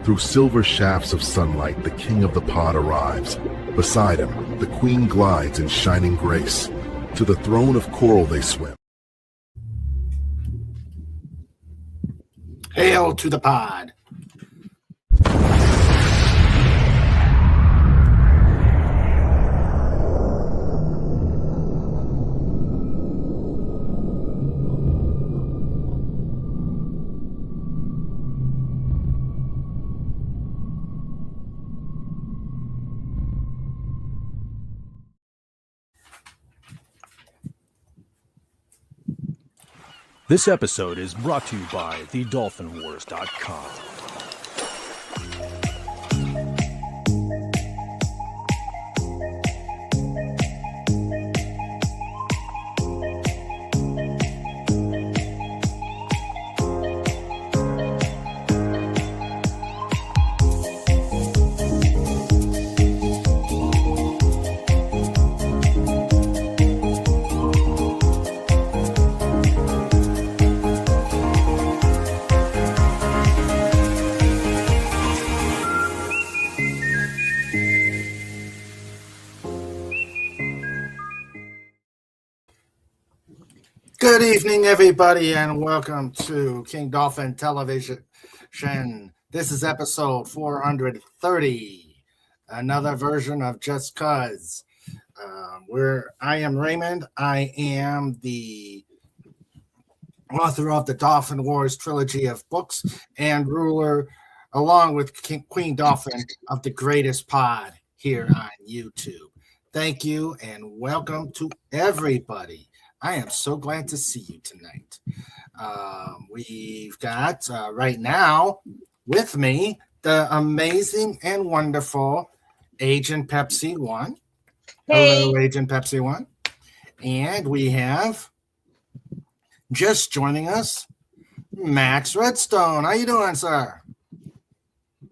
Through silver shafts of sunlight, the king of the pod arrives. Beside him, the queen glides in shining grace. To the throne of coral they swim. Hail to the pod. This episode is brought to you by thedolphinwars.com. Good evening, everybody, and welcome to King Dolphin Television. This is episode 430, another version of Just Cuz. I am Raymond. I am the author of the Dolphin Wars trilogy of books and ruler, along with Queen Dolphin, of the greatest pod here on YouTube. Thank you and welcome to everybody. I am so glad to see you tonight. We've got right now with me the amazing and wonderful Agent Pepsi One. Hey. Hello, Agent Pepsi One. And we have just joining us, Max Redstone. How you doing, sir?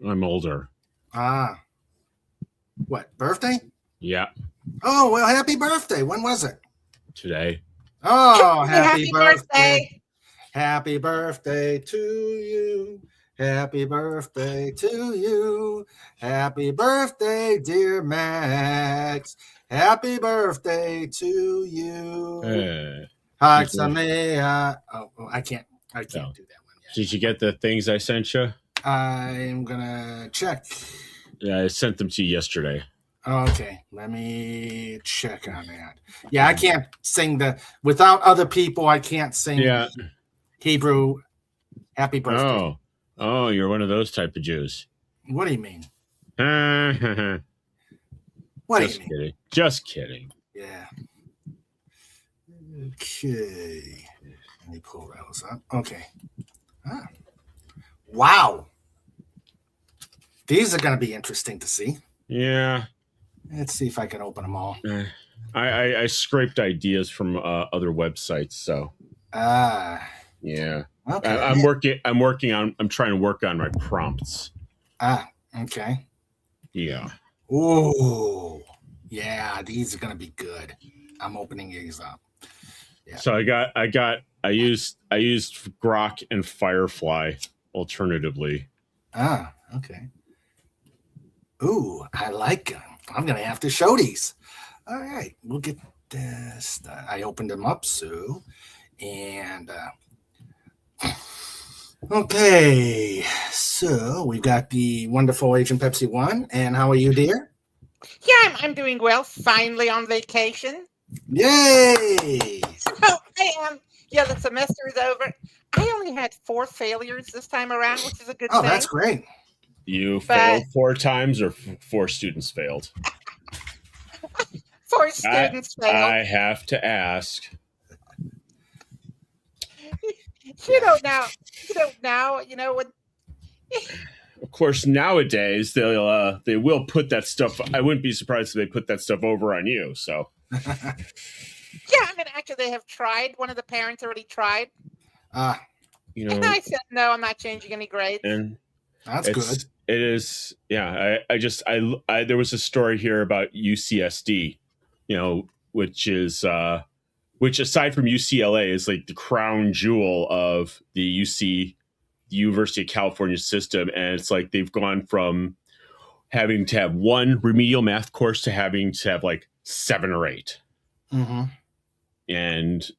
I'm older. What, birthday? Yeah, Oh, well, happy birthday. When was it? today. Oh, happy birthday. birthday. Happy birthday to you. Happy birthday to you. Happy birthday, dear Max. Happy birthday to you. I can't No. do that one yet. Did you get the things I sent you? I'm gonna check. Yeah, I sent them to you yesterday. Okay, let me check on that. Yeah, I can't sing without other people. I can't sing Yeah. Hebrew happy birthday. Oh, you're one of those type of Jews. What do you mean? Just What do you mean? kidding. Just kidding. Yeah. Okay. Let me pull those up. Okay. Wow. These are going to be interesting to see. Yeah. Let's see if I can open them all. I scraped ideas from other websites, so yeah. Okay. I'm trying to work on my prompts. Okay. Yeah. Oh, yeah. These are going to be good. I'm opening these up. Yeah. So I used Grok and Firefly alternatively. Okay. Ooh, I like them. I'm going to have to show these. All right. We'll get this. I opened them up, Sue. And, okay. So we've got the wonderful Agent Pepsi One. And how are you, dear? Yeah, I'm doing well. Finally on vacation. Yay! Oh, I am. Yeah, the semester is over. I only had 4 failures this time around, which is a good Oh, thing. that's great. You failed 4 times, or 4 students failed? 4 students failed. I have to ask. You don't know. You know what? Of course, nowadays they will put that stuff. I wouldn't be surprised if they put that stuff over on you. So. Yeah, I mean, actually, they have tried. One of the parents already tried. You know, And I said, no, I'm not changing any grades. and That's good. it is. Yeah, I there was a story here about UCSD, which aside from UCLA is like the crown jewel of the UC the University of California system, and it's like they've gone from having to have one remedial math course to having to have like 7 or 8. Mm-hmm. And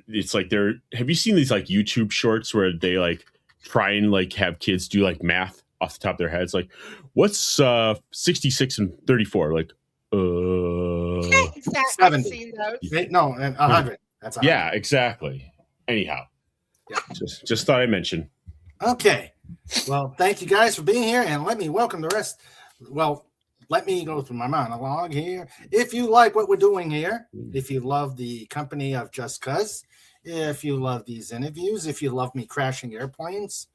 it's like have you seen these like YouTube shorts where they like try and like have kids do like math off the top of their heads? Like, what's 66 and 34? Like, Exactly. 70. I've seen those. No, 100. That's 100. yeah, exactly. Anyhow, Yeah. Just thought I'd mention. Okay. Well, thank you guys for being here, and let me welcome the rest. Well, let me go through my monologue here. If you like what we're doing here, if you love the company of Just Cuz, if you love these interviews, if you love me crashing airplanes,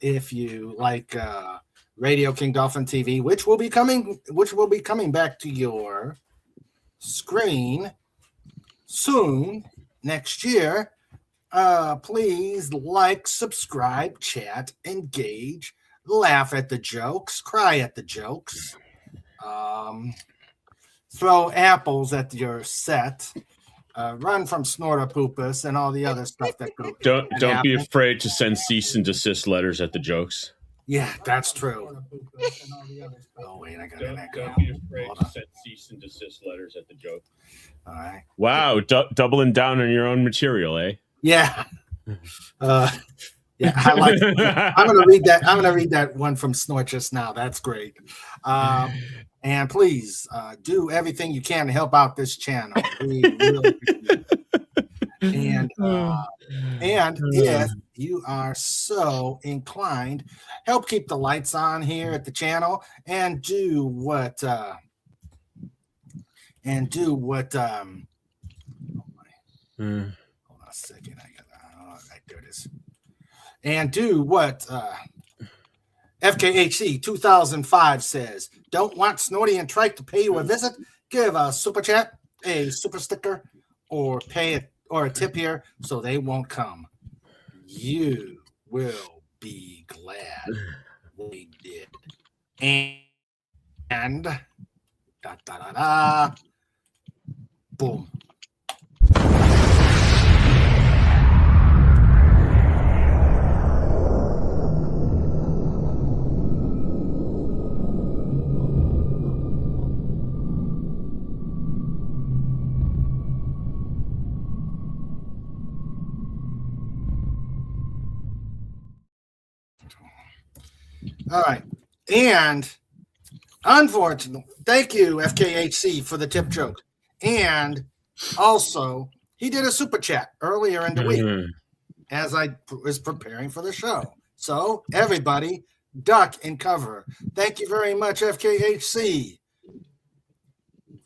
if you like Radio King Dolphin TV, which will be coming back to your screen soon next year, please like, subscribe, chat, engage, laugh at the jokes, cry at the jokes, throw apples at your set, run from Snortopoopas and all the other stuff that goes. Don't be afraid to send cease and desist letters at the jokes. Yeah, that's true. Oh wait, I got an echo. Don't be afraid to send cease and desist letters at the joke. All right. Wow, doubling down on your own material, eh? Yeah. Yeah, I like it. I'm gonna read that. I'm gonna read that one from Snort just now. That's great. And please do everything you can to help out this channel. We really appreciate it. And if you are so inclined, help keep the lights on here at the channel, and do what hold on a second. Right, there it is. And do what FKHC 2005 says. Don't want Snorty and Trike to pay you a visit? Give a super chat, a super sticker, or a tip here so they won't come. You will be glad they did. And boom. All right. And unfortunately, thank you, FKHC, for the tip joke. And also, he did a super chat earlier in the week as I was preparing for the show. So, everybody, duck and cover. Thank you very much, FKHC,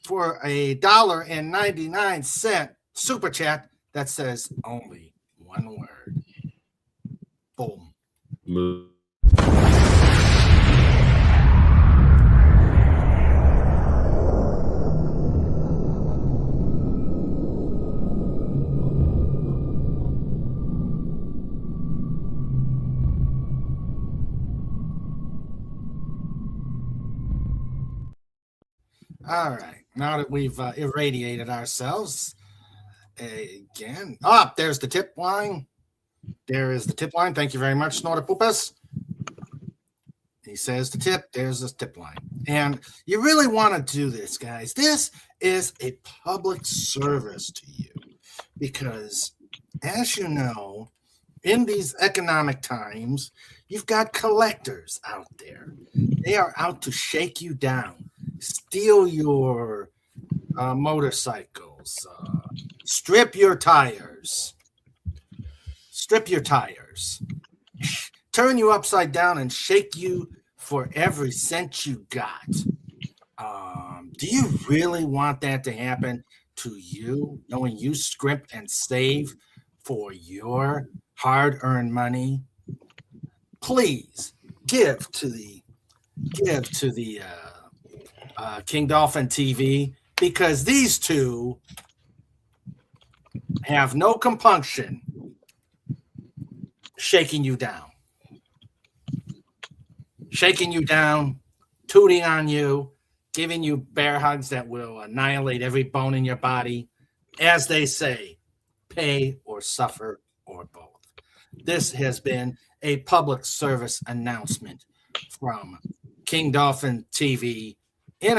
for $1.99 super chat that says only one word. Boom. Move. All right. Now that we've irradiated ourselves again. There's the tip line. There is the tip line. Thank you very much, Snortopoopas. He says the tip. There's the tip line. And you really want to do this, guys. This is a public service to you because, as you know, in these economic times, you've got collectors out there. They are out to shake you down, steal your motorcycles, strip your tires, turn you upside down and shake you for every cent you got. Do you really want that to happen to you, knowing you scrimp and save for your hard-earned money? Please give to the King Dolphin TV, because these two have no compunction shaking you down, tooting on you, giving you bear hugs that will annihilate every bone in your body. As they say, pay or suffer or both. This has been a public service announcement from King Dolphin TV in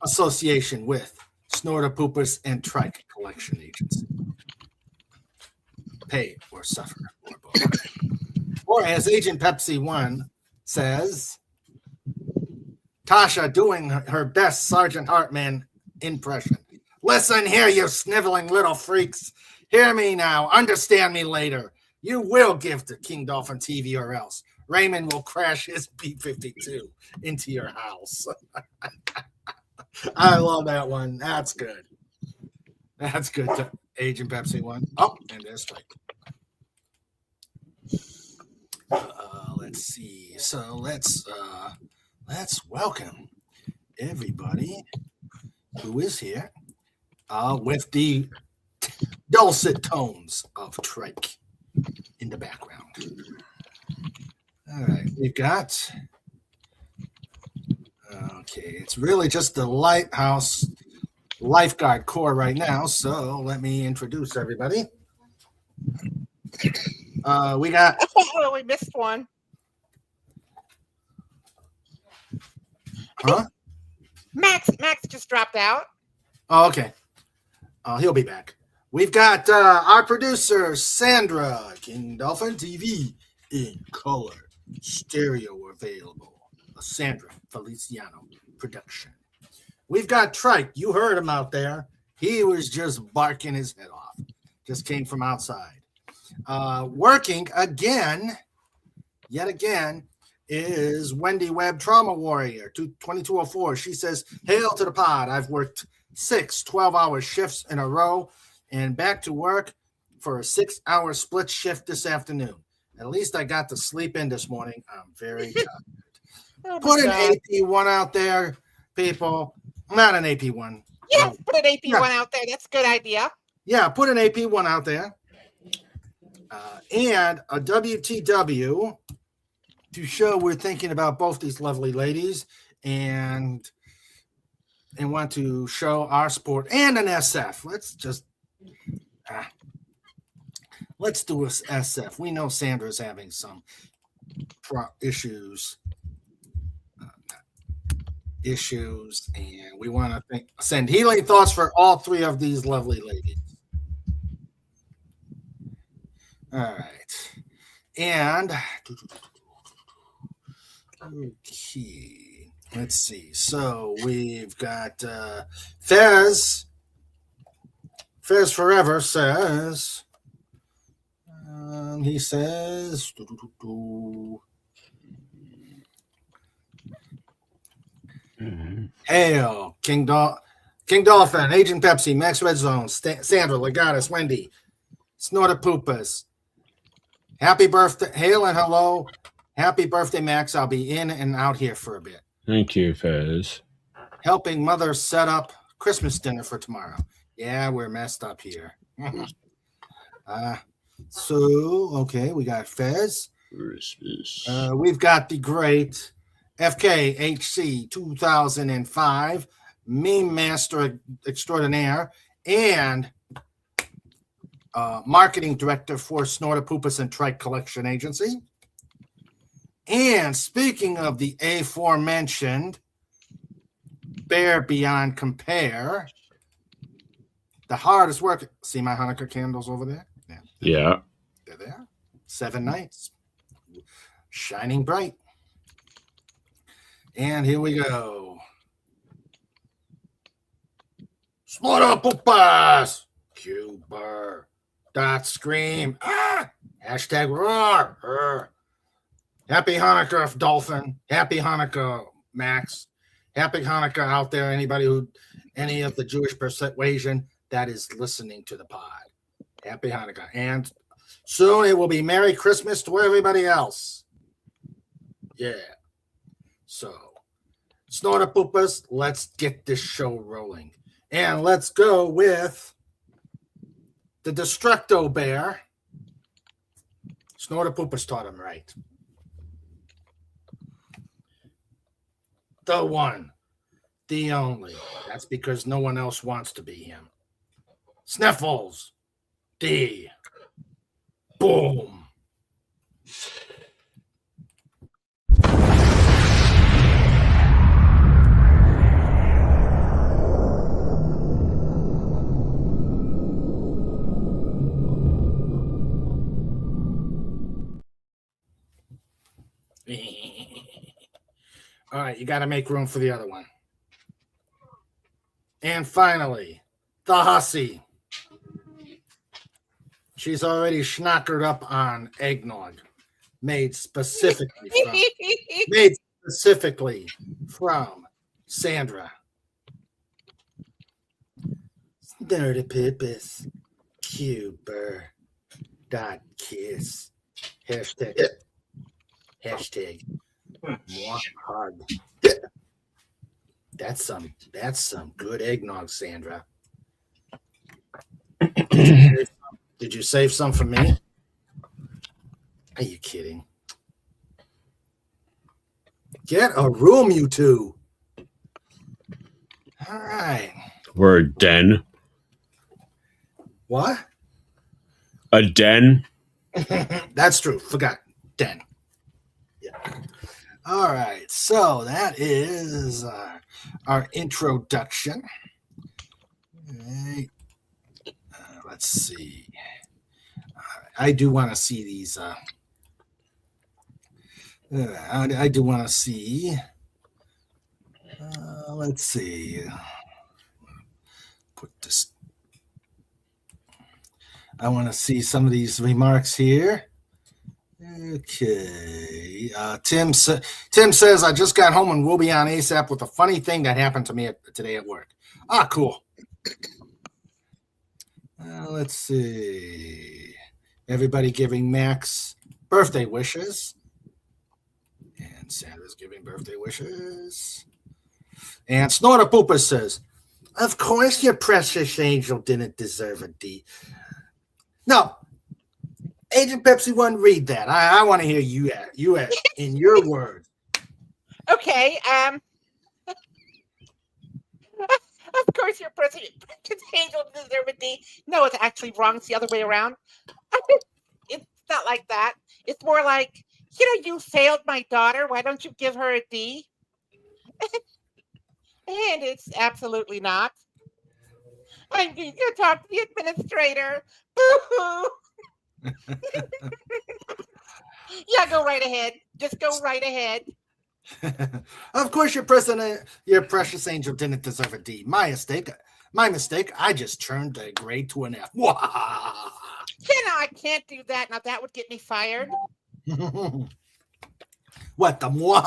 association with Snorter Poopers and Trike Collection Agency. Pay or suffer, or both. Or as Agent Pepsi 1 says, Tasha doing her best Sergeant Hartman impression. Listen here, you sniveling little freaks. Hear me now. Understand me later. You will give to King Dolphin TV or else Raymond will crash his B-52 into your house. I love that one. That's good. That's good. Agent Pepsi 1. Oh, and there's Strike. Let's see. So let's welcome everybody who is here with the dulcet tones of Trike in the background. All right, we've got. Okay, it's really just the Lighthouse Lifeguard Corps right now. So let me introduce everybody. We got. Oh, we missed one. Huh? Max just dropped out. Oh, okay. He'll be back. We've got our producer, Sandra, King Dolphin TV in color, stereo available. A Sandra Feliciano production. We've got Trike. You heard him out there. He was just barking his head off. Just came from outside. Working again, yet again, is Wendy Webb, Trauma Warrior, 2204. She says, hail to the pod. I've worked 6 12-hour shifts in a row and back to work for a 6-hour split shift this afternoon. At least I got to sleep in this morning. I'm very tired. Put an AP1 out there, people. Not an AP1. Yes, put an AP1 out there. That's a good idea. Yeah, put an AP1 out there. And a WTW to show we're thinking about both these lovely ladies and want to show our support, and an SF. Let's just let's do a SF. We know Sandra's having some issues, and we want to send healing thoughts for all 3 of these lovely ladies. All right, and okay, let's see. So we've got Fez Forever says, he says, hail, King Dolphin, Agent Pepsi, Max Red Zone, Sandra, Legatus, Wendy, Snorter Poopas. Happy birthday, hail and hello. Happy birthday, Max. I'll be in and out here for a bit. Thank you, Fez. Helping mother set up Christmas dinner for tomorrow. Yeah, we're messed up here. So, okay, we got Fez. Christmas. We've got the great FKHC 2005 meme master extraordinaire and marketing director for Snorter Poopas and Trike Collection Agency. And speaking of the aforementioned Bear Beyond Compare, the hardest work. See my Hanukkah candles over there? Yeah. They're there. 7 nights. Shining bright. And here we go. Snorter Poopas. Cuber. Dot scream. Hashtag roar. Happy Hanukkah, Dolphin. Happy Hanukkah, Max. Happy Hanukkah out there. Any of the Jewish persuasion that is listening to the pod. Happy Hanukkah. And soon it will be Merry Christmas to everybody else. Yeah. So, Snorter Poopas, let's get this show rolling. And let's go with the Destructo Bear. Snorter Poopas taught him right. The one, the only. That's because no one else wants to be him. Sniffles. D. Boom. All right, you got to make room for the other one. And finally, the hussy. She's already schnockered up on eggnog, made specifically from Sandra. Dirty Pipis, Cuber, dot kiss, hashtag, hug. That's some good eggnog, Sandra. Did you save some for me? Are you kidding? Get a room, you two. All right. We're a den. What? A den? That's true. Forgot. Den. Yeah. All right. So that is our introduction. All right. Let's see. I do want to see these. I do want to see. Let's see. Put this. I want to see some of these remarks here. Okay. Tim says, I just got home and will be on ASAP with a funny thing that happened to me today at work. Ah, cool. Let's see. Everybody giving Max birthday wishes. And Santa's giving birthday wishes. And Snorter Pooper says, of course your precious angel didn't deserve a D. No. Agent Pepsi 1, read that. I want to hear you in your words. Okay. Of course, your precious angel deserve a D. No, it's actually wrong. It's the other way around. It's not like that. It's more like, you failed my daughter. Why don't you give her a D? And it's absolutely not. I'm going to talk to the administrator. Boo-hoo. Yeah, go right ahead. Just go right ahead. Of course, your precious angel didn't deserve a D. My mistake. I just turned a grade to an F. I can't do that. Now that would get me fired. What the No,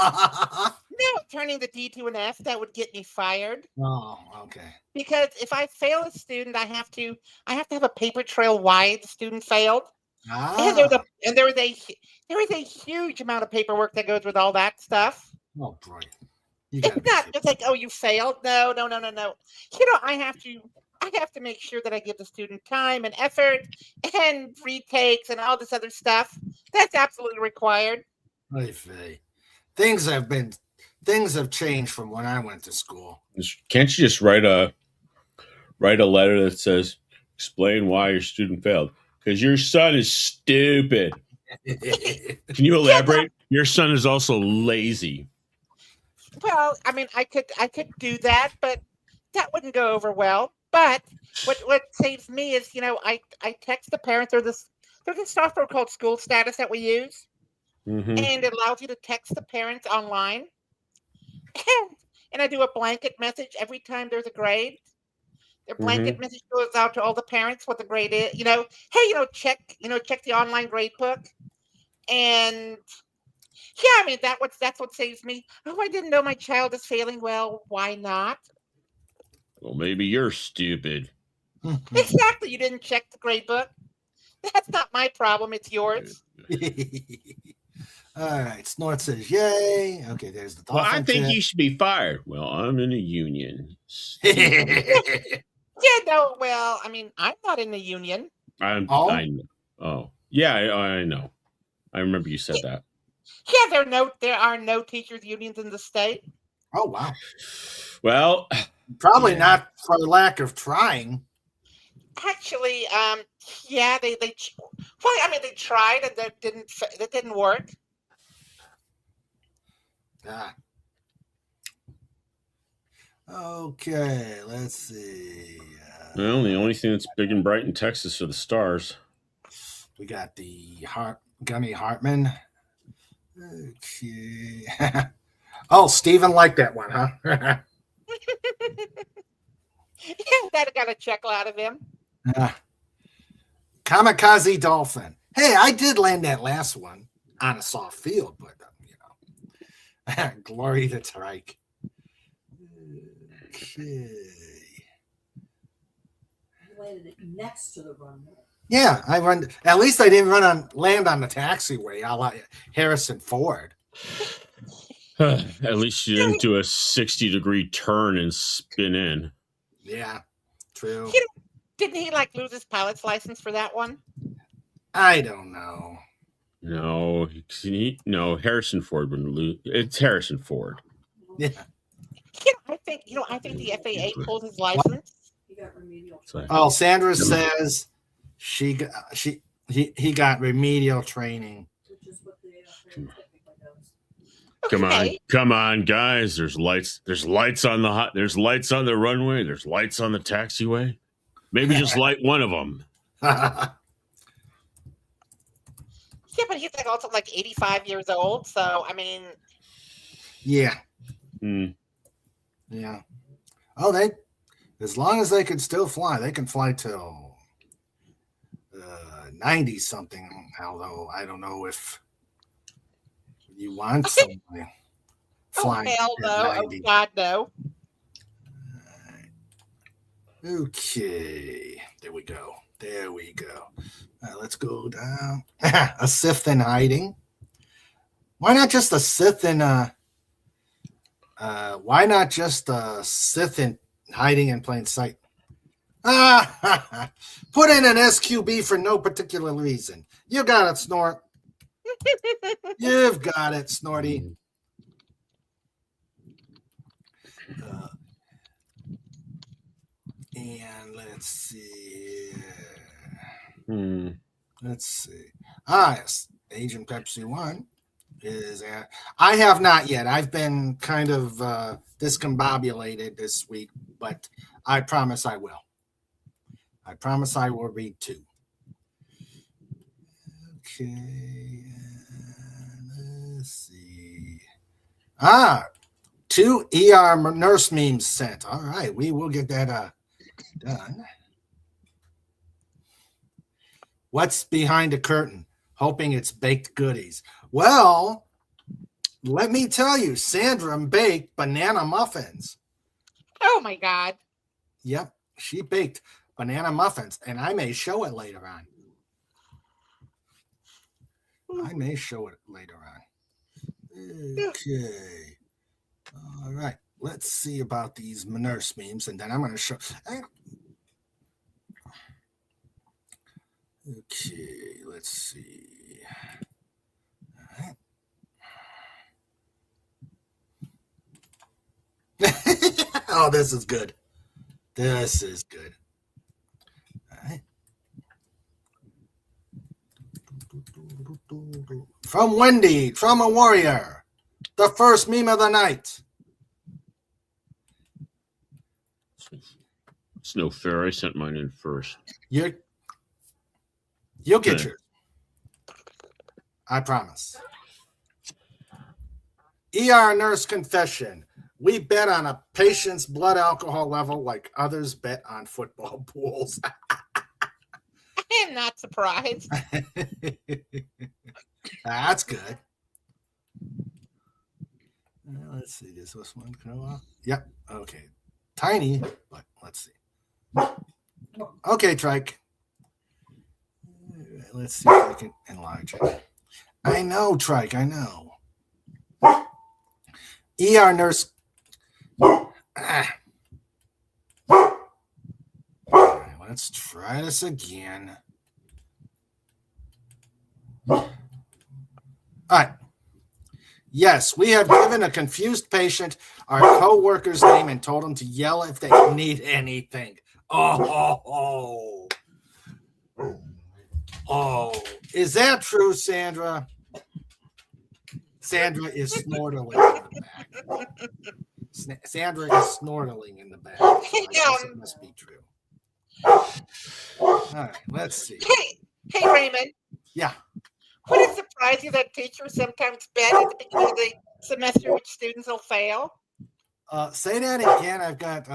turning the D to an F, that would get me fired. Oh, okay. Because if I fail a student, I have to have a paper trail why the student failed. And there is a huge amount of paperwork that goes with all that stuff. Oh boy. It's not just like, oh, you failed. No. I have to make sure that I give the student time and effort and retakes and all this other stuff. That's absolutely required. Things have changed from when I went to school. Can't you just write a letter that says, explain why your student failed? Because your son is stupid. Can you elaborate? Your son is also lazy. Well, I mean, I could do that, but that wouldn't go over well. But what saves me is, I text the parents. There's a software called School Status that we use, and it allows you to text the parents online. And I do a blanket message every time there's a grade. The blanket message goes out to all the parents what the grade is. Check the online grade book. And yeah, I mean that's what saves me. Oh, I didn't know my child is failing. Well, why not? Well, maybe you're stupid. Exactly. You didn't check the grade book. That's not my problem. It's yours. All right. Snort says, yay. Okay, there's the Well, I think you should be fired. Well, I'm in a union. Well, I mean, I'm not in the union. I know. Yeah, I know. I remember you said that. Yeah, there are no teachers' unions in the state. Oh, wow. Well, probably not for lack of trying. Actually, yeah, well, I mean, they tried and that didn't work. Ah. Okay, let's see. Well, the only thing that's big and bright in Texas are the stars. We got the Gummy Hartman. Okay. Oh, Steven liked that one, huh? Yeah, that got a chuckle out of him. Kamikaze Dolphin. Hey, I did land that last one on a soft field, but glory to Trike. Okay. You landed it next to the runway. Yeah, I run. At least I didn't land on the taxiway. I like Harrison Ford. At least you didn't do a 60-degree turn and spin in. Yeah, true. Didn't he lose his pilot's license for that one? I don't know. No, Harrison Ford wouldn't lose. It's Harrison Ford. Yeah. I think the FAA pulled his license. He got remedial. Oh, Sandra says he got remedial training. Which is what the typically does. Come on, guys. There's lights on there's lights on the runway. There's lights on the taxiway. Maybe just light one of them. Yeah, but he's also 85 years old. So I mean, yeah. Mm. Yeah. Oh, as long as they can still fly, they can fly till 90 something. Although I don't know if you want somebody flying. Oh hell no! 90. Oh God no! Okay, there we go. Let's go down. A Sith in hiding. Why not just a Sith in why not just a Sith in hiding in plain sight? Put in an SQB for no particular reason. You got it, Snort. You've got it, Snorty. And let's see. Let's see. Yes. Agent Pepsi 1 is I have not yet. I've been kind of discombobulated this week, but I promise I will. I promise I will read 2. Okay. Let's see. 2 ER nurse memes sent. All right. We will get that done. What's behind the curtain? Hoping it's baked goodies. Well, let me tell you, Sandra baked banana muffins. Oh my God. Yep, she baked banana muffins, and I may show it later on. Okay. All right. Let's see about these nurse memes, and then I'm going to show. Okay, let's see. All right. Oh, this is good. This is good. All right. From Wendy, Trauma Warrior, the first meme of the night. It's no fair. I sent mine in first. You'll get yours. I promise. ER nurse confession. We bet on a patient's blood alcohol level like others bet on football pools. I am not surprised. That's good. Let's see. Does this one go up? Yep. Okay. Tiny, but let's see. Okay, Trike. Let's see if I can enlarge it. I know, Trike. I know. ER nurse. All right, let's try this again. All right. Yes, we have given a confused patient our co-worker's name and told him to yell if they need anything. Oh. Oh, is that true, Sandra? Sandra is snortling in the back. Sandra is snortling in the back. So I guess it must be true. All right, let's see. Hey, Raymond. Yeah. Would it surprise you that teachers sometimes bet at the beginning of the semester which students will fail? Say that again. I've got.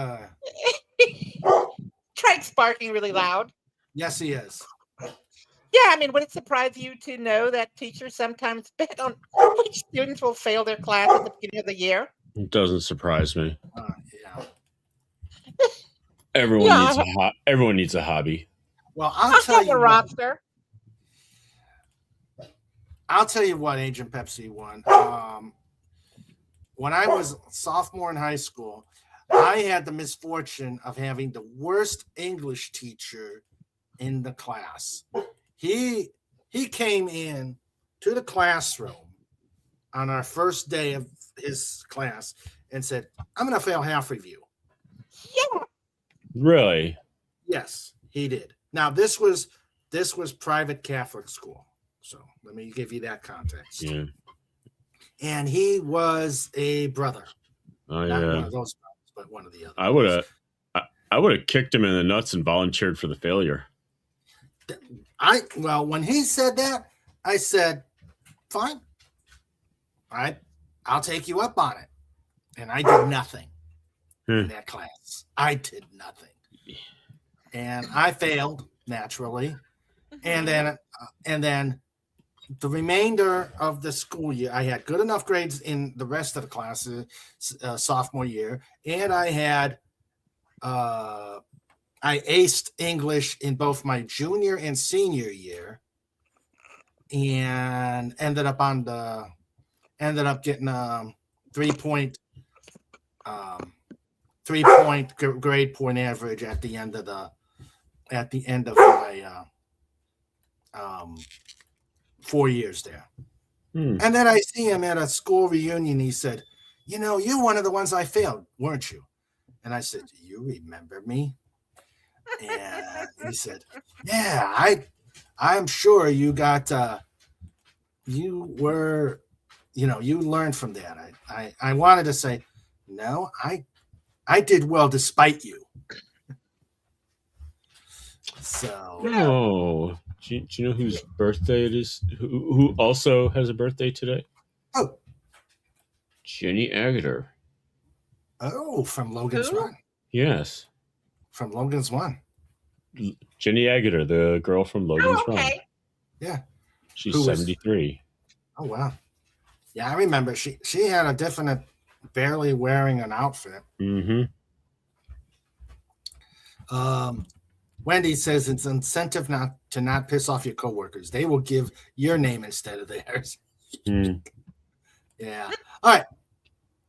Trike's barking really loud. Yes, he is. Yeah, I mean, would it surprise you to know that teachers sometimes bet on which students will fail their class at the beginning of the year? It doesn't surprise me. Yeah. Everyone needs a hobby. Well, I'll tell you, roster. I'll tell you what, Agent Pepsi won. When I was a sophomore in high school, I had the misfortune of having the worst English teacher in the class. He came in to the classroom on our first day of his class and said, "I'm going to fail half review." Yeah. Really? Yes, he did. Now this was private Catholic school, so let me give you that context. Yeah. And he was a brother. Oh Not yeah. one of those brothers, but one of the other. I would have kicked him in the nuts and volunteered for the failure. When he said that, I said, "Fine. I'll take you up on it." And I did nothing in that class. I did nothing. And I failed naturally. And then the remainder of the school year, I had good enough grades in the rest of the classes sophomore year, and I aced English in both my junior and senior year, and ended up getting 3-point grade point average at the end of my 4 years there. And then I see him at a school reunion. He said, "You're one of the ones I failed, weren't you?" And I said, "Do you remember me?" And he said, "Yeah, I'm sure you got you learned from that." I wanted to say, "No, I did well despite you." So Oh, do you know whose birthday it is? Who also has a birthday today? Oh, Jenny Agutter. Oh, from Logan's Who? Run. Yes. From Logan's Run. Jenny Agutter, the girl from Logan's Run. Okay. Yeah. She's Who was- 73. Oh, wow. Yeah, I remember. She had a definite barely wearing an outfit. Mm-hmm. Wendy says it's incentive not to piss off your coworkers. They will give your name instead of theirs. Yeah. All right.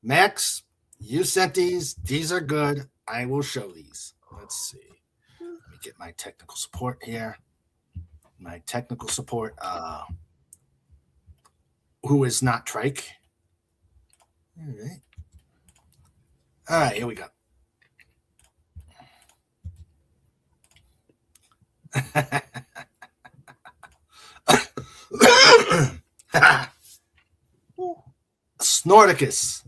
Max, you sent these. These are good. I will show these. Let's see. Let me get my technical support here. My technical support, who is not Trike. All right. All right, here we go. Snorticus,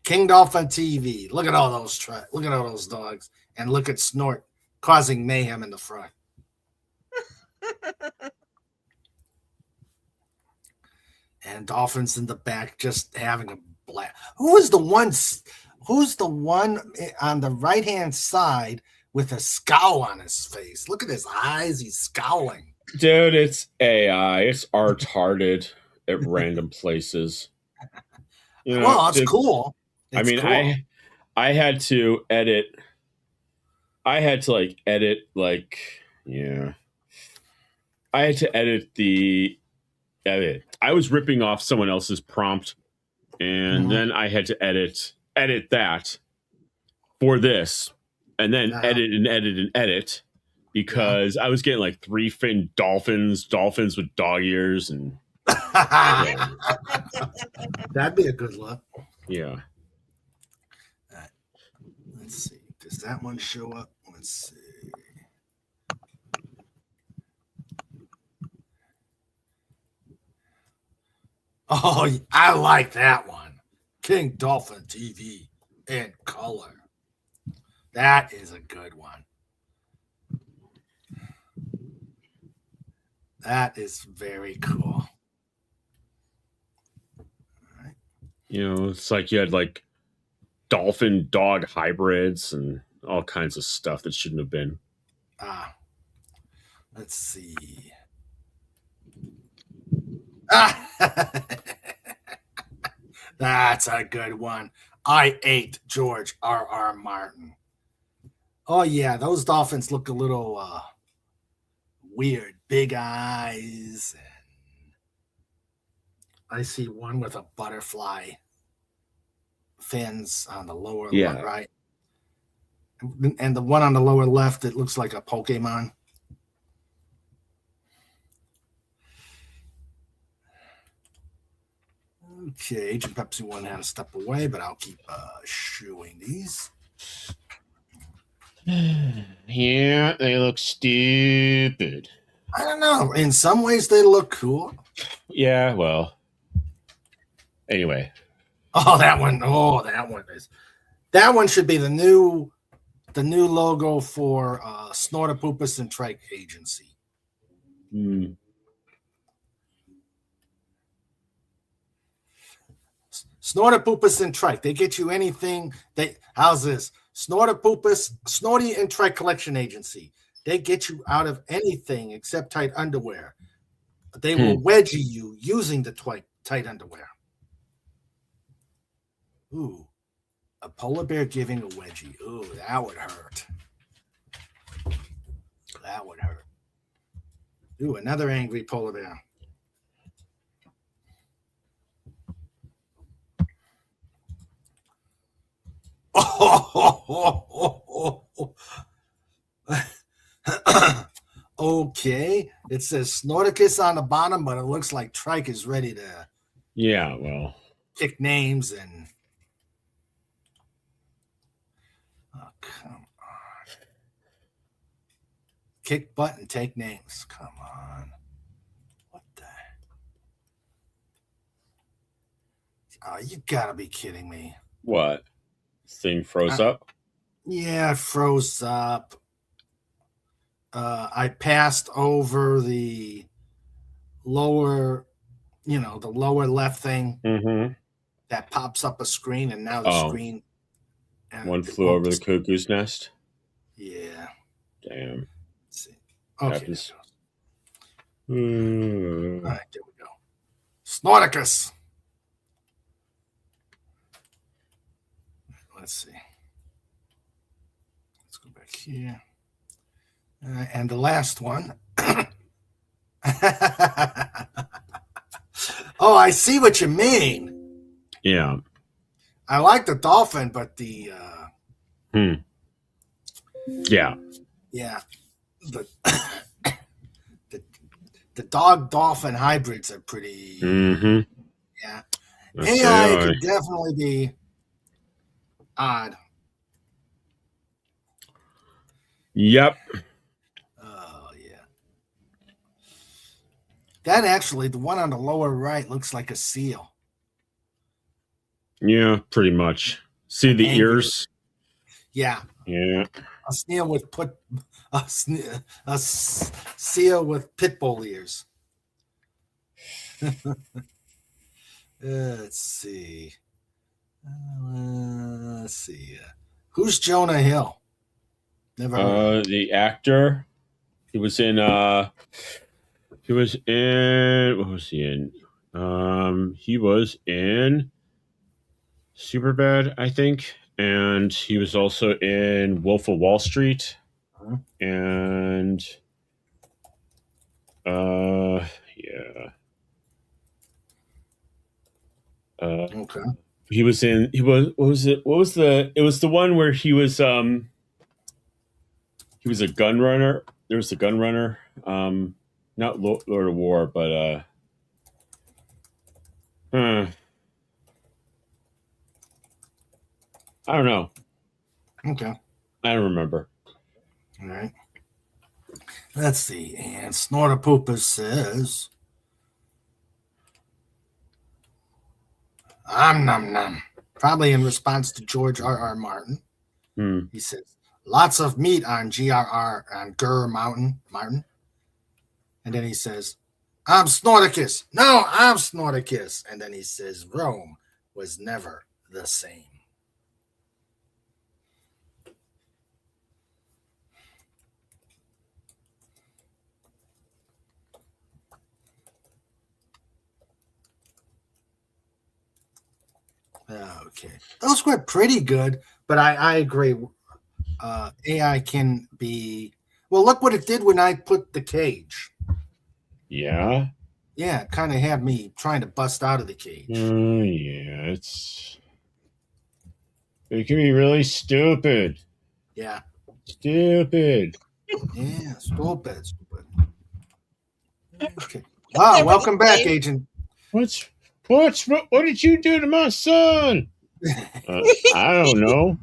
King Dolphin TV. Look at all those dogs, and look at Snort causing mayhem in the front. And Dolphins in the back just having a blast. Who's the one on the right-hand side with a scowl on his face? Look at his eyes. He's scowling. Dude, it's AI. It's retarded at random places. Well, it's cool. I mean, cool. I had to edit. I had to edit yeah. I had to edit the edit. I was ripping off someone else's prompt, and then I had to edit that for this, and then edit because I was getting 3-fin dolphins with dog ears, and that'd be a good look. Yeah. Let's see. Does that one show up? Let's see. Oh, I like that one. King Dolphin TV in color. That is a good one. That is very cool. It's like you had like dolphin dog hybrids and all kinds of stuff that shouldn't have been. Let's see. That's a good one. I ate George R.R. Martin. Oh yeah, those dolphins look a little weird. Big eyes. I see one with a butterfly fins on the lower right. And the one on the lower left, it looks like a Pokemon. Okay, Agent Pepsi 1 had to step away, but I'll keep shooing these. Yeah, they look stupid. I don't know. In some ways, they look cool. Yeah, well. Anyway. Oh, that one. Oh, that one is. That one should be the new logo for Snortopupus and Trike Agency. Snortopupus and Trike. They get you anything. How's this? Snortopupus, Snorty and Trike Collection Agency. They get you out of anything except tight underwear. They will wedgie you using the tight underwear. Ooh, a polar bear giving a wedgie. Ooh, that would hurt. That would hurt. Ooh, another angry polar bear. Okay, it says Snorticus on the bottom, but it looks like Trike is ready to kick names and come on. Kick butt and take names. Come on. What the? Oh, you gotta be kidding me. What? Thing froze up? Yeah, it froze up. I passed over the lower, the lower left thing that pops up a screen, and now the screen. One flew over the cuckoo's nest? Yeah. Damn. Let's see. Okay. All right, there we go. Snorticus. Let's see. Let's go back here. And the last one. Oh, I see what you mean. Yeah. I like the dolphin, but the yeah. Yeah. The dog dolphin hybrids are pretty yeah. AI could definitely be odd. Yep. Oh yeah. That actually, the one on the lower right looks like a seal. Yeah, pretty much. See the ears? Yeah. Yeah. A seal with seal with pit bull ears. Let's see. Who's Jonah Hill? Never heard. The actor. He was in what was he in? He was in Superbad, I think. And he was also in Wolf of Wall Street. And yeah. Okay. It was the one where he was a gun runner. There was a gun runner. Not Lord of War, but I don't know. Okay. I don't remember. All right. Let's see. And Snortopupus says, Nom nom. Probably in response to George R.R. Martin. He says, lots of meat on GRR on Gur Mountain, Martin. And then he says, I'm Snorticus. No, I'm Snorticus. And then he says, Rome was never the same. Okay. Those were pretty good, but I agree. AI can be... Well, look what it did when I put the cage. Yeah? Yeah, it kind of had me trying to bust out of the cage. Yeah, it can be really stupid. Yeah. Stupid. Yeah, stupid. Okay. Ah, welcome back, Agent. What did you do to my son? I don't know.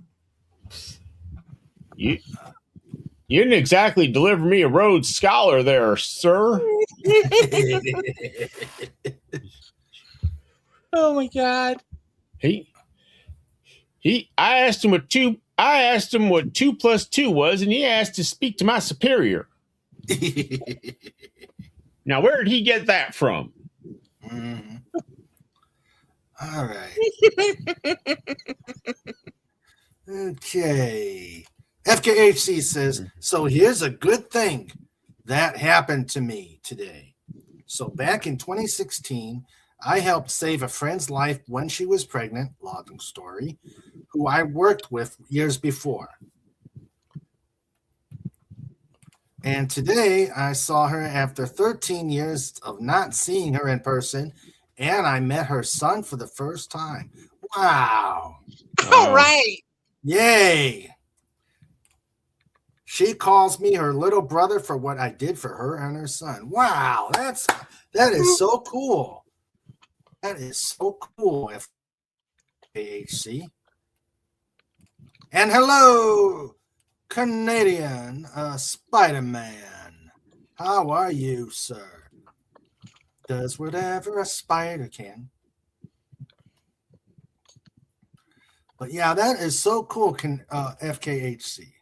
You didn't exactly deliver me a Rhodes Scholar there, sir. Oh my God. I asked him what 2 plus 2 was, and he asked to speak to my superior. Now, where did he get that from? Mm-hmm. All right. Okay. FKHC says, so here's a good thing that happened to me today. So back in 2016, I helped save a friend's life when she was pregnant, long story, who I worked with years before. And today I saw her after 13 years of not seeing her in person, and I met her son for the first time. Wow. All right. Yay. She calls me her little brother for what I did for her and her son. Wow, that is so cool. That is so cool, FKHC. And hello, Canadian Spider-Man. How are you, sir? Does whatever a spider can. But yeah, that is so cool, FKHC.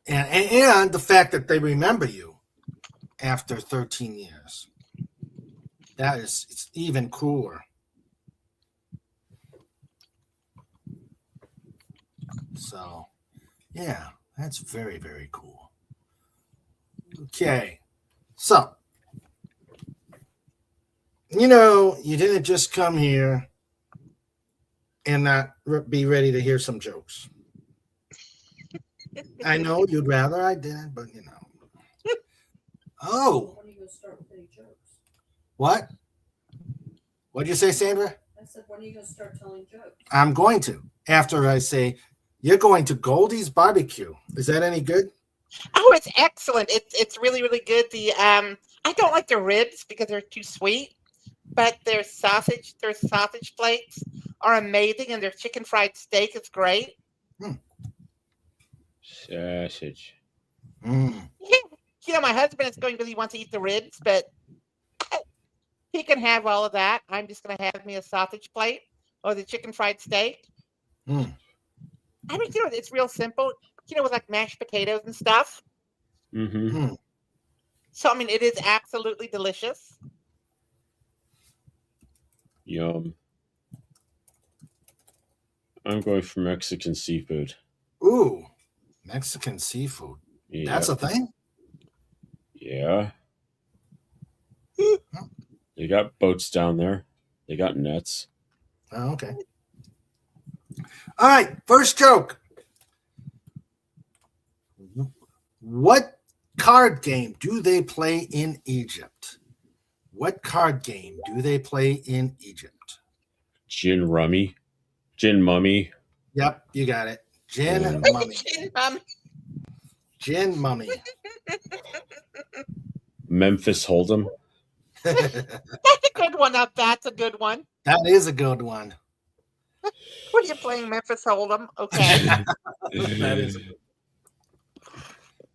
And the fact that they remember you after 13 years. It's even cooler. So, yeah, that's very, very cool. Okay. So, you didn't just come here and not be ready to hear some jokes. I know you'd rather I didn't, but Oh. When are you going to start with any jokes? What? What'd you say, Sandra? I said, when are you going to start telling jokes? I'm going to. After I say, you're going to Goldie's Barbecue. Is that any good? Oh, it's excellent. It's really, really good. I don't like the ribs because they're too sweet, but their sausage flakes are amazing, and their chicken fried steak is great. Sausage. My husband is going because he wants to eat the ribs, but he can have all of that. I'm just going to have me a sausage plate or the chicken fried steak. I mean, it's real simple, with like mashed potatoes and stuff. Mm-hmm. So, I mean, it is absolutely delicious. Yum. I'm going for Mexican seafood. Ooh, Mexican seafood. Yeah. That's a thing? Yeah. They got boats down there. They got nets. Oh, okay. All right, first joke. What card game do they play in Egypt? What card game do they play in Egypt? Gin Mummy. Yep, you got it. Gin Mummy. Gin Mummy. Memphis Hold'em. That's a good one. That's a good one. That is a good one. What are you playing, Memphis Hold'em? Okay. That is a good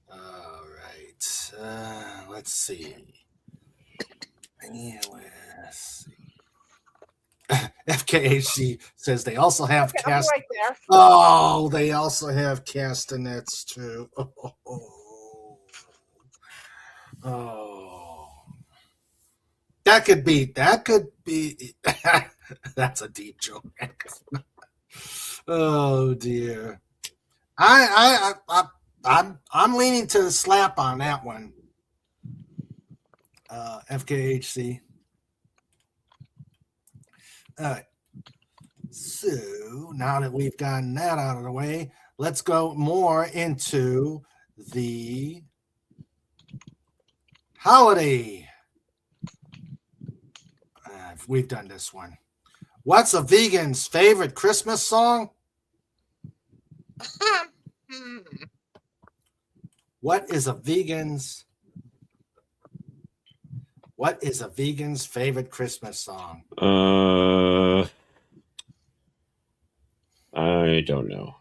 one. All right. Let's see. Yeah, let's see. FKHC says they also have Okay, I'm right there. Oh, they also have castanets too. Oh. That could be that's a deep joke. Oh dear. I'm leaning to the slap on that one. FKHC. All right. So now that we've gotten that out of the way, let's go more into the holiday. We've done this one. What's a vegan's favorite Christmas song? What is a vegan's favorite Christmas song? I don't know.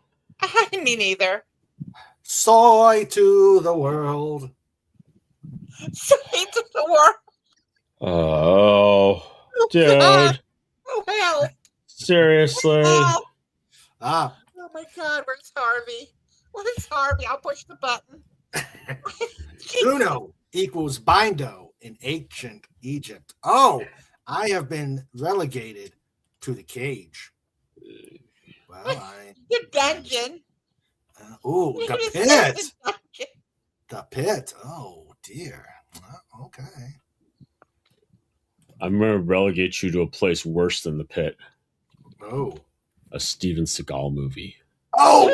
Me neither. Soy to the world. Soy to the world. Oh, dude. Oh, hell. Seriously? Oh. Ah. Oh, my God. Where's Harvey? Where's Harvey? I'll push the button. Uno equals bindo in ancient Egypt. Oh, I have been relegated to the cage. Well, the dungeon. The pit. The pit. Oh, dear. Okay. I'm going to relegate you to a place worse than the pit. Oh. A Steven Seagal movie. Oh!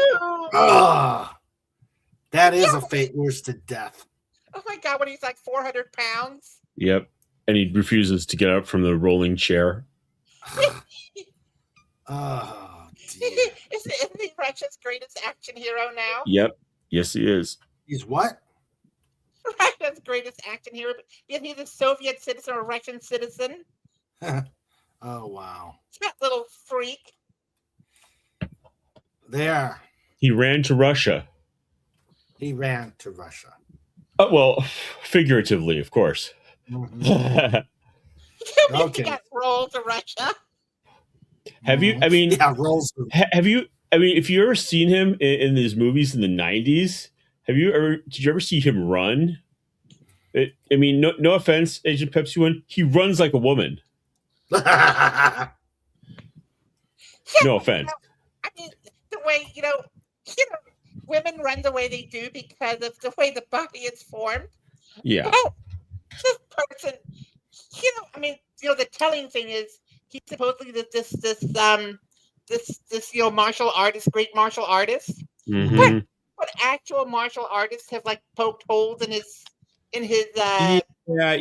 That is a fate worse to death. Oh, my God. When he's like 400 pounds. Yep. And he refuses to get up from the rolling chair. Oh, dear. Isn't he Russia's greatest action hero now? Yep. Yes, he is. He's what? Russia's greatest action hero. Isn't he the Soviet citizen or Russian citizen? Oh, wow. That little freak. There. He ran to Russia. He ran to Russia. Well, figuratively, of course. Mm-hmm. Okay. He got rolled to Russia. Have you? I mean, yeah, rolls. Have you? I mean, if you ever seen him in these movies in the '90s, did you ever see him run? I mean, no offense, Agent Pepsi One. He runs like a woman. No offense. I mean, the way women run the way they do because of the way the body is formed. Yeah. Well, this person, I mean, the telling thing is he's supposedly this martial artist, great martial artist. Mm-hmm. But actual martial artists have like poked holes in his yeah,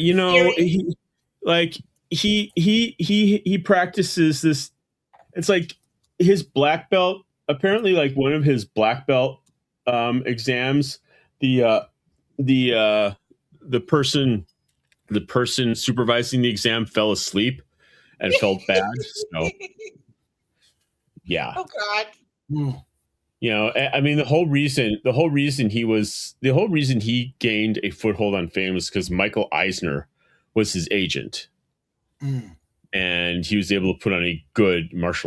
he practices this. It's like his black belt. Apparently, like one of his black belt exams, the person supervising the exam fell asleep and felt bad. So yeah. Oh God. I mean, the whole reason he gained a foothold on fame was because Michael Eisner was his agent. And he was able to put on a good looking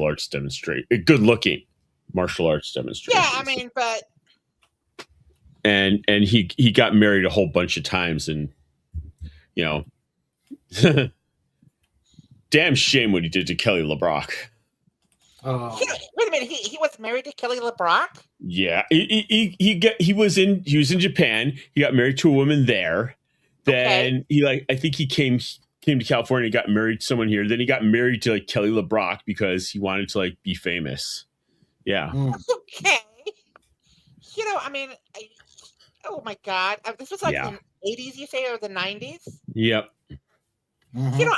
martial arts demonstration. Yeah, I mean, but and he got married a whole bunch of times, and damn shame what he did to Kelly LeBrock. Oh. Wait a minute, he was married to Kelly LeBrock? Yeah, he was in Japan. He got married to a woman there. Then I think he came to California, got married to someone here. Then he got married to like Kelly LeBrock because he wanted to like be famous. Yeah. Okay. I mean, oh my God, this was like in the 80s, you say, or the 90s? Yep. Mm-hmm.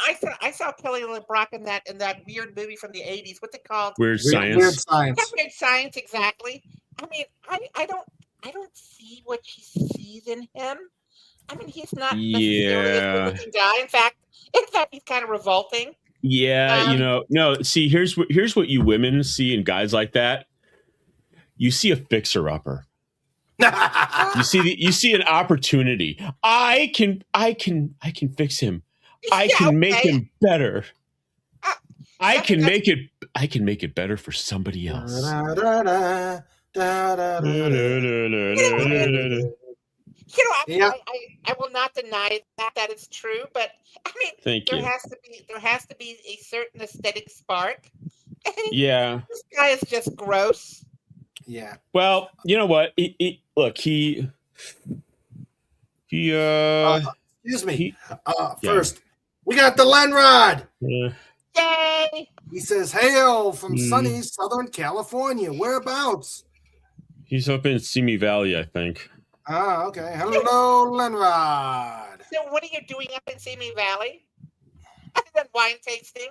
I saw Kelly LeBrock in that weird movie from the 80s. What's it called? Weird Science. Weird Science. Yeah, Weird Science, exactly. I mean, I don't see what she sees in him. I mean, he's not necessarily a good-looking guy. In fact, he's kind of revolting. Yeah, no. See, here's what you women see in guys like that. You see a fixer-upper. You see an opportunity. I can fix him. I Yeah, can make okay. him better. Uh, I can that's- make it. I can make it better for somebody else. Da-da-da-da, da-da-da-da. Yeah. I will not deny that is true, but I mean, Thank there you. has to be a certain aesthetic spark. And Yeah. this guy is just gross. Yeah. Well, you know what? Look, he Excuse me. he First, we got the Lenrod. Yay! He says, "Hail from sunny Southern California. Whereabouts?" he's up in Simi Valley, I think. Ah, okay. Hello, Lenrod. So what are you doing up in Simi Valley? Other than wine tasting?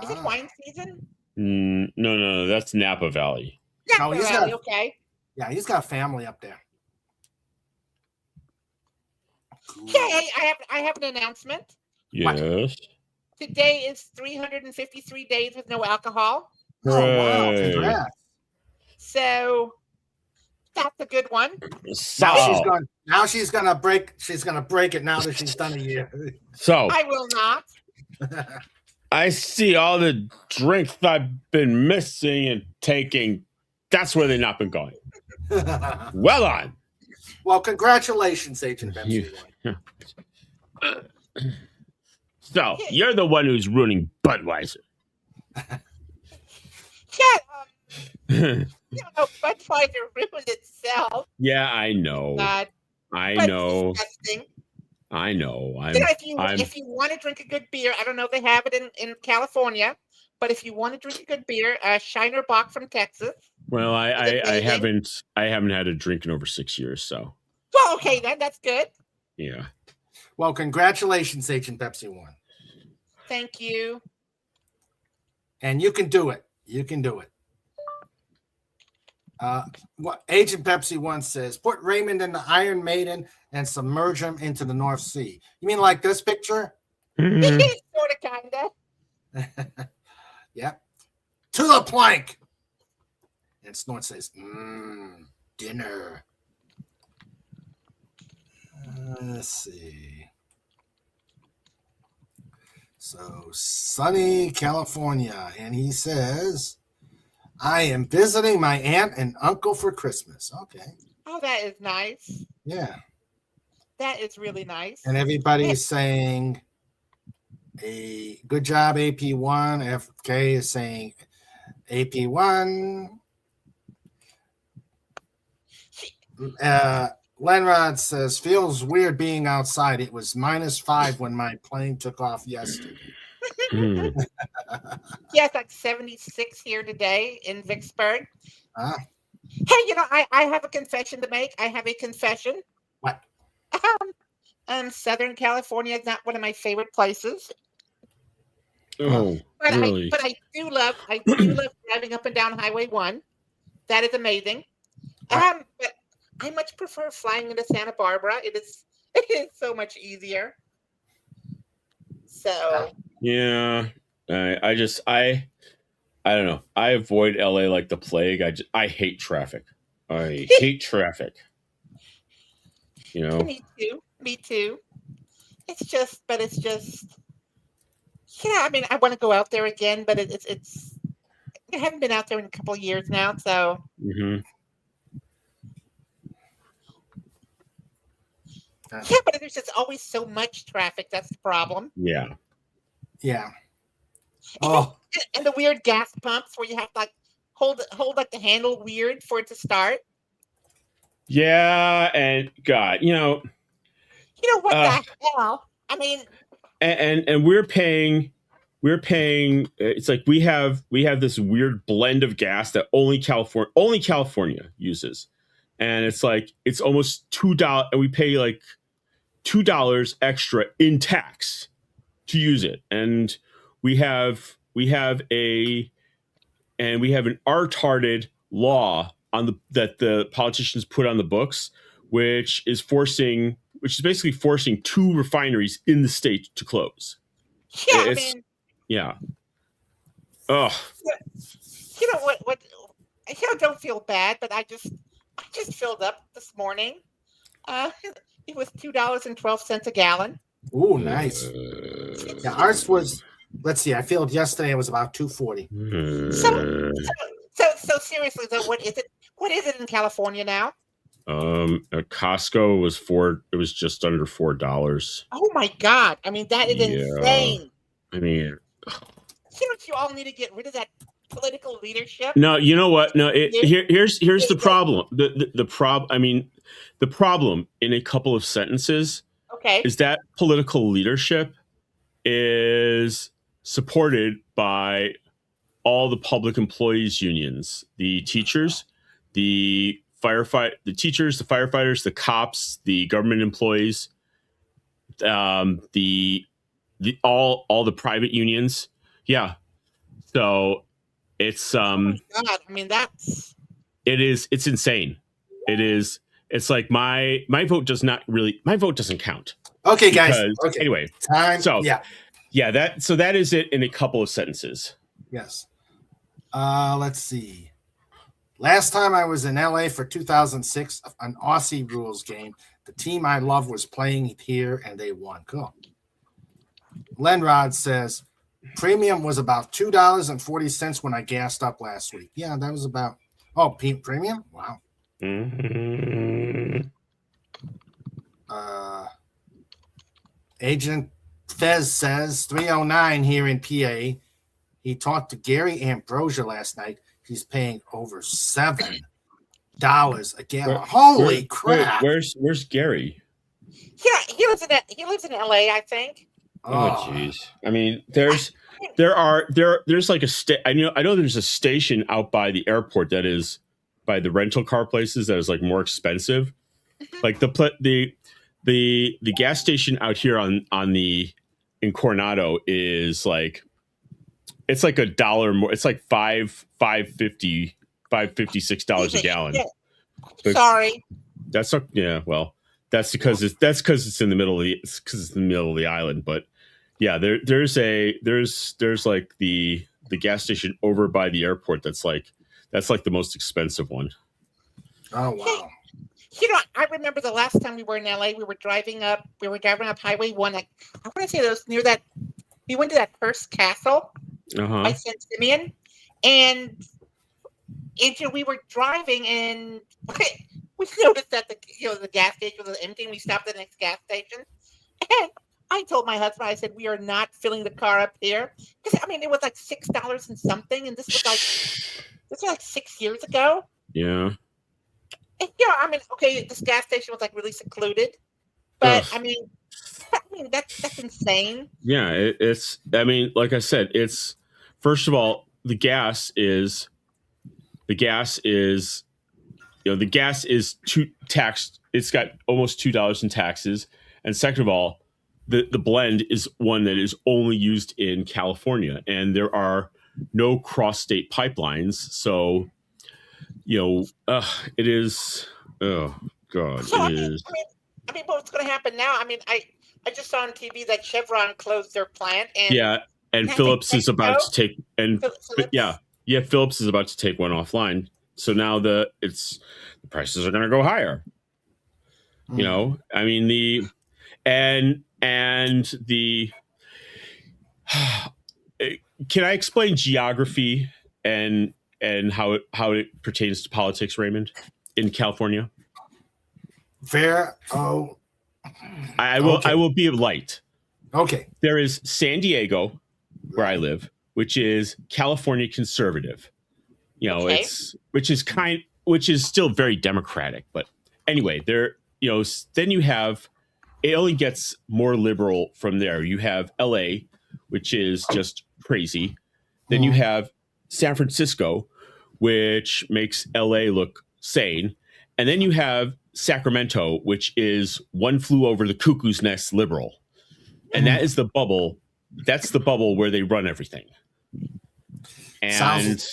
Is it wine season? No, that's Napa Valley. No, Napa he's Valley, got- okay. Yeah, he's got family up there. Okay, I have an announcement. Yes. Today is 353 days with no alcohol. Oh, wow. Hooray. Congrats. So that's a good one. So, Now she's gonna break it now that she's done a year. so I will not. I see all the drinks I've been missing and taking. That's where they've not been going. Well on. Well, congratulations, Agent Pepsi. So you're the one who's ruining Budweiser. Shut up. Budweiser ruined itself. Yeah, I know. God, I but know. disgusting. I know. If you want to drink a good beer, I don't know if they have it in California, but if you want to drink a good beer, Shiner Bock from Texas. Well, I haven't had a drink in over 6 years, so Well, okay, then that's good. yeah. Well, congratulations, Agent Pepsi 1. Thank you. And you can do it. You can do it. What Agent Pepsi 1 says, put Raymond in the Iron Maiden and submerge him into the North Sea. You mean like this picture? Sort of, kinda. Yeah. To the plank. And Snort says, dinner. Let's see. So, sunny California. And he says, I am visiting my aunt and uncle for Christmas. Okay. Oh, that is nice. Yeah. That is really nice. And everybody's saying, a good job, AP1. FK is saying, AP1. Lenrod says, feels weird being outside. It was -5 when my plane took off yesterday. Yeah, it's like 76 here today in Vicksburg. Ah. Hey, I have a confession to make. I have a confession. What? Southern California is not one of my favorite places. Oh, But really? I do love driving up and down Highway 1. That is amazing. But I much prefer flying into Santa Barbara. It is so much easier. So Yeah, I don't know. I avoid LA like the plague. I hate traffic. I hate traffic. Me too. It's just yeah. I mean, I want to go out there again, but it's I haven't been out there in a couple of years now, so. Mhm. Yeah, but there's just always so much traffic. That's the problem. Yeah. Yeah. Oh, And the weird gas pumps where you have to like hold like the handle weird for it to start. Yeah, and God, What the hell? I mean, and we're paying. It's like we have this weird blend of gas that only California uses, and it's like it's almost $2, and we pay like $2 extra in tax to use it, and we have an retarded law that the politicians put on the books, which is basically forcing 2 refineries in the state to close. yeah, Yeah. Oh. What? Don't feel bad, but I just filled up this morning. It was $2.12 a gallon. Ooh, nice. Yeah, ours was. Let's see. I filled yesterday. It was about 240. So seriously though, what is it? What is it in California now? At Costco was it was just under $4. Oh my God! I mean, that is insane. I mean, Don't you all need to get rid of that political leadership? no, you know what? No, here's the problem. The problem in a couple of sentences Okay. is that political leadership is supported by all the public employees unions, the teachers, the teachers, the firefighters, the cops, the government employees, the all the private unions. Yeah. So it's Oh my God! I mean, it's insane. It's like my vote doesn't count. Okay, guys. Okay. Anyway, Time. so yeah. that is it in a couple of sentences. Yes. Let's see. Last time I was in LA for 2006, an Aussie rules game. The team I love was playing here, and they won. Cool. Lenrod says premium was about $2.40 when I gassed up last week. Yeah, that was about. Oh, premium? Wow. Mm-hmm. Agent Fez says 309 here in PA. He talked to Gary Ambrosia last night. He's paying over $7 a gallon. Holy crap! Where's Gary? Yeah, he lives in LA, I think. Oh jeez. I mean, there's like I know there's a station out by the airport that is by the rental car places that is like more expensive. Like the gas station out here in Coronado is like, it's like $1 more. It's like $5.56 a gallon. Yeah. But Sorry. that's well, that's because it's in the middle of the island. But yeah, there's like the gas station over by the airport that's like the most expensive one. Oh wow. I remember the last time we were in LA, we were driving up Highway 1. I want to say those near that. We went to that Hearst Castle by St. Simeon, and we were driving, and we noticed that the gas station was empty, and we stopped at the next gas station. And I told my husband, I said, we are not filling the car up here, because it was like $6 and something, and this was like 6 years ago. Yeah. And, okay, this gas station was like really secluded, but that's insane. Yeah, it's. Like I said, it's. First of all, the gas is too taxed. It's got almost $2 in taxes, and second of all, the blend is one that is only used in California, and there are no cross-state pipelines, so. It is. Oh God, so, it is. What's going to happen now? I just saw on TV that Chevron closed their plant, and Phillips is about to take Phillips is about to take one offline. So now the prices are going to go higher. Can I explain geography and how it pertains to politics, Raymond, in California? Fair. I will. Okay. I will be light. Okay. There is San Diego, where I live, which is California conservative. Okay. which is still very democratic. But anyway, then you have, it only gets more liberal from there. You have LA, which is just crazy. Then you have San Francisco, which makes LA look sane. And then you have Sacramento, which is one flew over the cuckoo's nest liberal. And that is the bubble. That's the bubble where they run everything. And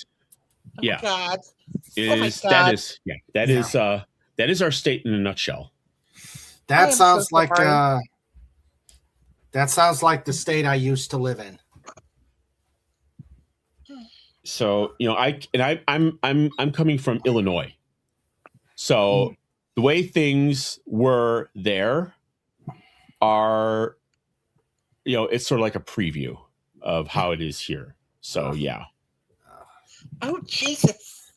yeah, God. That is our state in a nutshell. That sounds like the state I used to live in. So, I'm coming from Illinois. So the way things were there are it's sort of like a preview of how it is here. So yeah. Oh Jesus!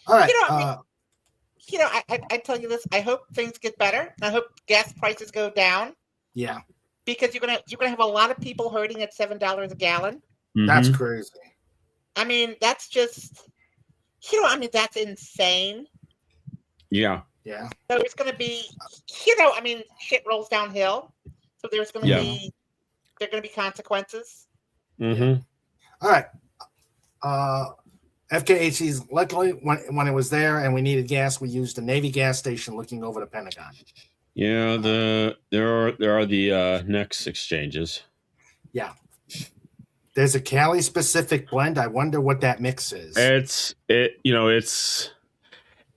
All right. I tell you this. I hope things get better. I hope gas prices go down. Yeah, because you're gonna have a lot of people hurting at $7 a gallon. that's Mhm. crazy. I mean, that's just that's insane. Yeah. Yeah. So there's gonna be shit rolls downhill. So there's gonna be consequences. Mm-hmm. All right. FKHC's luckily when it was there and we needed gas, we used a Navy gas station looking over the Pentagon. Yeah, there are the next exchanges. Yeah. There's a Cali specific blend. I wonder what that mix is. It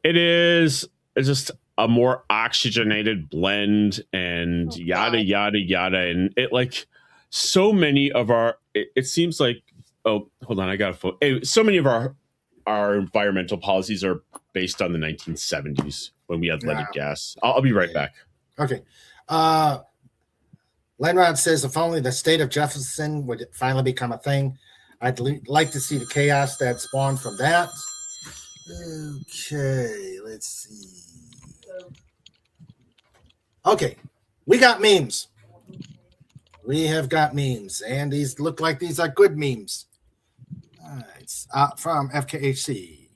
is just a more oxygenated blend and yada yada, and it like so many of our. It seems like hold on, I got a phone. So many of our environmental policies are based on the 1970s when we had leaded gas. I'll be right back. Okay. Lenrod says if only the state of Jefferson would finally become a thing. I'd like to see the chaos that spawned from that. Okay, let's see. Okay, we got memes. We have got memes, and these look like these are good memes. All right, from FKHC.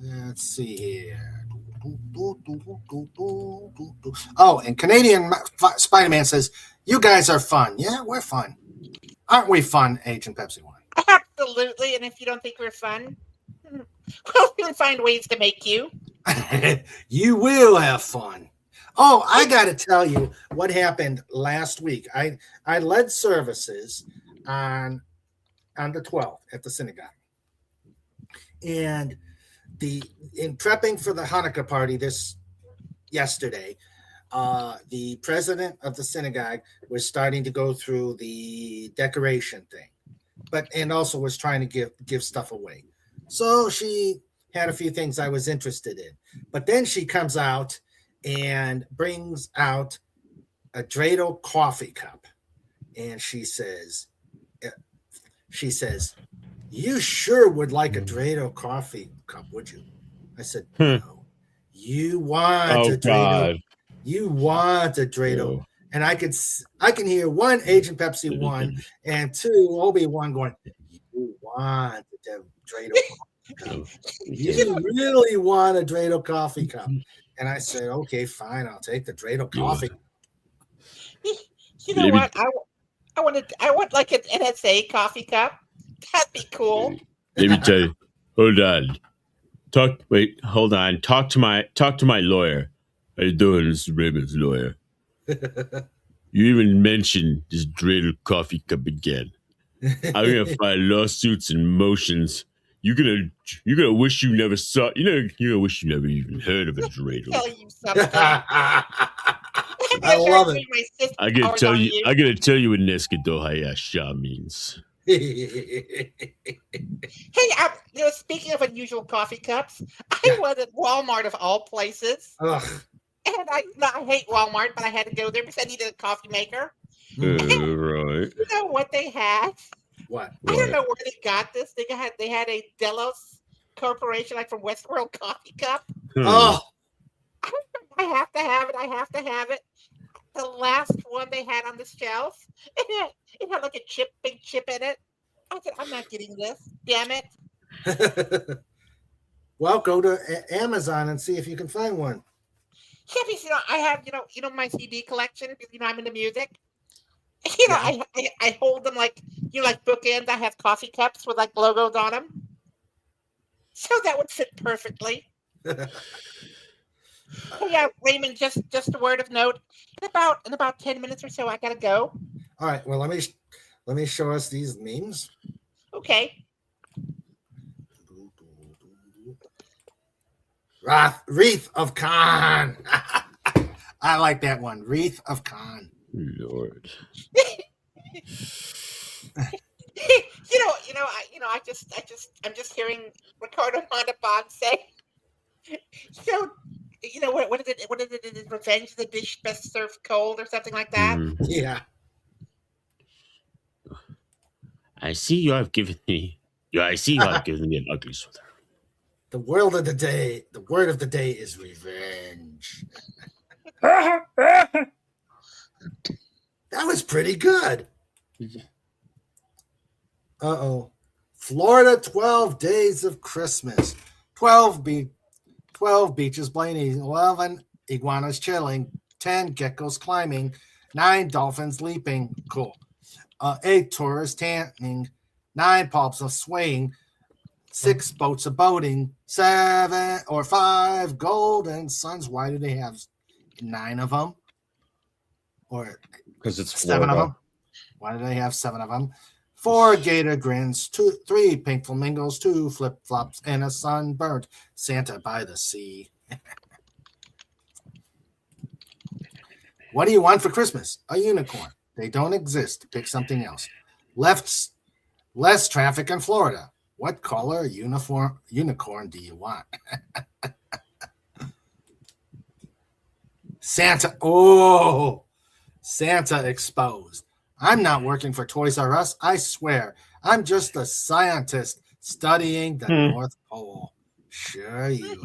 Let's see here. Oh, and Canadian Spider-Man says, "You guys are fun." Yeah, we're fun. Aren't we fun, Agent Pepsi One? Absolutely. And if you don't think we're fun, we'll find ways to make you. You will have fun. Oh, I got to tell you what happened last week. I led services on the 12th at the synagogue. And in prepping for the Hanukkah party yesterday, the president of the synagogue was starting to go through the decoration thing, and also was trying to give stuff away. So she had a few things I was interested in, but then she comes out and brings out a Dreidel coffee cup, and she says, "You sure would like a Dreidel coffee cup, would you?" I said, "No. You want a Dreidel. God. You want a Dreidel." Oh. And I can hear one Agent Pepsi 1 and 2 Obi-Wan going, "You want a Dreidel coffee cup. You really want a Dreidel coffee cup." And I said, "Okay, fine. I'll take the Dreidel coffee." You know what? I want like an NSA coffee cup. That'd be cool. Let me tell you. Hold on. Hold on. Talk to my lawyer. How you doing, Mr. Raymond's lawyer? You even mentioned this Dreidel coffee cup again. I'm gonna file lawsuits and motions. You're gonna wish you never saw. You're gonna wish you never even heard of a Dreidel. Tell you something. I love it. I gotta tell you what Nescado Hayasha means. Hey, speaking of unusual coffee cups, I was at Walmart of all places. Ugh. And I hate Walmart, but I had to go there because I needed a coffee maker. Right. You know what they had? What? I don't know where they got this. They had a Delos Corporation, like from Westworld coffee cup. Oh, I have to have it. The last one they had on the shelf, it had like a big chip in it. I said, "I'm not getting this. Damn it." Well, go to Amazon and see if you can find one. Yeah, because, I have, my CD collection, because, I'm into music. I hold them like bookends. I have coffee cups with like logos on them. So that would fit perfectly. Oh yeah, Raymond, just a word of note. In about 10 minutes or so, I gotta go. All right. Well, let me show us these memes. Okay. Wreath of Khan. I like that one. Wreath of Khan. Lord. I'm just hearing Ricardo Montalban say. So, what is it? What is it? Is it Revenge of the Dish Best Served Cold or something like that? Mm. Yeah. I see you have given me. Yeah, I see you have given me an ugly sweater. The word of the day is revenge. That was pretty good. Uh-oh. Florida 12 days of Christmas. 12 beaches playing, 11 iguanas chilling, 10 geckos climbing, 9 dolphins leaping. Cool. 8 tourists tanning, 9 pulps of swaying, 6 boats of boating, 7 or 5 golden suns. Why do they have 9 of them? Or Because it's 7 of them? Why do they have 7 of them? 4 gator grins, 3 pink flamingos, 2 flip-flops, and a sunburnt Santa by the sea. What do you want for Christmas? A unicorn. They don't exist. Pick something else. Less traffic in Florida. What color unicorn do you want? Santa. Oh, Santa exposed. I'm not working for Toys R Us. I swear. I'm just a scientist studying the North Pole. Sure you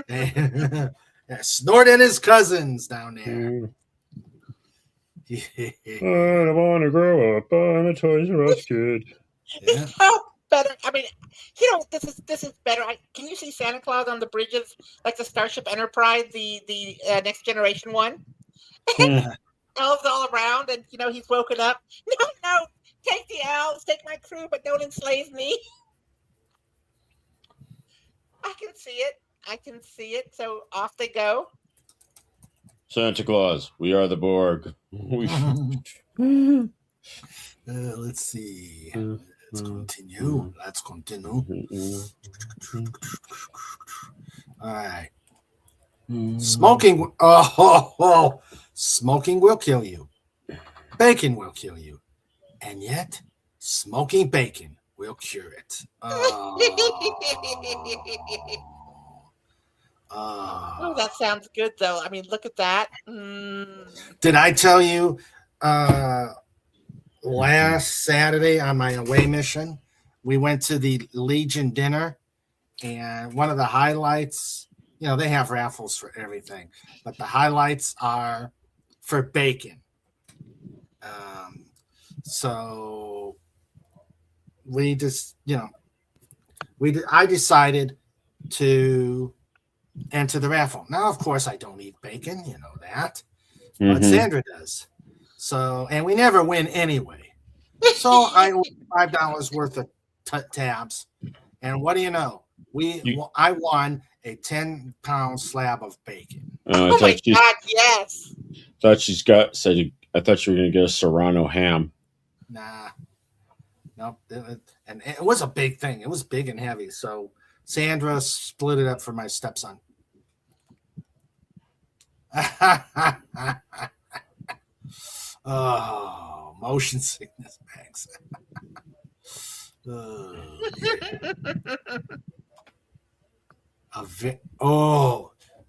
are. Snort and his cousins down there. I want to grow up. I'm a Toys R Us kid. Yeah. Oh, better. I mean, this is better. Can you see Santa Claus on the bridges, like the Starship Enterprise, the Next Generation one? Elves all around, and he's woken up. No, take the elves, take my crew, but don't enslave me. I can see it. So off they go. Santa Claus, we are the Borg. Let's see. Let's continue. All right. Smoking. Smoking will kill you. Bacon will kill you. And yet, smoking bacon will cure it. Oh, that sounds good, though. I mean, look at that. Did I tell you last Saturday on my away mission, we went to the Legion dinner, and one of the highlights, they have raffles for everything, but the highlights are for bacon. So we just, I decided to enter the raffle. Now, of course, I don't eat bacon, you know that, but Sandra does. So, and we never win anyway. So I $5 worth of tabs, and what do you know? I won a 10-pound slab of bacon. Oh my God! Yes. I thought you were going to get a Serrano ham. Nah, nope. And it was a big thing. It was big and heavy. So Sandra split it up for my stepson. Oh, motion sickness, Max.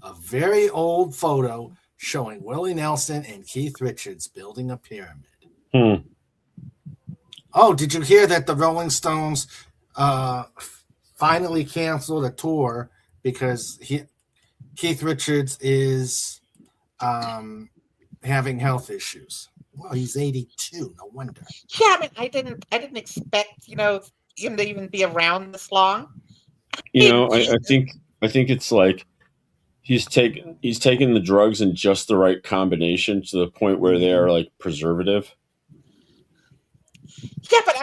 A very old photo showing Willie Nelson and Keith Richards building a pyramid. Oh, did you hear that the Rolling Stones finally canceled a tour because Keith Richards is having health issues? Well, he's 82. No wonder. Yeah, I mean, I didn't expect him to even be around this long. I think it's like he's taken the drugs in just the right combination to the point where they are like preservative. Yeah, but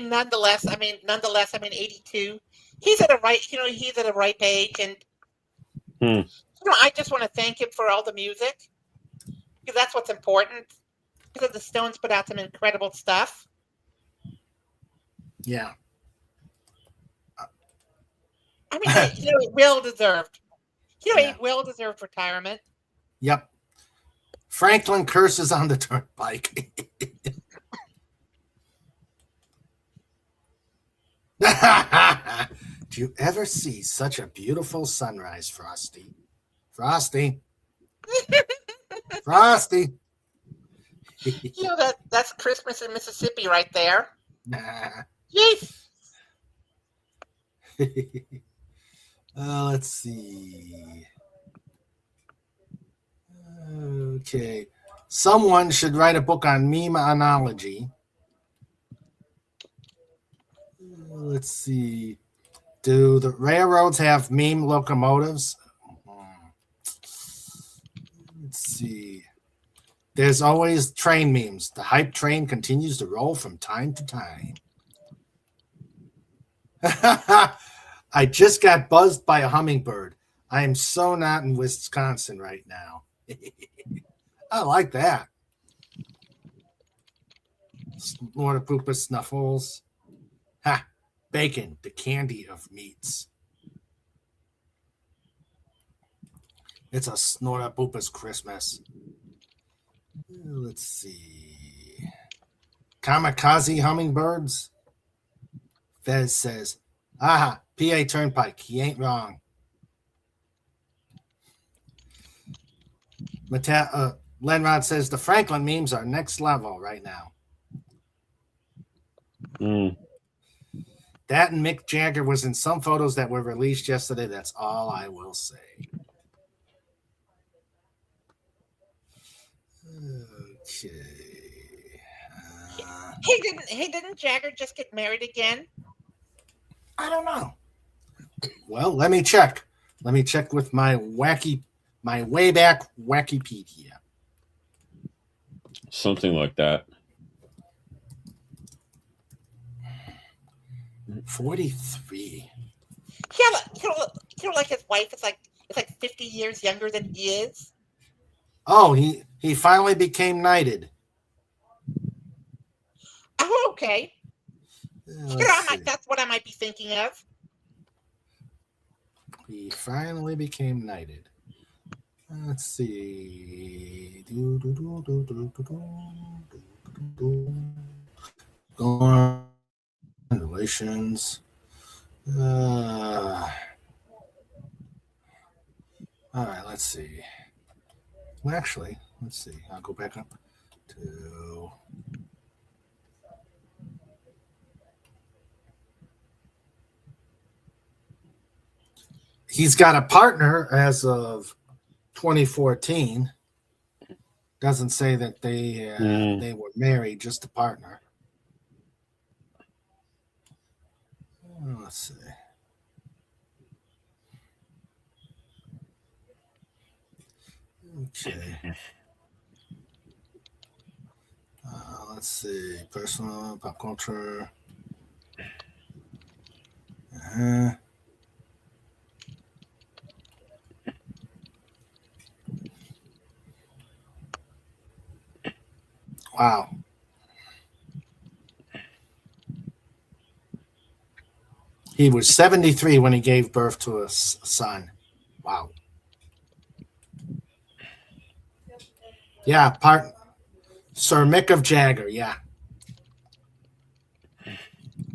nonetheless, 82. He's at a ripe age, and I just want to thank him for all the music, because that's what's important. Because the Stones put out some incredible stuff. Yeah. I mean, well deserved. Well deserved retirement. Yep. Franklin curses on the turnpike. Do you ever see such a beautiful sunrise, Frosty? Frosty. That's Christmas in Mississippi right there. Yes. Let's see. Okay. Someone should write a book on memeonology. Let's see. Do the railroads have meme locomotives? Let's see. There's always train memes. The hype train continues to roll from time to time. I just got buzzed by a hummingbird. I am so not in Wisconsin right now. I like that. Snortapoopa Snuffles. Ha! Bacon, the candy of meats. It's a Snortapoopa's Christmas. Let's see. Kamikaze hummingbirds. Fez says, aha, PA Turnpike. He ain't wrong. Lenrod says the Franklin memes are next level right now. That and Mick Jagger was in some photos that were released yesterday. That's all I will say. Okay. He didn't Jagger just get married again? I don't know. Well, let me check. Let me check with my way back Wikipedia. Something like that. 43. Yeah, like his wife is like 50 years younger than he is. Oh, he finally became knighted. Oh, okay. That's what I might be thinking of. He finally became knighted. Let's see. Relations. All right, let's see. Well, actually, let's see. I'll go back up to. He's got a partner as of 2014. Doesn't say that they were married, just a partner. Let's see. Okay. Let's see. Personal, pop culture. Wow. He was 73 when he gave birth to a son. Wow. Yeah, Sir Mick of Jagger, yeah.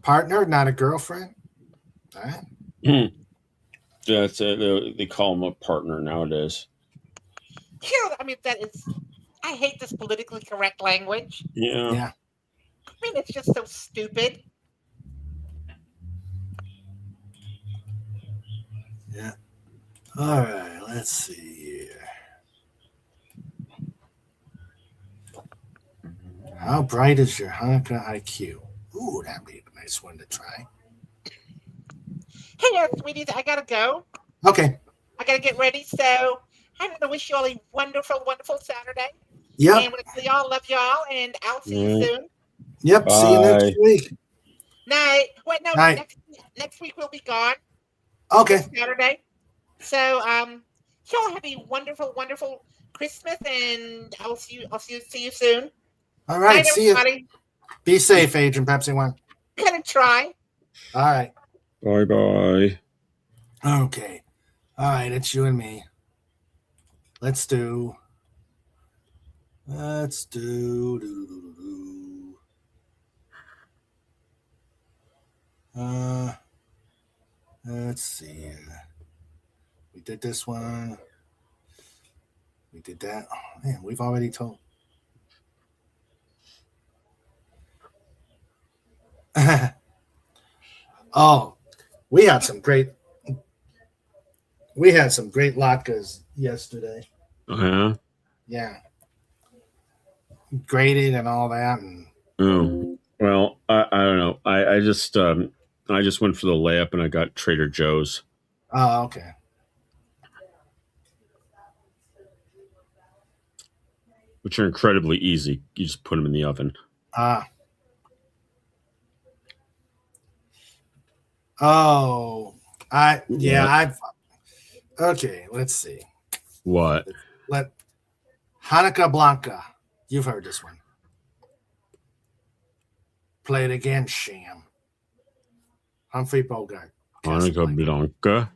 Partner, not a girlfriend. All right. That's it. They call him a partner nowadays. Yeah, I mean I hate this politically correct language. Yeah. I mean, it's just so stupid. Yeah. All right, let's see here. How bright is your Hanukkah IQ? Ooh, that'd be a nice one to try. Hey, sweeties, I gotta go. Okay. I gotta get ready. So I'm gonna wish you all a wonderful, wonderful Saturday. Yep. And with y'all, love y'all, and I'll see you soon. Yep. Bye. See you next week. Night. Wait, no. Night. Next week we'll be gone. Okay. Saturday. So y'all have a wonderful, wonderful Christmas, and I'll see you soon. All right. Night, See everybody. you. Be safe, Agent Pepsi One. Gonna try. All right. Bye. Okay. All right. It's you and me. Let's do. Let's see. We did this one. We did that. Oh, man, we've already told. Oh, we had some great latkes yesterday. Yeah. Yeah, graded and all that, and Oh. Well, I don't know. I just went for the layup and I got Trader Joe's, oh, okay. which are incredibly easy. You just put them in the oven. Oh, What? I've okay. Let's see. What? Let Hanukkah Blanca. You've heard this one. Play it again, Sham. Humphrey Bogart. Hanukkah Blanca?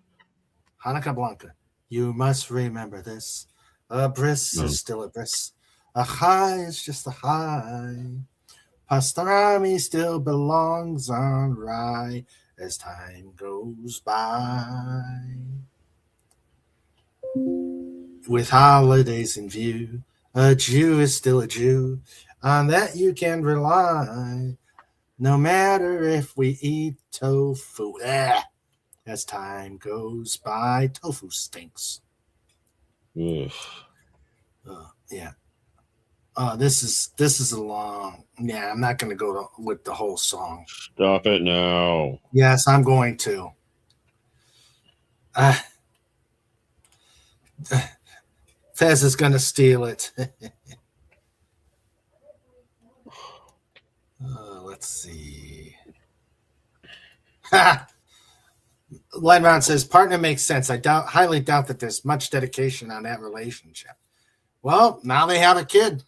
Hanukkah Blanca. You must remember this. A bris No. is still a bris. A high is just a high. Pastrami still belongs on rye as time goes by. With holidays in view, a Jew is still a Jew. On that you can rely. No matter if we eat tofu. As time goes by, tofu stinks. Ugh. Yeah. This is a long. Yeah, I'm not going to go with the whole song. Stop it now. Yes, I'm going to. Fez is going to steal it. Let's see. Lenron says partner makes sense. I highly doubt that there's much dedication on that relationship. Well, now they have a kid.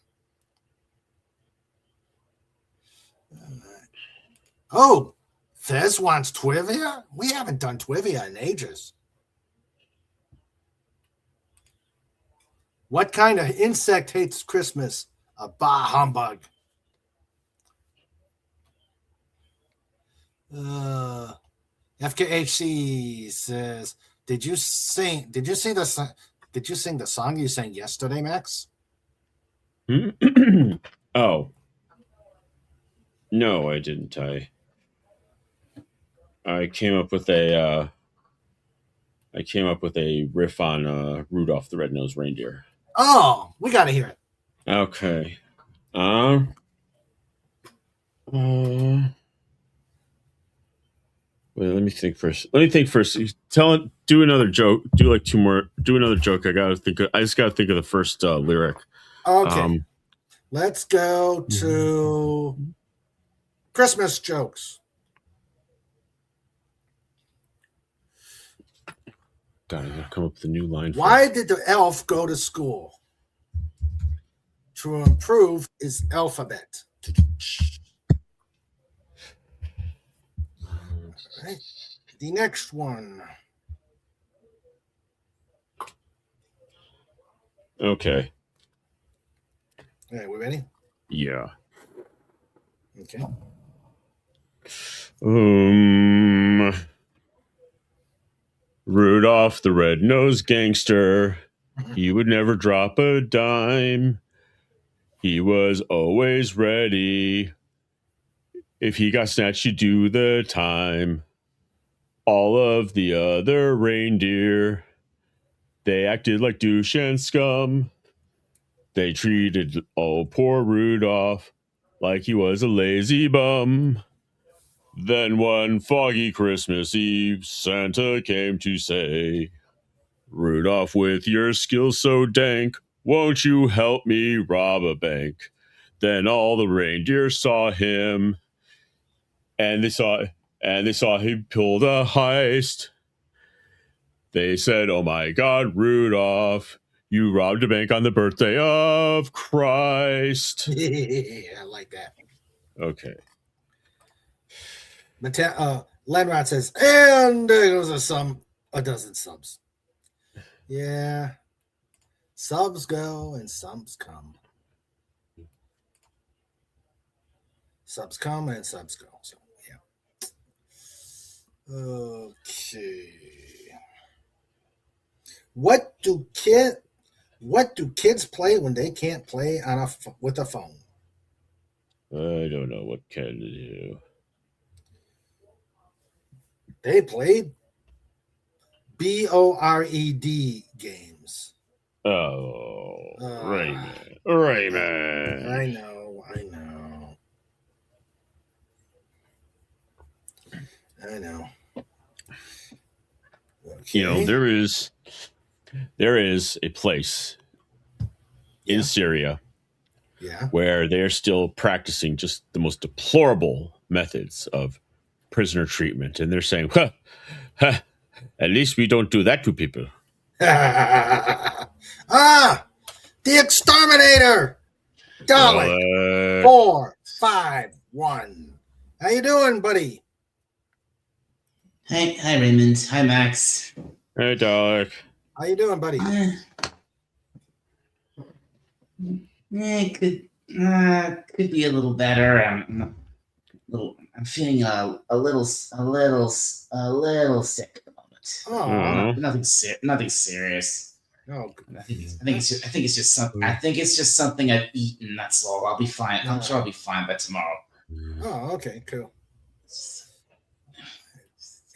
Oh, Fez wants Twivia? We haven't done Twivia in ages. What kind of insect hates Christmas? A bah humbug. FKHC says, Did you sing the song you sang yesterday, Max? Oh. No, I didn't. I came up with a riff on Rudolph the Red-Nosed Reindeer. Oh, we got to hear it. Okay. Wait, let me think first. Do another joke. Do like two more. Do another joke. I just gotta think of the first lyric. Okay. Let's go to Christmas jokes. God, I gotta come up with a new line. Why did the elf go to school? To improve his alphabet. Right. The next one. Okay. All right, we ready? Yeah. Okay. Rudolph the Red-Nosed Gangster. He would never drop a dime. He was always ready. If he got snatched, he'd do the time. All of the other reindeer, they acted like douche and scum. They treated poor Rudolph like he was a lazy bum. Then one foggy Christmas Eve, Santa came to say, Rudolph, with your skills so dank, won't you help me rob a bank? Then all the reindeer saw him, and they saw he pulled a heist. They said, oh my God, Rudolph, you robbed a bank on the birthday of Christ. I like that. Okay. Lenrod says, and there goes a dozen subs. Yeah. Subs go and subs come. Subs come and subs go. So, yeah. Okay. What do kids play when they can't play with a phone? I don't know what can to do. They played BORED games. Oh, Raymond. I know. Okay. You know, there is a place in Syria where they're still practicing just the most deplorable methods of prisoner treatment. And they're saying, at least we don't do that to people. The exterminator! Dalek 451. How you doing, buddy? Hi, Raymond. Hi, Max. Hey, Dalek. How you doing, buddy? Could be a little better. I'm feeling a little sick at the moment. Oh, Nothing serious. Oh, I think it's just something. I think it's just something I've eaten. That's all. I'll be fine. I'm sure I'll be fine by tomorrow. Oh, okay, cool.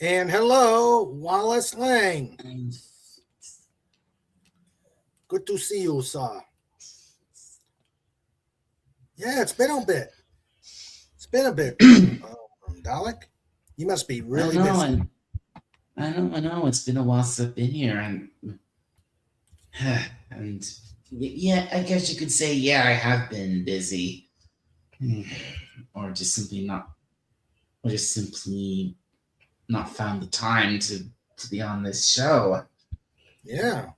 And hello, Wallace Lang. Good to see you, sir. Yeah, it's been a bit. Dalek, you must be really busy. I know. It's been a while since I've been here, and yeah, I guess you could say, yeah, I have been busy, or just simply not found the time to be on this show. Yeah.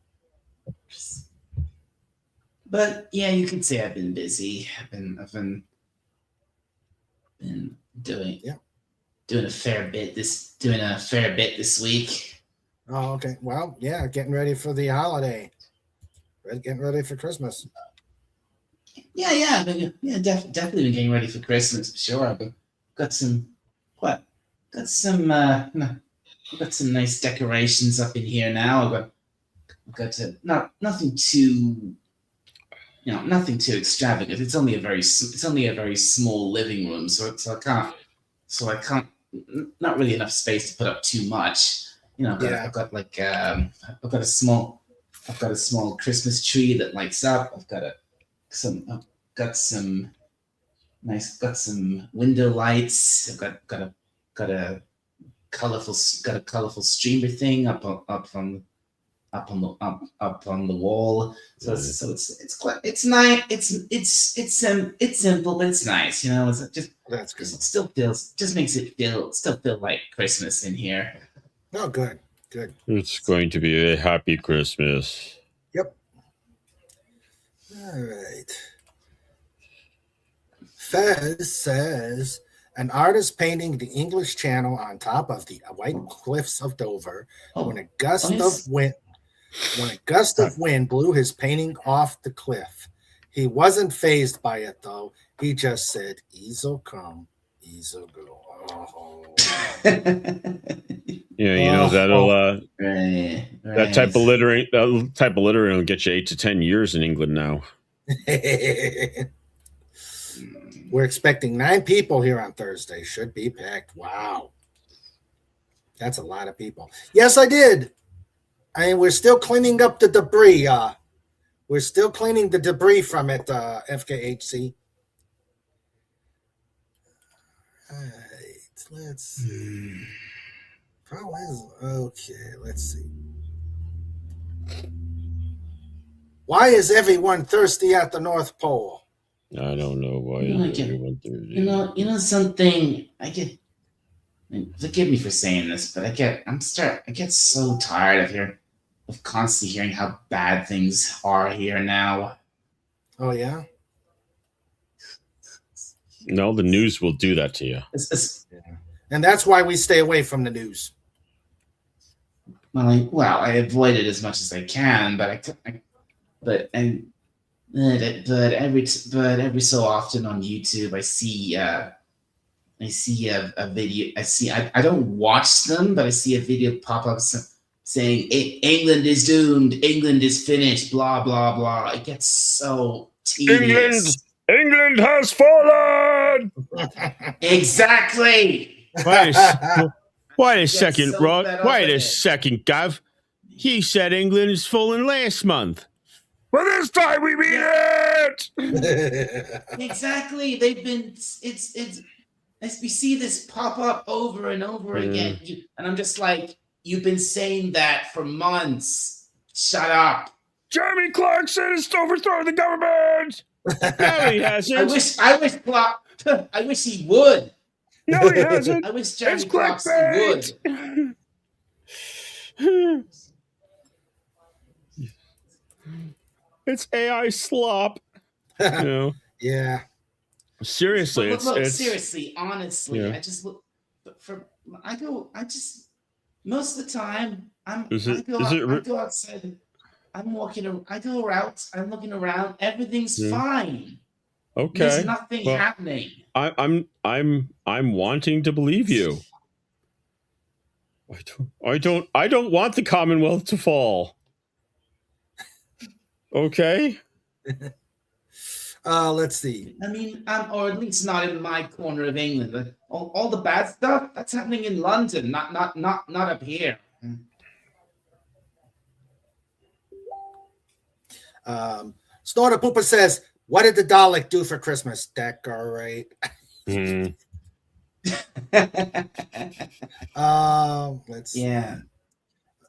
But yeah, you could say I've been busy. I've been doing a fair bit this week. Oh, okay. Well, yeah, getting ready for the holiday. Getting ready for Christmas. Yeah, definitely been getting ready for Christmas for sure. I've got some nice decorations up in here now. I've got nothing too extravagant. It's only a very small living room, so I can't not really enough space to put up too much. I've got a small Christmas tree that lights up. I've got some window lights. I've got a colorful streamer thing up on the wall. So it's nice. It's simple, but it's nice. It's just That's good. Makes it feel like Christmas in here. Oh, good. It's going to be a happy Christmas. Yep. All right. Fez says an artist painting the English Channel on top of the white cliffs of Dover when a gust of wind blew his painting off the cliff. He wasn't fazed by it though. He just said, "Ease'll come, ease'll go." Oh. Yeah, that type of littering will get you 8 to 10 years in England now. We're expecting 9 people here on Thursday. Should be packed. Wow. That's a lot of people. Yes, I did. We're still cleaning up the debris. We're still cleaning the debris from it, FKHC. All right. Let's see. Okay, let's see. Why is everyone thirsty at the North Pole? I don't know why everyone thirsty. Something I get. Forgive me for saying this, but I get so tired of constantly hearing how bad things are here now. Oh yeah. No, the news will do that to you. And that's why we stay away from the news. I avoid it as much as I can, but every so often on YouTube I see a video. I don't watch them, but I see a video pop up saying England is doomed, England is finished, blah blah blah. It gets so tedious. England has fallen. Exactly. Wait a get second, so Rod. fed up Wait with a it. second, Gov. He said England is falling last month. Well, this time we mean it. Exactly. They've been. It's. We see this pop up over and over again, and I'm just like, you've been saying that for months. Shut up. Jeremy Clarkson is overthrowing the government. No, he hasn't. I wish he would. No, he hasn't. I wish Jeremy It's Clarkson would. clickbait. It's AI slop. You know. Yeah. Seriously, Look, it's seriously, honestly, yeah. I just look most of the time I go outside, I'm walking, I go out, I'm looking around, everything's fine. Okay. There's nothing happening. I'm wanting to believe you. I don't want the Commonwealth to fall. Okay. Let's see. I mean, or at least not in my corner of England. But all the bad stuff that's happening in London, not up here. Snorter Pooper says, "What did the Dalek do for Christmas?" Deck, all right. Let's see. Yeah.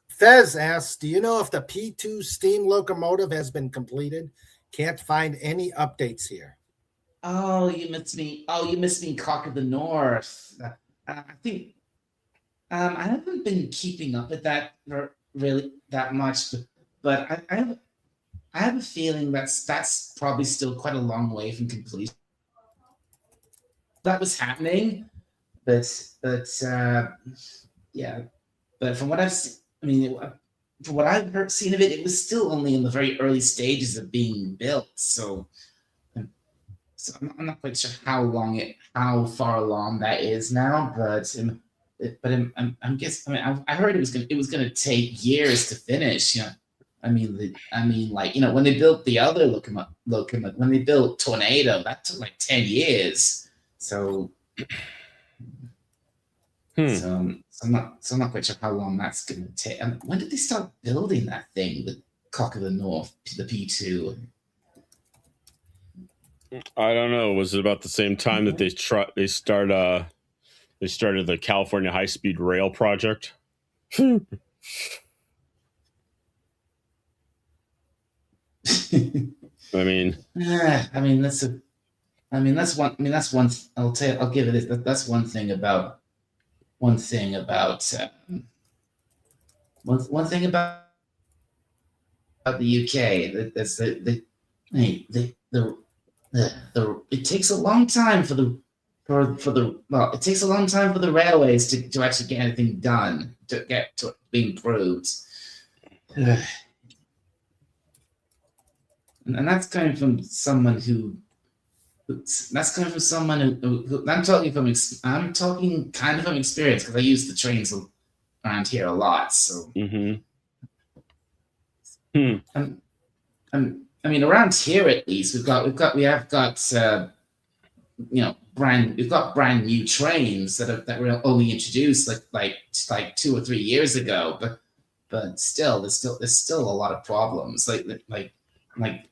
Fez asks, "Do you know if the P2 steam locomotive has been completed? Can't find any updates here." Oh, you missed me. Cock of the North. I think I haven't been keeping up with that really that much, but I have a feeling that's probably still quite a long way from completion. That was happening, but yeah. But from what I've seen, from what I've seen of it, it was still only in the very early stages of being built. So I'm not quite sure how far along that is now. But I'm guessing. I heard it was gonna take years to finish. You know, when they built the other locomotive, when they built Tornado, that took like 10 years. So. So I'm not quite sure how long that's going to take. When did they start building that thing, the Cock of the North, the P2? I don't know. Was it about the same time that they started the California High Speed Rail project? I mean, that's one. I'll give it. That's one thing about. One thing about the UK. That's it takes a long time for the railways to actually get anything done, to get to being improved. And that's coming from someone who. I'm talking kind of from experience, because I use the trains around here a lot. So, around here at least, we've got brand new trains that were only introduced like 2 or 3 years ago, but still there's still a lot of problems. Like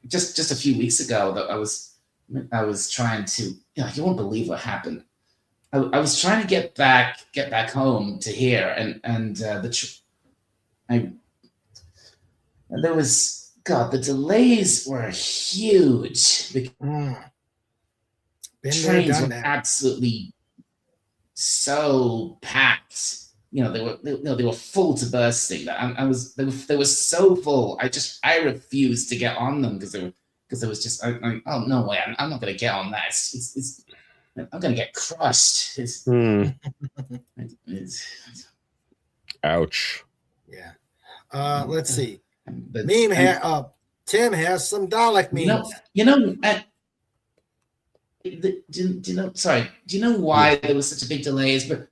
just a few weeks ago that I was trying to, you won't believe what happened. I was trying to get back home to here, and there was, the delays were huge. The trains were absolutely so packed. They were full to bursting. They were so full. I refused to get on them because it was just, oh no way, I'm not going to get on that. I'm going to get crushed. Ouch. Yeah. Let's see. Tim has some Dalek memes. Do you know why there was such a big delay? But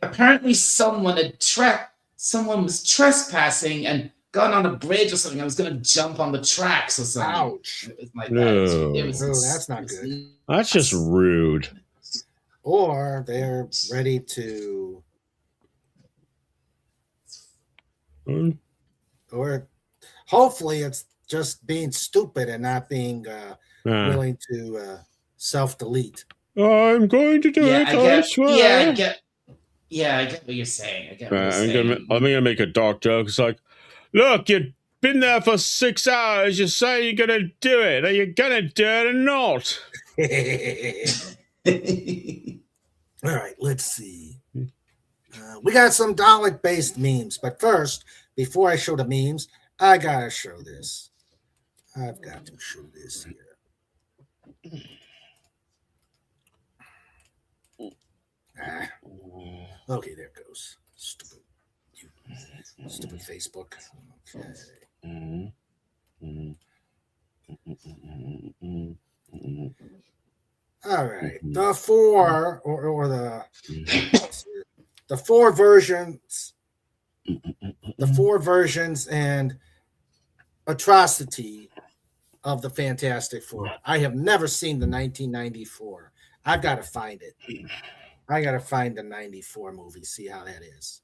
apparently someone was trespassing and gone on a bridge or something. I was going to jump on the tracks or something. Ouch. That's not good. That's just rude. Or they're ready to Mm. Or hopefully it's just being stupid and not being willing to self-delete. I'm going to do it. I swear. I get what you're saying. I get what you're I'm saying. gonna make a dark joke. It's like, look, you've been there for 6 hours. You say you're gonna do it. Are you gonna do it or not? All right, let's see. We got some Dalek-based memes, but first, before I show the memes, I gotta show this. I've got to show this here. Okay, there it goes. Stupid Facebook. Okay. All right, the four or the four versions and atrocity of the Fantastic Four. I have never seen the 1994. I've got to find it. I got to find the 94 movie, see how that is.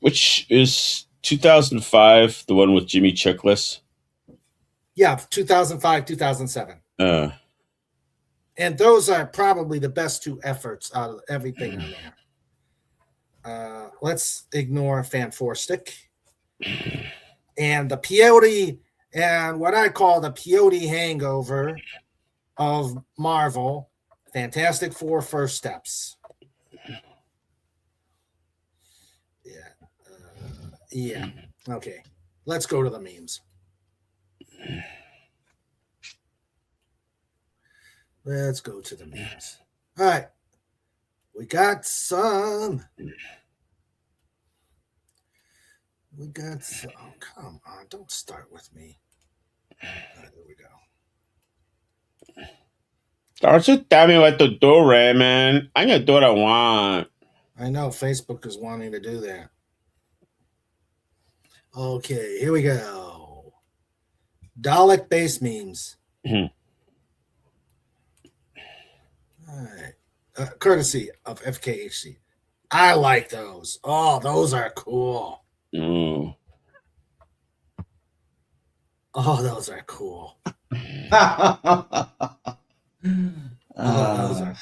Which is 2005, the one with Jimmy Chiklis? Yeah, 2005, 2007. And those are probably the best two efforts out of everything on there. Let's ignore Fanforstic. And the peyote, and what I call the peyote hangover of Marvel, Fantastic Four First Steps. Yeah. Okay. Let's go to the memes. Let's go to the memes. All right. We got some. Oh, come on. Don't start with me. There we go. Don't you tell me what to do, Raymond. I'm going to do what I want. I know Facebook is wanting to do that. Okay, here we go. Dalek-based memes. All right. Courtesy of FKHC. I like those. Oh, those are cool. Mm. Oh, those are cool. Those are...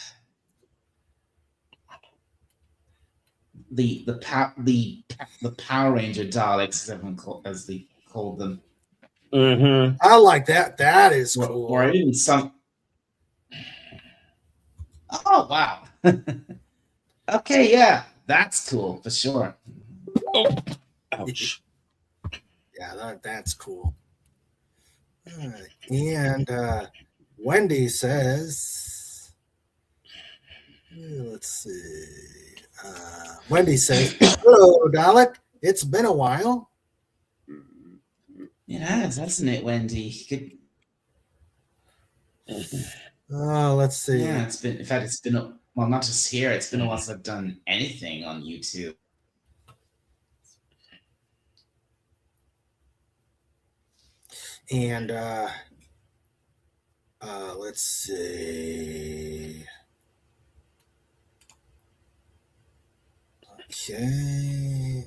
The Power Ranger Daleks, as they called them. Mm-hmm. I like that. That is cool. Or even some. Oh wow. Okay, yeah, that's cool for sure. Oh, ouch. Yeah, that's cool. All right. And Wendy says, let's see. Wendy says, hello, Dalek. It's been a while. It has, hasn't it, Wendy? Let's see. Yeah, it's been. In fact, it's been. Well, not just here. It's been a while since I've done anything on YouTube. And let's see. Okay.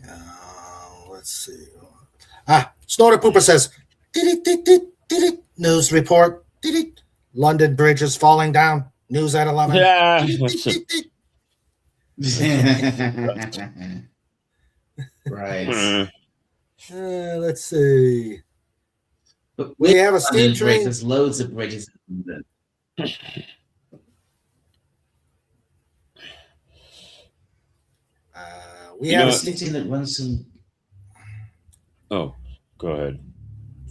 Let's see. Snorter Pooper says, news report. London Bridge is falling down. News at 11. Yeah. Right. Let's see. But we have a steam train. There's loads of bridges in London. We have a steam train that runs from. Oh, go ahead.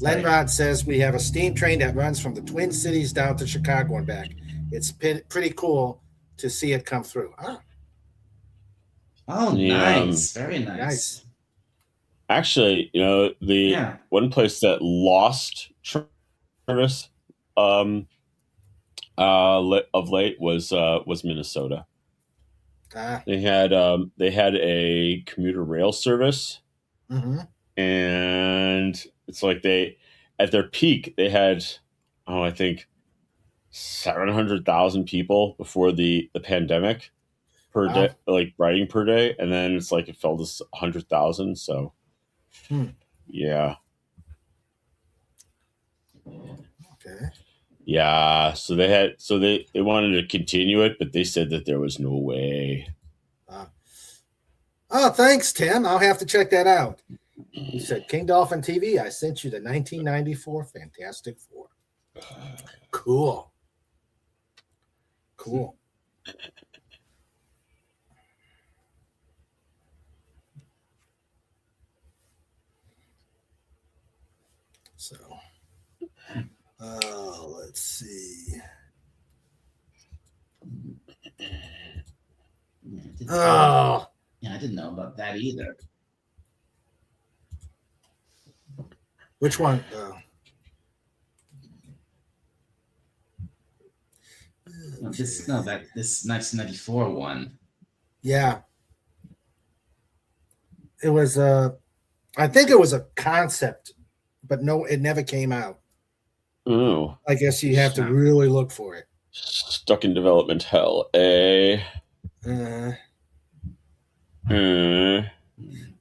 Lenrod says we have a steam train that runs from the Twin Cities down to Chicago and back. It's pretty cool to see it come through. Oh, nice. Very nice. Actually, the one place that lost service of late was Minnesota. They had a commuter rail service, and it's like at their peak they had I think 700,000 people before the pandemic per day, like riding per day, and then it's like it fell to 100,000. So Yeah. Okay. Yeah. So they wanted to continue it, but they said that there was no way. Oh, thanks, Tim. I'll have to check that out. He said, King Dolphin TV, I sent you the 1994 Fantastic Four. Cool. So, let's see. I didn't know about that either. Which one? This 1994 one. Yeah. It was I think it was a concept, but no, it never came out. Oh. I guess you have to really look for it. Stuck in development hell, eh?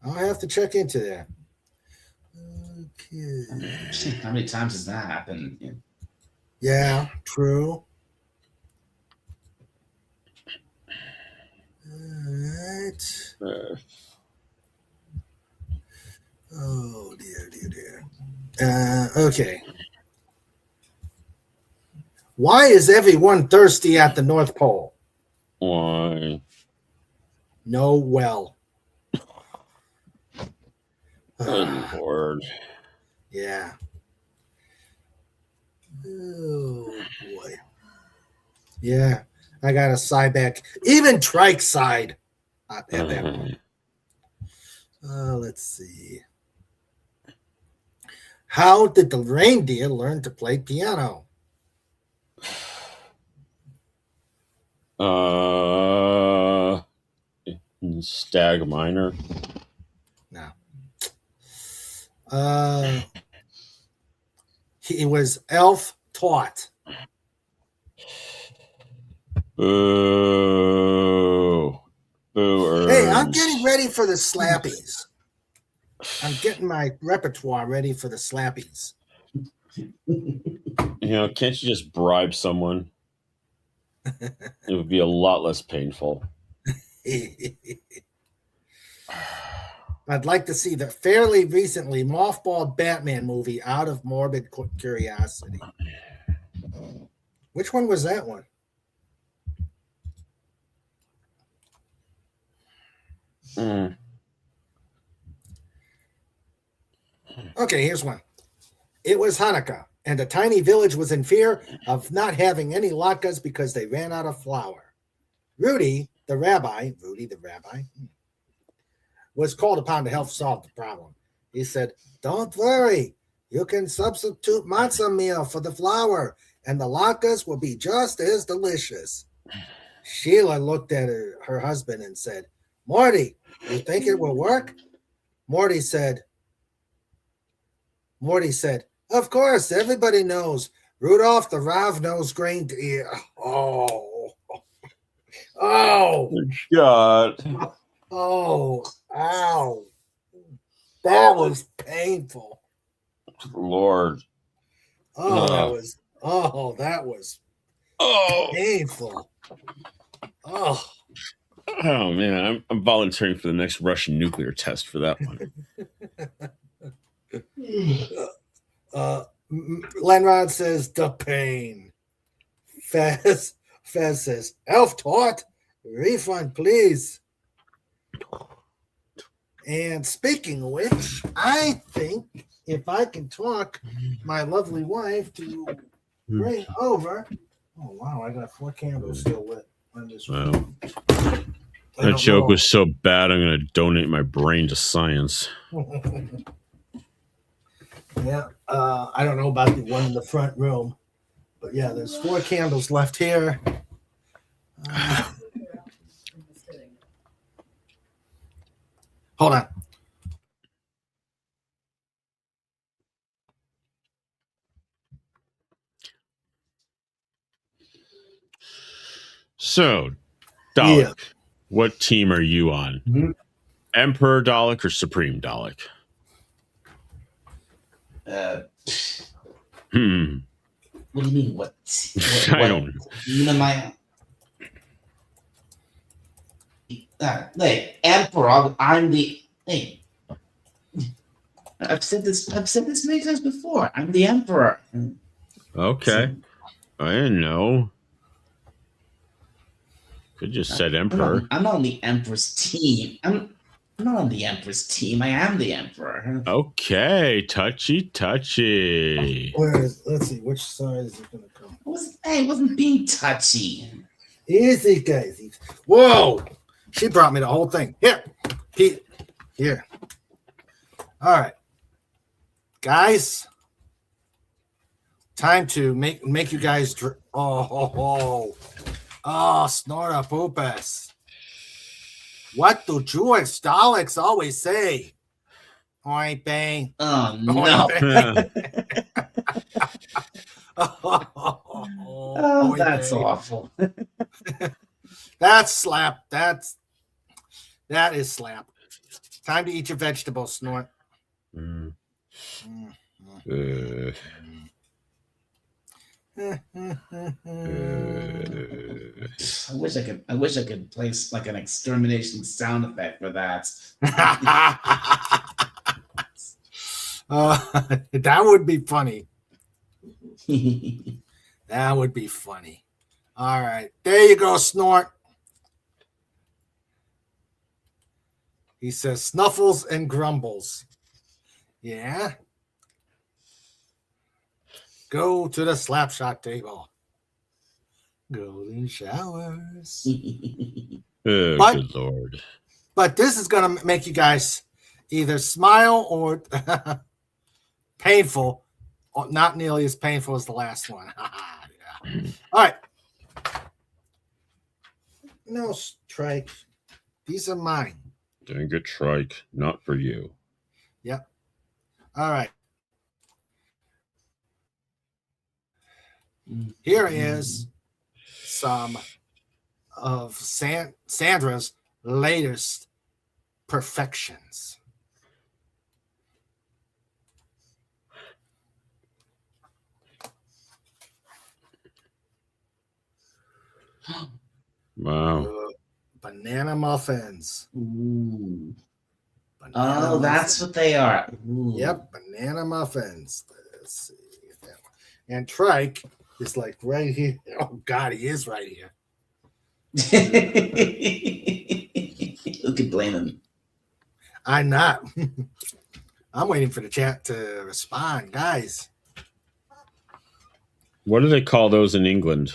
I'll have to check into that. Okay. How many times has that happened? Yeah, true. All right. Oh, dear. Okay. Why is everyone thirsty at the North Pole? Why? No well. Good Lord. Yeah. Oh, boy. Yeah. I got a side back. Even trike side at that point. Let's see. How did the reindeer learn to play piano? Stag minor. No. He was elf taught. Boo. Boo. Hey, I'm getting ready for the slappies. I'm getting my repertoire ready for the slappies. Can't you just bribe someone? It would be a lot less painful. I'd like to see the fairly recently mothballed Batman movie out of morbid curiosity. Which one was that one? Okay, here's one. It was Hanukkah, and the tiny village was in fear of not having any latkes because they ran out of flour. Rudy the rabbi, was called upon to help solve the problem. He said, "Don't worry, you can substitute matzah meal for the flour, and the latkes will be just as delicious." Sheila looked at her husband and said, "Morty, you think it will work?" Morty said, "Of course, everybody knows. Rudolph the Rav-Nosed Reindeer." Oh, God. Oh, ow. That was painful. Lord. That was painful. Oh man, I'm volunteering for the next Russian nuclear test for that one. Lenrod says the pain. Fez says elf taught. Refund, please. And speaking of which, I think if I can talk my lovely wife to bring over. Oh wow, I got 4 candles still lit on this one. That joke was so bad, I'm going to donate my brain to science. Yeah, I don't know about the one in the front room, but yeah, there's 4 candles left here. Hold on. So, Dalek, what team are you on? Emperor Dalek or Supreme Dalek? Hmm. What do you mean? What I don't know. team am I? Hey, Emperor. I'm the. Hey, I've said this. I've said this many times before. I'm the Emperor. Okay. I didn't know. Could just said Emperor. I'm not on the Emperor's team. I'm not on the Emperor's team. I am the Emperor. Okay. Touchy. Let's see, which side is it going to come? I wasn't being touchy. Easy, guys. Whoa! She brought me the whole thing. Here, Pete. Here. All right, guys. Time to make you guys. Oh, Snorta Poopus. What do Jewish Daleks always say? Oink bang. Oh no! Oh, that's awful. That's slap. That is slap. Time to eat your vegetables, Snort. Mm. I wish I could place like an extermination sound effect for that. That would be funny. That would be funny. All right. There you go, Snort. He says snuffles and grumbles. Yeah. Go to the slapshot table. Golden showers. Oh, But- good Lord. But this is going to make you guys either smile or painful. Not nearly as painful as the last one. Yeah. All right. No strike. These are mine. Dang it, Trike. Not for you. Yep. All right. Here is some of Sandra's latest perfections. Wow. Banana muffins. Ooh. Banana Oh, that's muffins. what they are. Ooh. Yep, banana muffins. Let's see. And Trike is like right here. Oh God, he is right here. Who could blame him? I'm not. I'm waiting for the chat to respond, guys. What do they call those in England?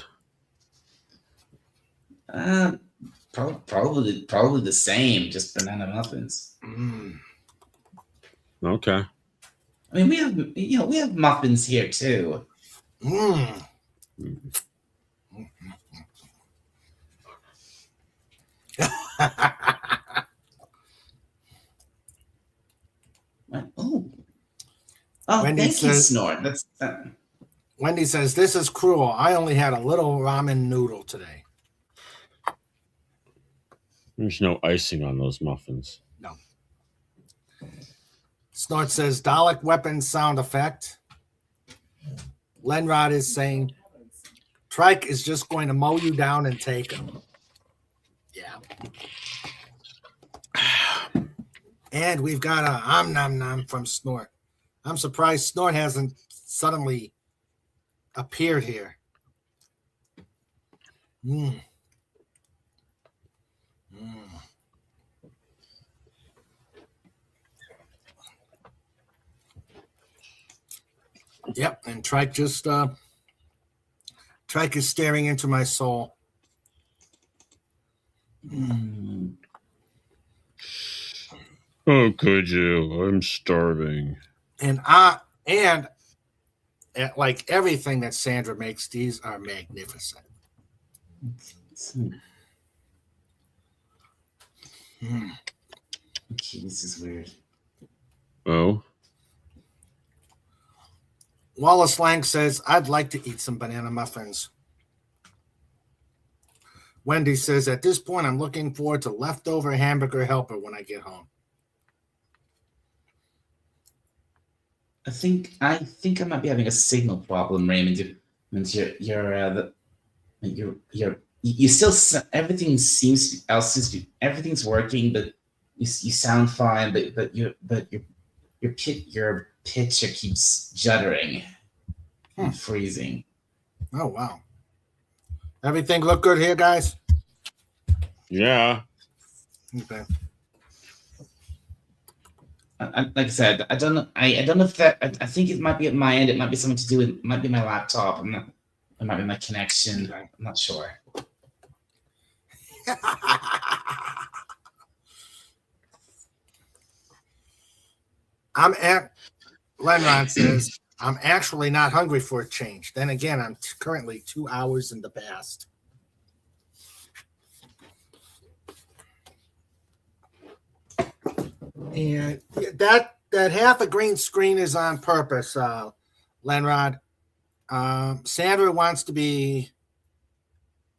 Probably the same, just banana muffins. Mm. Okay. I mean, we have muffins here too. Mm. Oh, Wendy thank you, says- Snort. That's Wendy says, "This is cruel. I only had a little ramen noodle today." There's no icing on those muffins. No. Snort says, "Dalek weapon sound effect." Lenrod is saying, "Trike is just going to mow you down and take him." Yeah. And we've got a nom nom from Snort. I'm surprised Snort hasn't suddenly appeared here. Mm. Mm. Yep, and Trike just Trike is staring into my soul. Oh, could you? I'm starving. And like everything that Sandra makes, these are magnificent. Mm. okay. This is weird. Oh, Wallace Lang says, "I'd like to eat some banana muffins." Wendy says, "At this point, I'm looking forward to leftover hamburger helper when I get home." I think I might be having a signal problem, Raymond. You still everything seems to be everything's working, but you sound fine, but your picture keeps juddering and freezing. Oh wow! Everything look good here, guys. Yeah. Okay. Like I said, I don't know. I don't know if that. I think it might be at my end. It might be something to do with. It might be my laptop. It might be my connection. Okay. I'm not sure. Lenron says, I'm actually not hungry for a change. Then again, I'm currently 2 hours in the past. And that half a green screen is on purpose, Lenrod. Sandra wants to be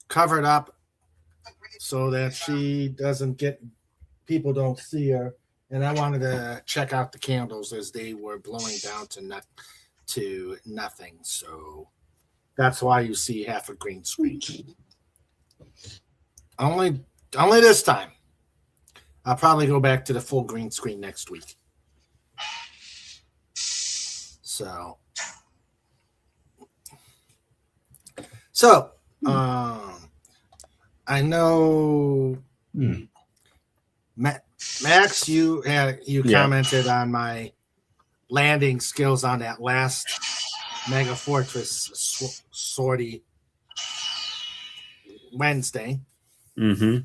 covered up so that she doesn't get, people don't see her. And I wanted to check out the candles as they were blowing down to nothing. So that's why you see half a green screen. Only this time. I'll probably go back to the full green screen next week. So I know Max, you commented on my landing skills on that last Mega Fortress sortie Wednesday. Mm-hmm.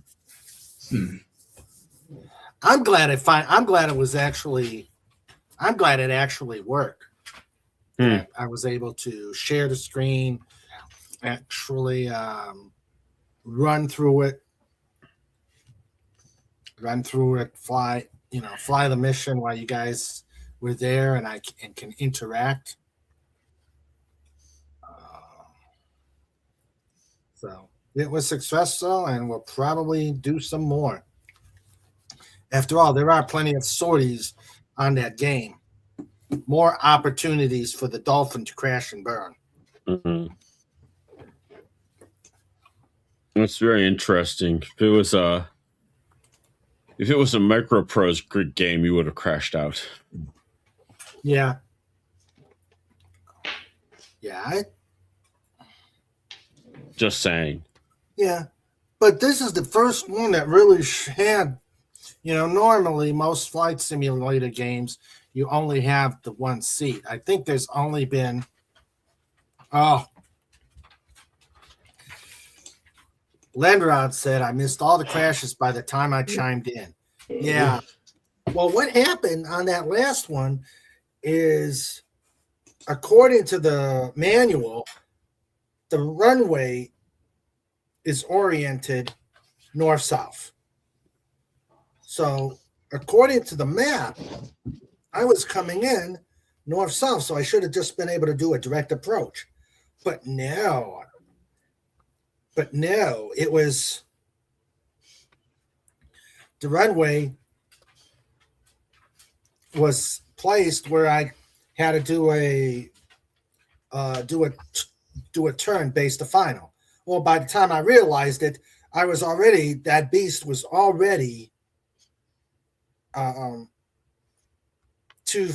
I'm glad it actually worked. I was able to share the screen, actually run through it, fly the mission while you guys were there, and can interact. So it was successful, and we'll probably do some more. After all, there are plenty of sorties on that game. More opportunities for the Dolphin to crash and burn. Mm-hmm. That's very interesting. If it was a Microprose grid game, you would have crashed out. Yeah. Just saying. Yeah, but this is the first one that really had. Normally most flight simulator games, you only have the one seat. I think there's only been, Lenrod said, I missed all the crashes by the time I chimed in. Yeah. Well, what happened on that last one is, according to the manual, the runway is oriented north-south. So, according to the map, I was coming in north-south, so I should have just been able to do a direct approach. But no, it was the runway was placed where I had to do a turn based the final. Well, by the time I realized it, that beast was already too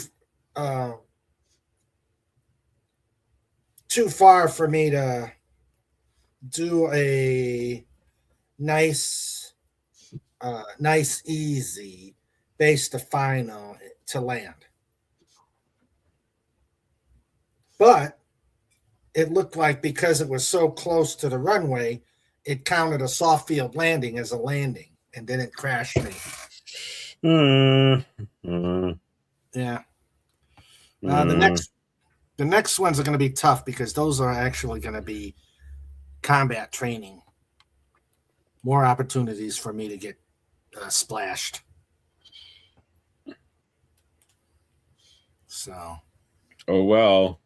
far for me to do a nice easy base to final to land. But it looked like because it was so close to the runway, it counted a soft field landing as a landing, and then it crashed me. Yeah. The next ones are going to be tough because those are actually going to be combat training. More opportunities for me to get splashed. So. Oh well.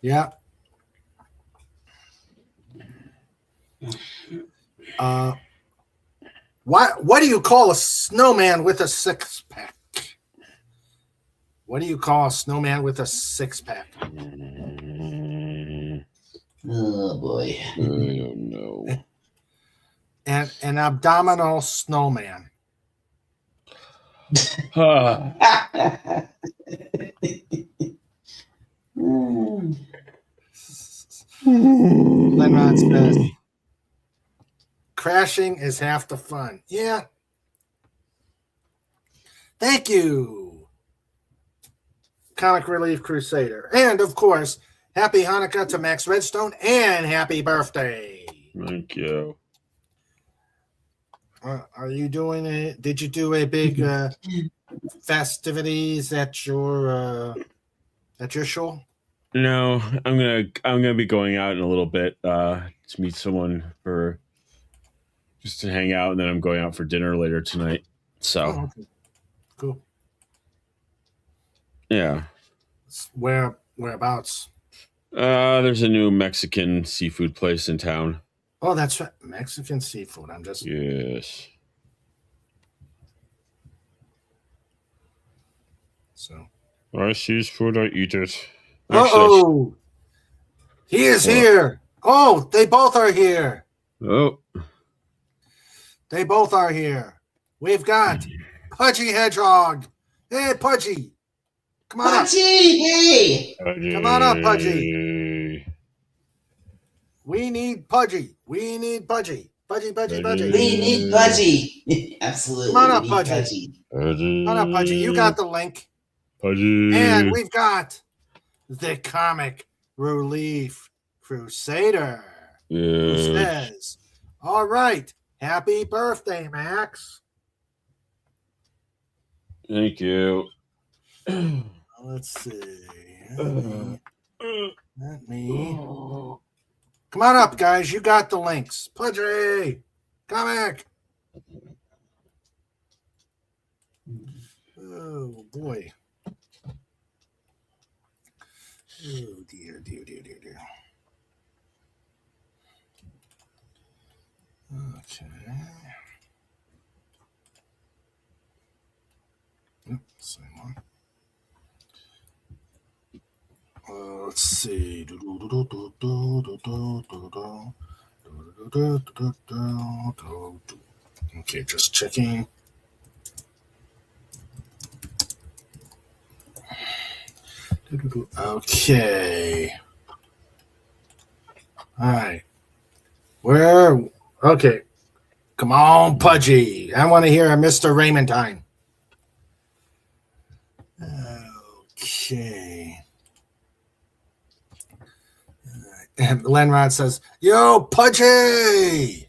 Yeah. What do you call a snowman with a six-pack? What do you call a snowman with a six-pack? Oh boy. I don't know. And an abdominal snowman. Lenrod says, crashing is half the fun. Yeah. Thank you, Comic Relief Crusader. And, of course, happy Hanukkah to Max Redstone and happy birthday. Thank you. Are you doing it? Did you do a big festivities at your show? No, I'm gonna be going out in a little bit to meet someone for just to hang out, and then I'm going out for dinner later tonight. So, okay. Cool. Yeah. Whereabouts? There's a new Mexican seafood place in town. Oh, that's right. Mexican seafood. Yes. So. I see food, I eat it. Uh-oh. He is here. Oh, they both are here. Oh. They both are here. We've got Pudgy Hedgehog. Hey, Pudgy. Come on up. Pudgy, hey. Come on up, Pudgy. We need Pudgy. We need Pudgy. Pudgy. We need Pudgy. Absolutely. Come on up, Pudgy. Come on up, Pudgy. You got the link. Pudgy. And we've got the Comic Relief Crusader. Who says, all right, happy birthday, Max. Thank you. Let's see. Let me. Come on up, guys. You got the links. Pudgy, comic. Oh, boy. Oh, dear. Okay. Same one. Let's see. Okay, just checking. Okay. All right. Okay. Come on, Pudgy. I want to hear a Mr. Raymond time. Okay. And Lenrod says, yo, Pudgy.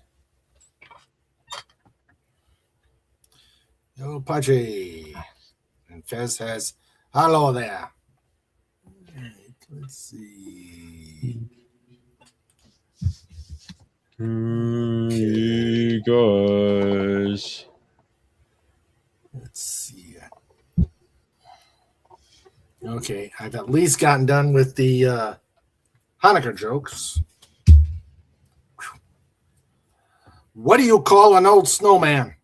Yo, Pudgy. And Fez says, hello there. All right, let's see. Hey guys. Let's see. Okay, I've at least gotten done with the Hanukkah jokes. What do you call an old snowman?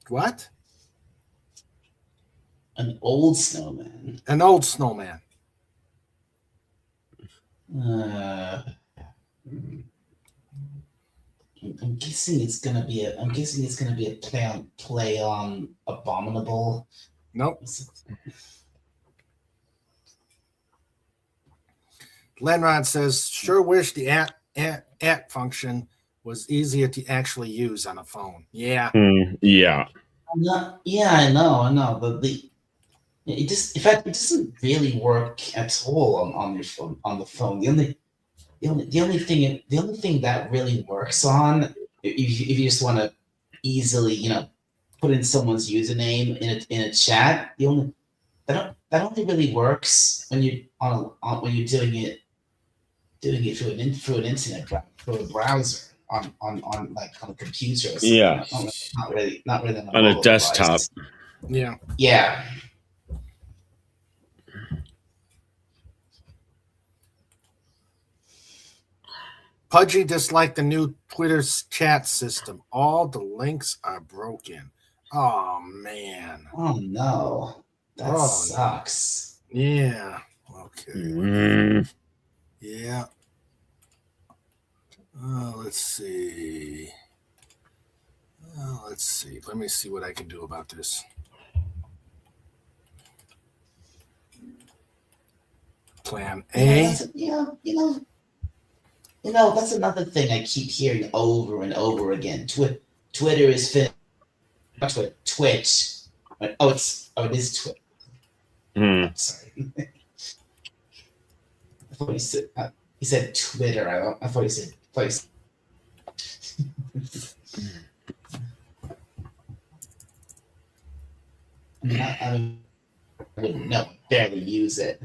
What? An old snowman. An old snowman. I'm guessing it's gonna be a play on abominable. Nope. Lenrod says, sure wish the at function was easier to actually use on a phone. Yeah. Yeah. I know. It just, in fact, it doesn't really work at all on your phone. On the phone, the only thing that really works on, if you just want to easily, put in someone's username in a chat, that only really works when you when you're doing it through an internet through a browser on a computer. Or yeah. Not really on a desktop. Device. Yeah. Yeah. Pudgy disliked the new Twitter chat system. All the links are broken. Oh man. Oh no, that Oh, sucks. Yeah. Okay. Mm. Yeah. Let's see. Let's see. Let me see what I can do about this. Plan A. That's another thing I keep hearing over and over again. Twitter is not Twitter, Twitch. It is Twitch. Mm. Sorry. I thought he said Twitter. I thought he said. I wouldn't know. Barely use it.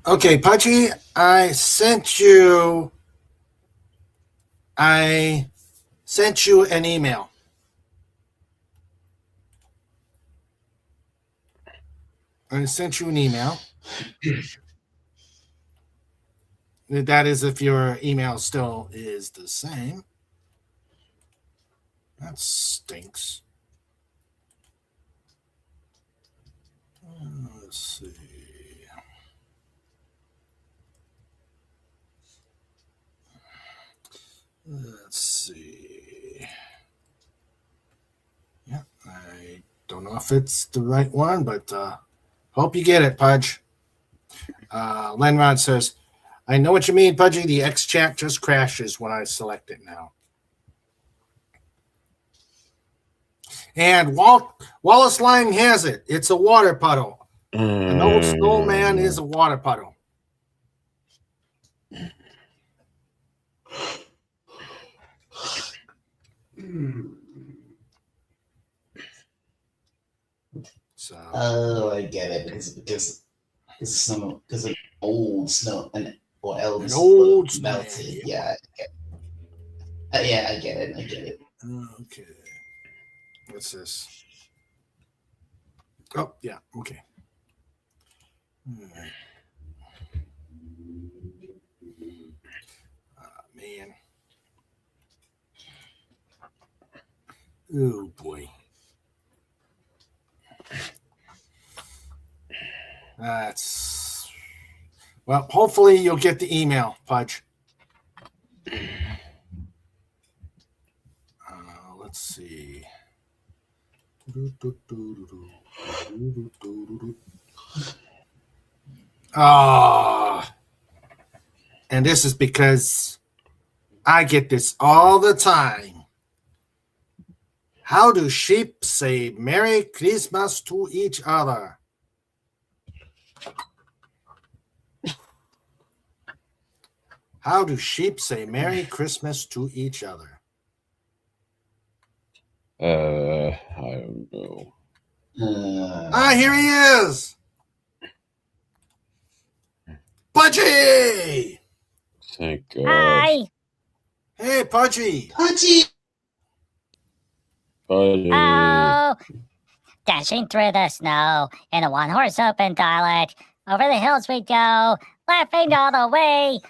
Okay, Pudgy, I sent you an email. I sent you an email. That is if your email still is the same. That stinks. Let's see. Let's see. Yeah, I don't know if it's the right one, but hope you get it, Pudge. Lenrod says, I know what you mean, Pudgy. The X chat just crashes when I select it now. And Wallace Lang has it. It's a water puddle. An old snowman is a water puddle. So. Oh, I get it because of old snow or Elvis old melted. Yeah, I get it. Okay. What's this? Oh, yeah. Okay. All right. Man. Oh, boy. Well, hopefully you'll get the email, Pudge. Let's see. And this is because I get this all the time. How do sheep say Merry Christmas to each other? How do sheep say Merry Christmas to each other? I don't know. Here he is. Pudgy! Thank God. Hi. Hey, Pudgy. Pudgy! Oh, dashing through the snow in a one-horse open dialect. Over the hills we go, laughing all the way.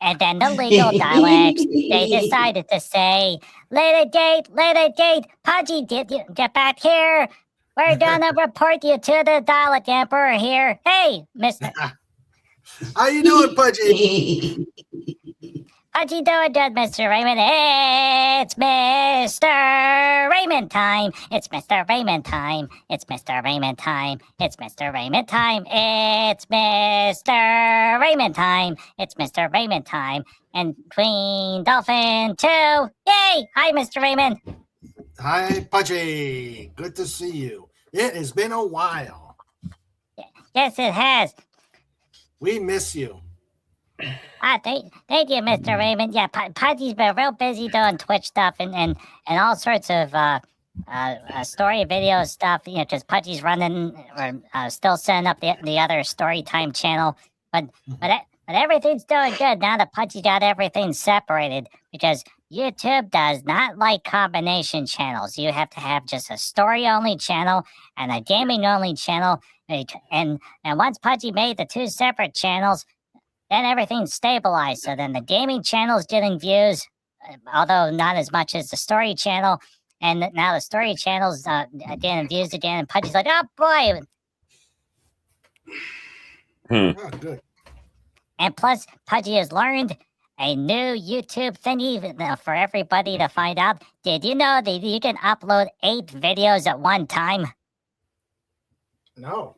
And then the legal dialects, they decided to say, Lady Gate, Pudgy, get back here. We're gonna report you to the dialect emperor here. Hey, Mr. How you doing, Pudgy? Pudgy doing good, Mr. Raymond. It's Mr. Raymond time. It's Mr. Raymond time. It's Mr. Raymond time. It's Mr. Raymond time. It's Mr. Raymond time. It's Mr. Raymond time. And Queen Dolphin too. Yay! Hi, Mr. Raymond. Hi, Pudgy. Good to see you. It has been a while. Yes, it has. We miss you. Thank you, Mr. Raymond. Yeah, Pudgy's been real busy doing Twitch stuff and all sorts of story video stuff. You know, because Pudgy's running or still setting up the other story time channel. But everything's doing good now that Pudgy got everything separated because YouTube does not like combination channels. You have to have just a story-only channel and a gaming-only channel. And once Pudgy made the 2 separate channels, then everything's stabilized. So then the gaming channel's getting views, although not as much as the story channel. And now the story channel's getting views again. And Pudgy's like, oh boy. Oh, good. And plus, Pudgy has learned a new YouTube thingy for everybody to find out. Did you know that you can upload 8 videos at one time? No.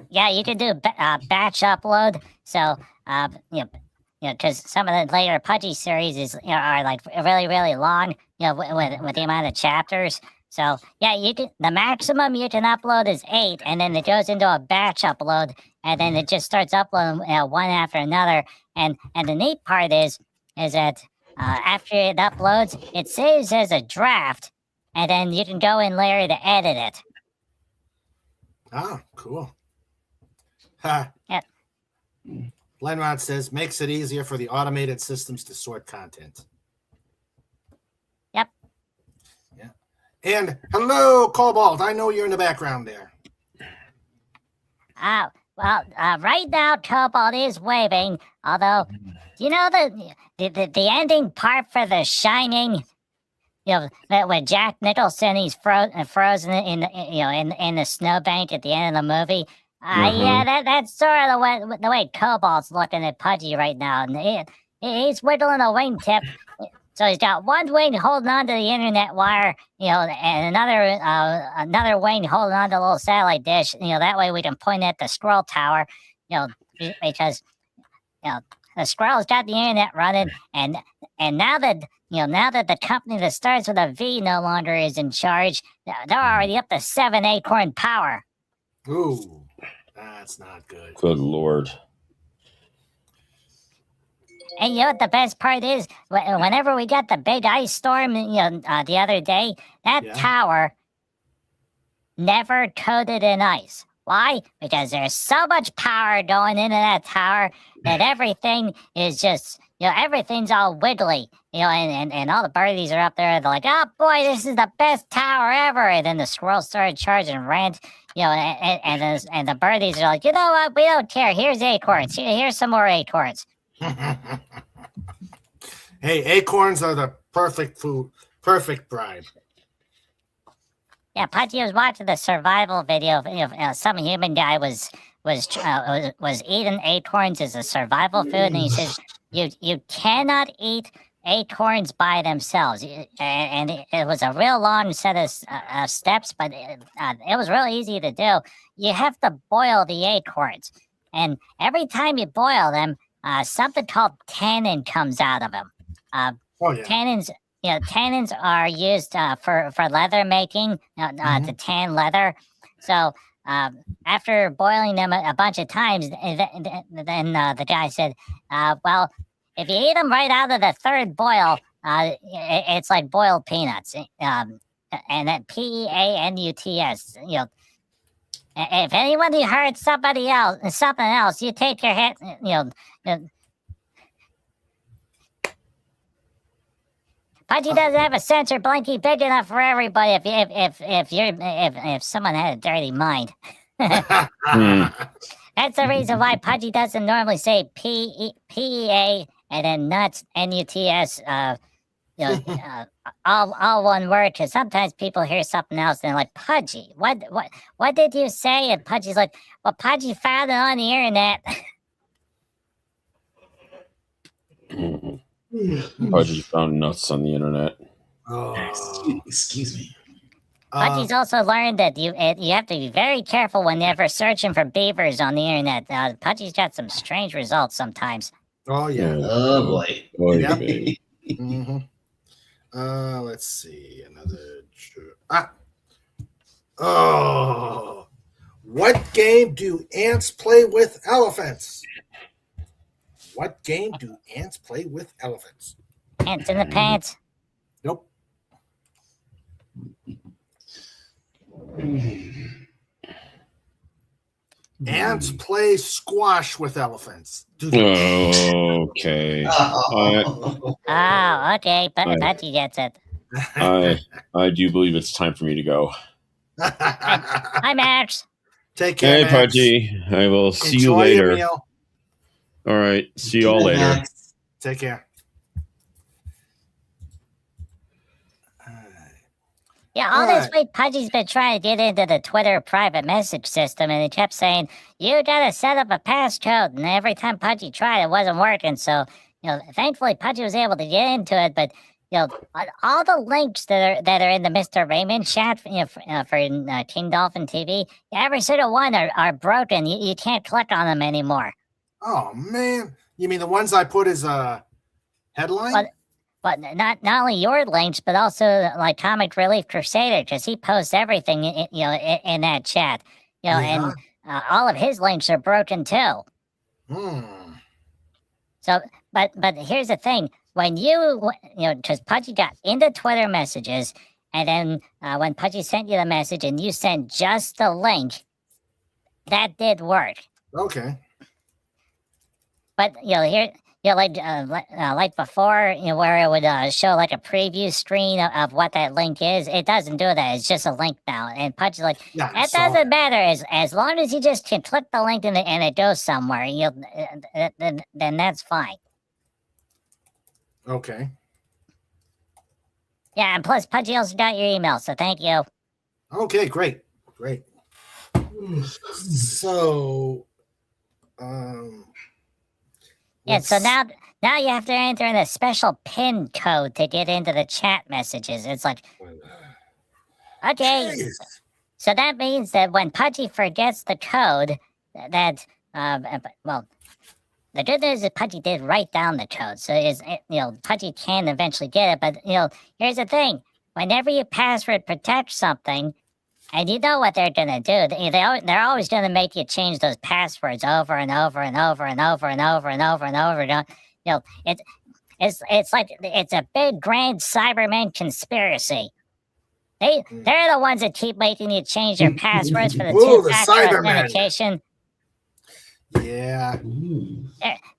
Yeah, you can do batch upload. So, because some of the later Pudgy series are like really, really long, with the amount of chapters. So, yeah, the maximum you can upload is 8, and then it goes into a batch upload, and then it just starts uploading one after another. And the neat part is that after it uploads, it saves as a draft, and then you can go in later to edit it. Oh, cool. Ha. Yeah. Lenrod says, makes it easier for the automated systems to sort content. Yep. Yeah. And hello, Cobalt. I know you're in the background there. Well, right now, Cobalt is waving, although, you know the ending part for The Shining, with Jack Nicholson, he's frozen in the snowbank at the end of the movie. Yeah, that's sort of the way Cobalt's looking at Pudgy right now. And he's wiggling a wingtip. So he's got one wing holding onto the internet wire, and another wing holding onto a little satellite dish. That way we can point at the squirrel tower, because the squirrel's got the internet running, and now that the company that starts with a V no longer is in charge, they're already up to 7 acorn power. Ooh, that's not good. Good Lord. And you know what the best part is? Whenever we got the big ice storm, the other day, that tower never coated in ice. Why? Because there's so much power going into that tower that everything is just, everything's all wiggly. And all the birdies are up there. They're like, oh boy, this is the best tower ever. And then the squirrels started charging rent. And the birdies are like, you know what? We don't care. Here's acorns. Here's some more acorns. Hey, acorns are the perfect bribe. Yeah, Pudgy was watching the survival video of some human guy was eating acorns as a survival food, and he says you cannot eat acorns by themselves. And it was a real long set of steps, but it was really easy to do. You have to boil the acorns, and every time you boil them, something called tannin comes out of them. Tannins, tannins are used for leather making, to tan leather. So after boiling them a bunch of times, then the guy said, well, if you eat them right out of the third boil, it's like boiled peanuts. And that PEANUTS, if anybody hurts something else, you take your head, Pudgy doesn't have a sensor blinky big enough for everybody. If someone had a dirty mind, that's the reason why Pudgy doesn't normally say PEA and then nuts NUTS. All one word, because sometimes people hear something else and they're like, Pudgy, what did you say? And Pudgy's like, well, Pudgy found it on the internet. Pudgy found nuts on the internet. Excuse me. Pudgy's also learned that you have to be very careful whenever searching for beavers on the internet. Pudgy's got some strange results sometimes. Oh, yeah. Oh, boy. Yep. Mm-hmm. Let's see. What game do ants play with elephants? What game do ants play with elephants? Ants in the pants. Nope. Ants play squash with elephants. Okay. Oh, okay, but Pudgy gets it. I do believe it's time for me to go. Hi, Max. Take care, Hey, Max. Pudgy. I will see you Enjoy your later. meal. All right. See you all later. Take care. Yeah, all this week, Pudgy's been trying to get into the Twitter private message system, and he kept saying, you gotta set up a passcode, and every time Pudgy tried, it wasn't working, so, thankfully, Pudgy was able to get into it, but, all the links that are in the Mr. Raymond chat, for King Dolphin TV, every single one are broken. You can't click on them anymore. Oh, man. You mean the ones I put as a headline? But not only your links, but also like Comic Relief Crusader, because he posts everything in that chat. And all of his links are broken too. So, but here's the thing: when because Pudgy got into Twitter messages, and then when Pudgy sent you the message, and you sent just the link, that did work. Okay. But here. Like before, where it would show like a preview screen of what that link is. It doesn't do that. It's just a link now. And Pudgy's like, that doesn't matter. As long as you just can click the link and it goes somewhere, then that's fine. Okay. Yeah, and plus Pudgy also got your email, so thank you. Okay, great. So, yeah, so now you have to enter in a special PIN code to get into the chat messages. It's like, okay. Jeez. So that means that when Pudgy forgets the code, the good news is Pudgy did write down the code. So Pudgy can eventually get it. But, here's the thing. Whenever you password protect something, and you know what they're going to do. They're always going to make you change those passwords over and over and over and over and over and over and over again. It's like it's a big grand Cyberman conspiracy. They're the ones that keep making you change your passwords for the two-factor authentication. Yeah.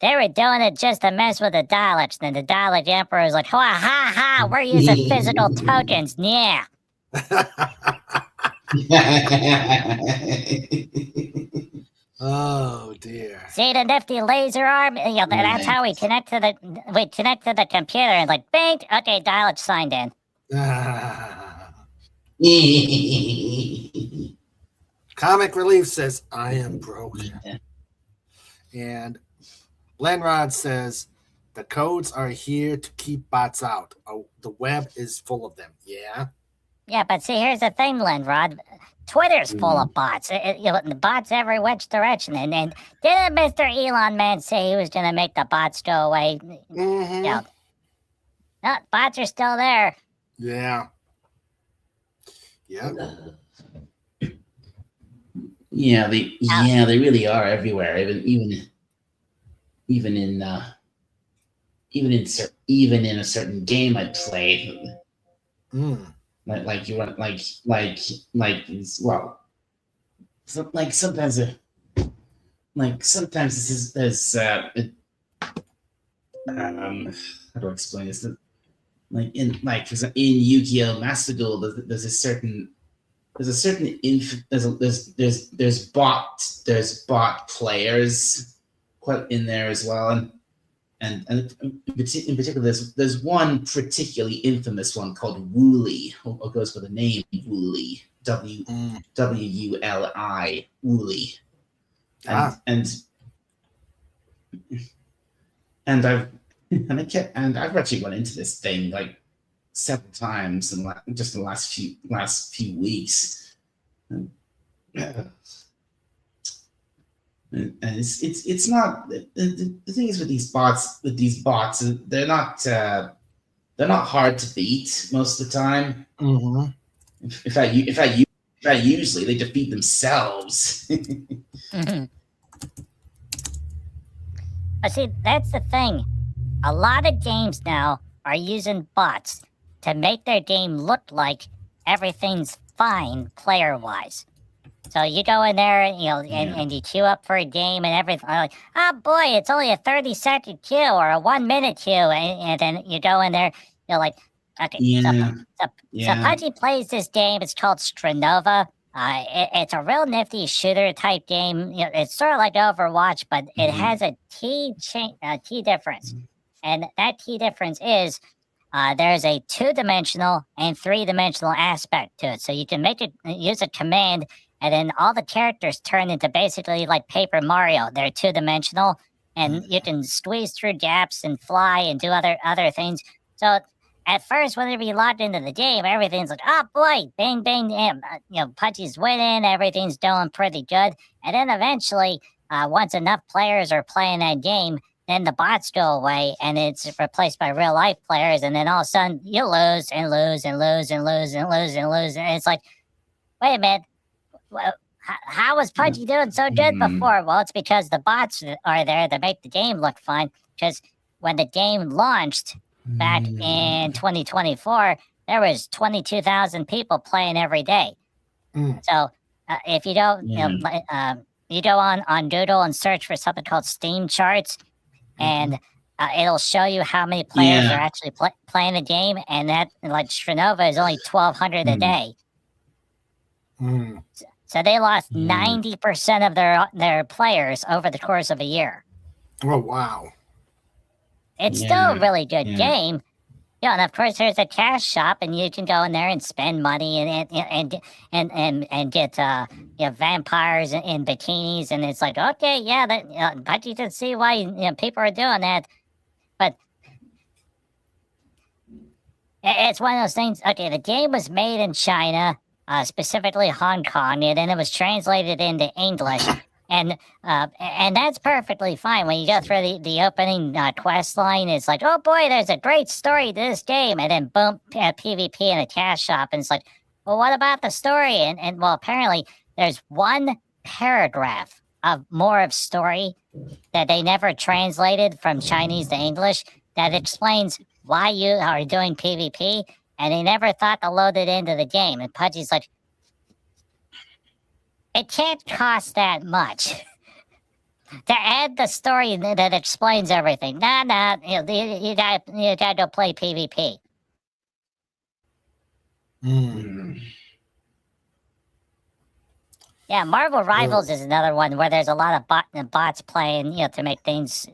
They were doing it just to mess with the Daleks. And the Dalek Emperor was like, ha, we're using physical tokens. Yeah. Oh dear. See the nifty laser arm? That's how we connect to the computer and like bing. Okay, Dalek signed in. Comic Relief says I am broken. And Lenrod says the codes are here to keep bots out. Oh, the web is full of them. Yeah. Yeah, but see, here's the thing, Lenrod. Twitter's full of bots. The bots every which direction. And didn't Mr. Elon Man say he was going to make the bots go away? Mm-hmm. No, bots are still there. Yeah. Yeah. Yeah, they really are everywhere. Even in a certain game I played. Like you want sometimes there's how do I explain this? In Yu-Gi-Oh! Master Duel, there's bot players quite in there as well, and in particular there's one particularly infamous one called Wooly, who goes by the name Wooly, W-U-L-I, Wooly, and I've actually run into this thing like several times in just the last few weeks. And it's not the thing is with these bots they're not hard to beat most of the time. Mm-hmm. In fact, usually they defeat themselves. Mm-hmm. But see, that's the thing. A lot of games now are using bots to make their game look like everything's fine player-wise. So you go in there, and you queue up for a game and everything. Like, oh boy, it's only a 30-second queue or a 1-minute queue, and then you go in there, like, okay, so Pudgy plays this game. It's called Stranova. It's a real nifty shooter type game. It's sort of like Overwatch, but it has a key difference, and that key difference is there's a 2-dimensional and 3-dimensional aspect to it. So you can use a command, and then all the characters turn into basically like Paper Mario. They're 2-dimensional, and you can squeeze through gaps and fly and do other things. So at first, whenever you log into the game, everything's like, oh boy, bang, bang, damn. Pudgy's winning, everything's doing pretty good. And then eventually, once enough players are playing that game, then the bots go away and it's replaced by real life players. And then all of a sudden, you lose and lose and lose and lose and lose and lose. And it's like, wait a minute. How was Pudgy doing so good before? Well, it's because the bots are there to make the game look fun. Because when the game launched back in 2024, there was 22,000 people playing every day. So if you don't, you go on Google and search for something called Steam charts, and it'll show you how many players are actually playing the game. And that, like, Stranova is only 1,200 a day. So they lost 90% of their players over the course of a year. Oh, wow. It's still a really good game. And of course there's a cash shop, and you can go in there and spend money and get vampires in bikinis, and it's like, okay, but you can see why people are doing that. But it's one of those things. Okay, the game was made in China, specifically Hong Kong, and then it was translated into English. And that's perfectly fine. When you go through the opening quest line, it's like, oh boy, there's a great story to this game. And then boom, PvP in a cash shop. And it's like, well, what about the story? And well, apparently there's one paragraph of more of story that they never translated from Chinese to English that explains why you are doing PvP. And they never thought to load it into the game. And Pudgy's like, it can't cost that much to add the story that explains everything. Nah, you gotta go play PvP. Yeah, Marvel Rivals is another one where there's a lot of bots playing, to make things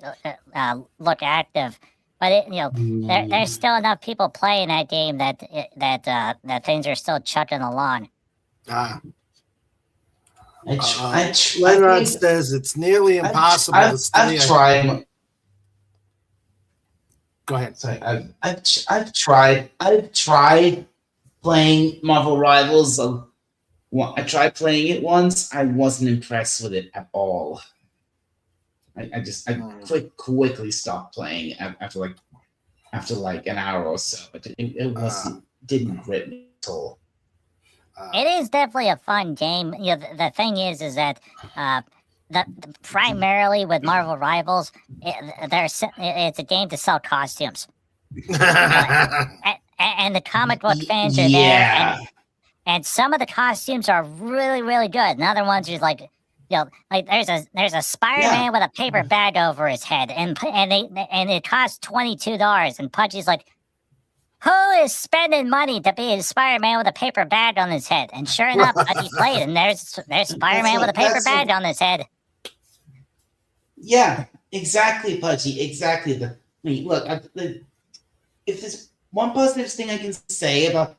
look active. But there's still enough people playing that game that things are still chugging along. Lenrod says it's nearly impossible to stay. I've tried. Go ahead. Sorry, I've tried playing Marvel Rivals. I tried playing it once. I wasn't impressed with it at all. I quickly stopped playing after like an hour or so. It didn't grip me at all. It is definitely a fun game. The thing is that primarily with Marvel Rivals, it's a game to sell costumes, and the comic book fans are there, and some of the costumes are really, really good, and other ones are like, there's a Spider-Man with a paper bag over his head, and it costs $22, and Pudgy's like, who is spending money to be a Spider-Man with a paper bag on his head? And sure enough, Pudgy played, and there's Spider-Man with a paper bag on his head. Yeah, exactly, Pudgy. Exactly. Look, if there's one positive thing I can say about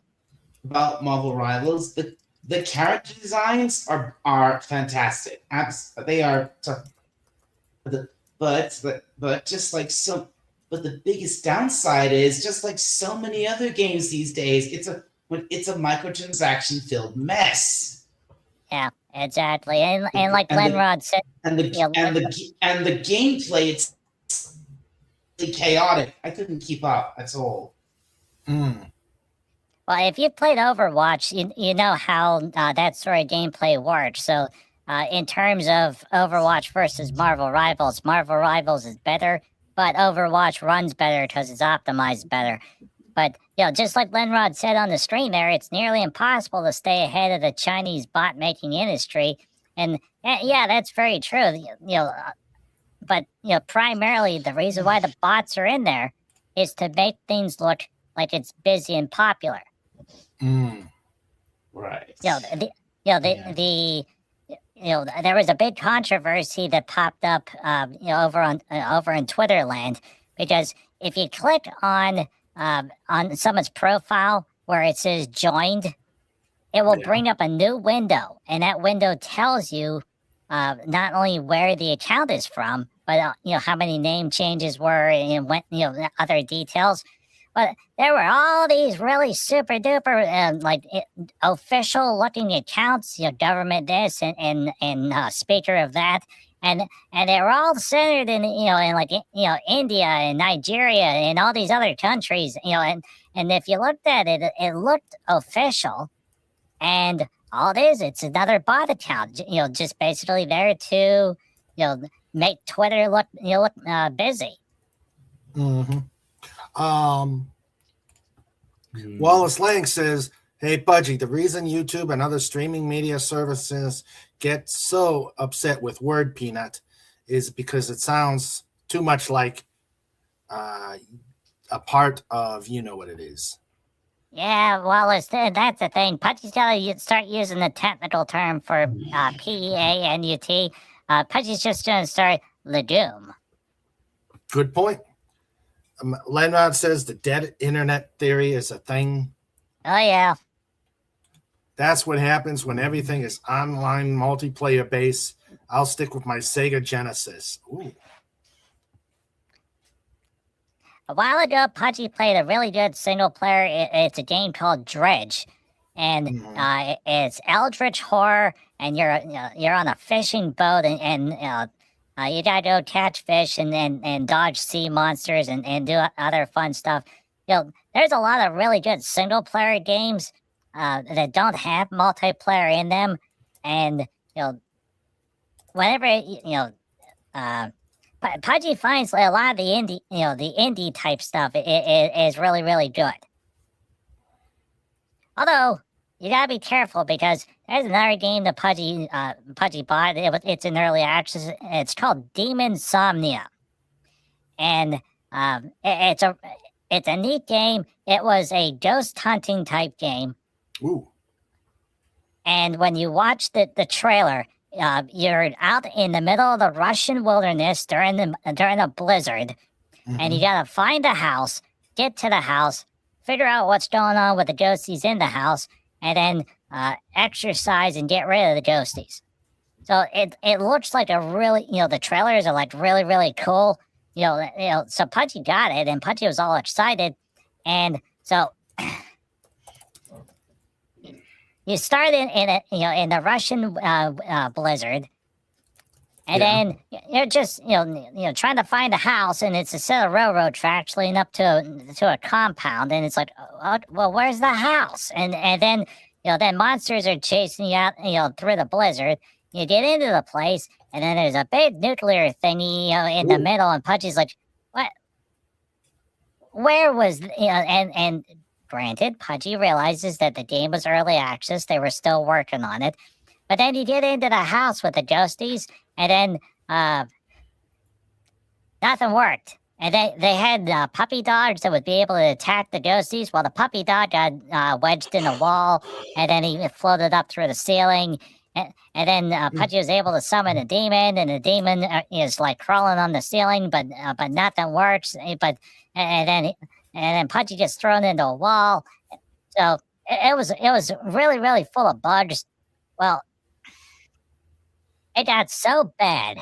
Marvel Rivals, the character designs are fantastic. They are, but just like so. But the biggest downside is, just like so many other games these days, it's a microtransaction filled mess. Yeah, exactly. And like Lenrod said, and the gameplay, it's chaotic. I couldn't keep up at all. Well, if you've played Overwatch, you know how that sort of gameplay works. So in terms of Overwatch versus Marvel Rivals is better, but Overwatch runs better because it's optimized better. But just like Lenrod said on the stream there, it's nearly impossible to stay ahead of the Chinese bot making industry. And yeah, that's very true. But primarily the reason why the bots are in there is to make things look like it's busy and popular. Right. There was a big controversy that popped up, over in Twitter land, because if you click on someone's profile where it says joined, it will bring up a new window, and that window tells you not only where the account is from, but how many name changes were and when, other details. But there were all these really super duper official looking accounts, government this and speaker of that, and they were all centered in India and Nigeria and all these other countries, and if you looked at it, it looked official, and all it is, it's another bot account, just basically there to make Twitter look busy. Wallace Lang says, hey, Budgie, the reason YouTube and other streaming media services get so upset with word peanut is because it sounds too much like a part of you know what it is. Yeah, Wallace, that's the thing. Pudgy's got to start using the technical term for P-E-A-N-U-T. Pudgy's just going to start legume. Good point. Lenrod says the dead internet theory is a thing. Oh, yeah. That's what happens when everything is online multiplayer base. I'll stick with my Sega Genesis. Ooh. A while ago, Pudgy played a really good single player. It's a game called Dredge. And it's eldritch horror, and you're on a fishing boat, and you gotta go catch fish and dodge sea monsters and do other fun stuff. There's a lot of really good single player games that don't have multiplayer in them, and whenever Pudgy finds a lot of the indie type stuff is really, really good. Although you gotta be careful, because there's another game that Pudgy bought. It's in early access. It's called Demon Somnia, and it's a neat game. It was a ghost hunting type game. Ooh. And when you watch the trailer, you're out in the middle of the Russian wilderness during a blizzard, and you gotta find a house, get to the house, figure out what's going on with the ghosties in the house, and then exercise and get rid of the ghosties. So it looks like a really, the trailers are like really, really cool. So Pudgy got it, and Pudgy was all excited, and so you start in the Russian blizzard, and then you're just trying to find a house, and it's a set of railroad tracks leading up to a compound, and it's like, well, where's the house? And then then monsters are chasing you out through the blizzard. You get into the place, and then there's a big nuclear thingy in the middle, and Pudgy's like, what? Where was and granted, Pudgy realizes that the game was early access. They were still working on it. But then you get into the house with the ghosties, and then nothing worked. And they had puppy dogs that would be able to attack the ghosties. Well, the puppy dog got wedged in a wall, and then he floated up through the ceiling. And then Pudgy was able to summon a demon, and the demon is like crawling on the ceiling, but nothing works. And then Pudgy gets thrown into a wall. So it was really, really full of bugs. Well, it got so bad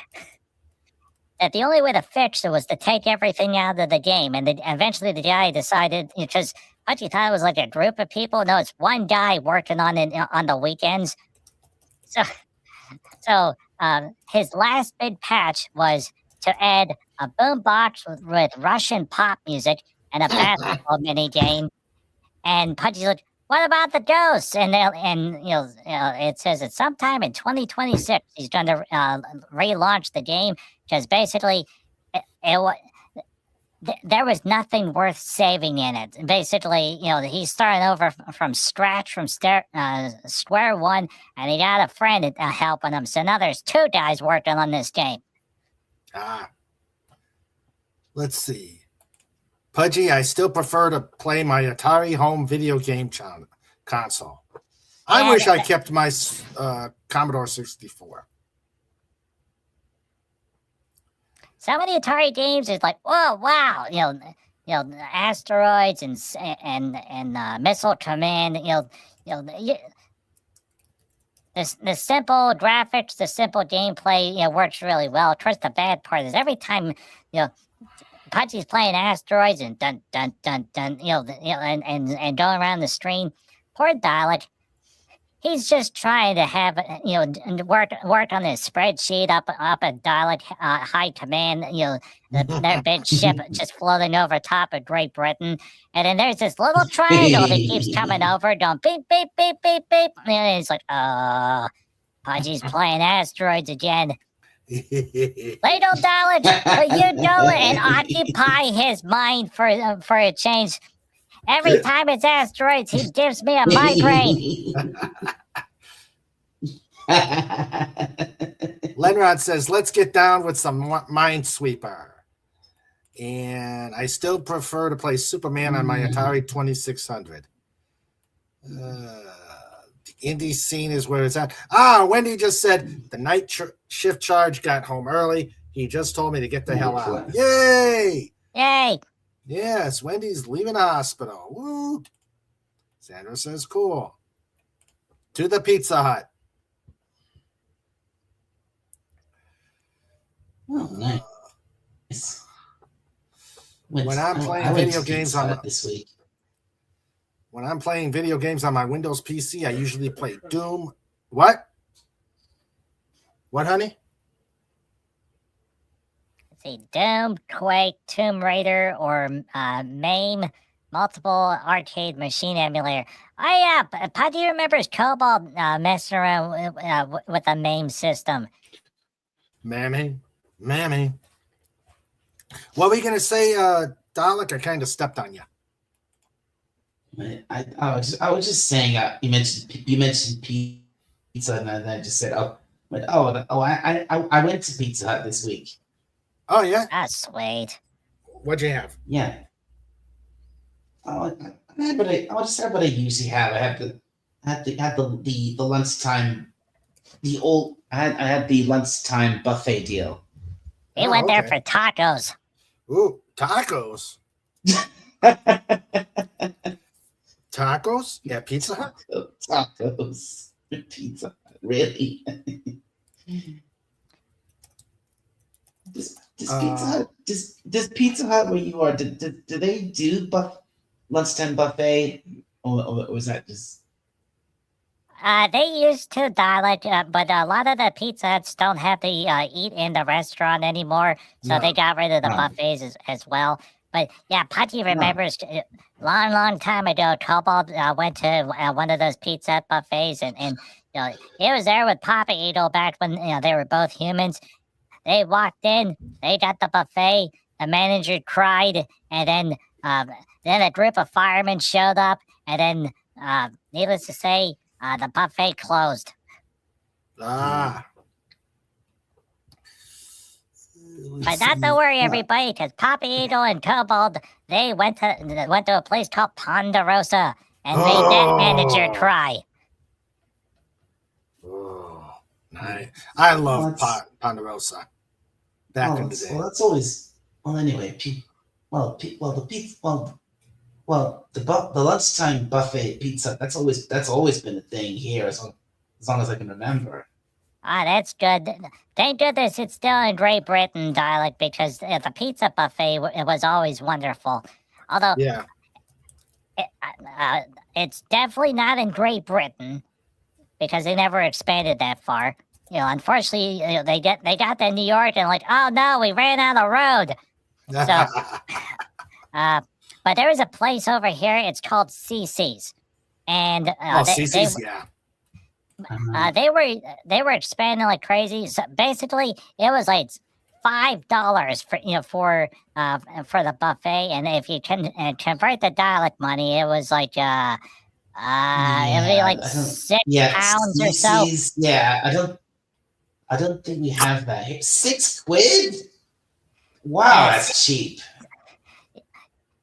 that the only way to fix it was to take everything out of the game. And eventually the guy decided, because Pudgy thought it was like a group of people. No, it's one guy working on it on the weekends. So his last big patch was to add a boombox with Russian pop music and a basketball mini game. And Pudgy's like, what about the ghosts? And it says that sometime in 2026 he's going to relaunch the game, because basically there was nothing worth saving in it. Basically, he's starting over from scratch, from square one, and he got a friend helping him. So now there's 2 guys working on this game. Let's see. Pudgy, I still prefer to play my Atari home video game console. I wish I kept my Commodore 64. So many Atari games is like, oh wow, asteroids and missile command. The simple graphics, the simple gameplay, works really well. Of course, the bad part is every time Pudgy's playing asteroids and dun dun dun dun, and going around the screen. Poor Dalek. He's just trying to have work on his spreadsheet up at Dalek High Command. Their big ship just floating over top of Great Britain, and then there's this little triangle that keeps coming over, going beep beep beep beep beep. And he's like, Pudgy's playing asteroids again. Little Dalek, will you go and occupy his mind for a change? Every time it's asteroids, he gives me a migraine. Lenrod says, let's get down with some Minesweeper. And I still prefer to play Superman on my Atari 2600. The indie scene is where it's at. Wendy just said the night shift charge got home early. He just told me to get the hell out. Yay! Yay! Yes, Wendy's leaving the hospital. Woo! Sandra says, cool. To the Pizza Hut. Oh, nice. When I'm playing video games on this week. When I'm playing video games on my Windows PC, I usually play Doom. What? What, honey? See, Doom, Quake, Tomb Raider, or MAME, multiple arcade machine emulator. Pudgy remembers Cobalt messing around with a MAME system. Mammy. What were you gonna say, Dalek? I kind of stepped on you. I was just saying. You mentioned pizza, and then I just said, I went to Pizza Hut this week. Oh yeah, that's sweet. What'd you have? Yeah. I just had what I usually have. I had the lunchtime, I had the lunchtime buffet deal. He went there for tacos. Ooh, tacos. Tacos? Yeah, Pizza Hut? Tacos. Pizza Hut. Really? Does Pizza Hut where you are, do they do lunchtime buffet? Or was that just... They used to, Dalek, but a lot of the Pizza Huts don't have the eat in the restaurant anymore, so they got rid of the buffets as well. But yeah, Pudgy remembers long time ago, Cobalt went to one of those Pizza Hut buffets, and he was there with Papa Eagle back when they were both humans. They walked in, they got the buffet, the manager cried, and then a group of firemen showed up, and then, needless to say, the buffet closed. Ah. But not to worry, everybody, because Papa Eagle and Cobalt, they went to a place called Ponderosa and made that manager cry. Oh, nice. I love Ponderosa. Back in the day. Well, that's always anyway. The lunchtime buffet pizza. That's always been a thing here as long as I can remember. That's good. Thank goodness it's still in Great Britain, Dalek, because the pizza buffet was always wonderful. Although, it's definitely not in Great Britain because they never expanded that far. Unfortunately, they got to New York and oh no, we ran out of road. So, but there is a place over here. It's called CC's, and CC's, they were expanding like crazy. So basically, it was like $5 for the buffet, and if you can convert the dialect money, it was like it'd be like £6 or so. Yeah, I don't think we have that here. £6? Wow, Yes. that's cheap.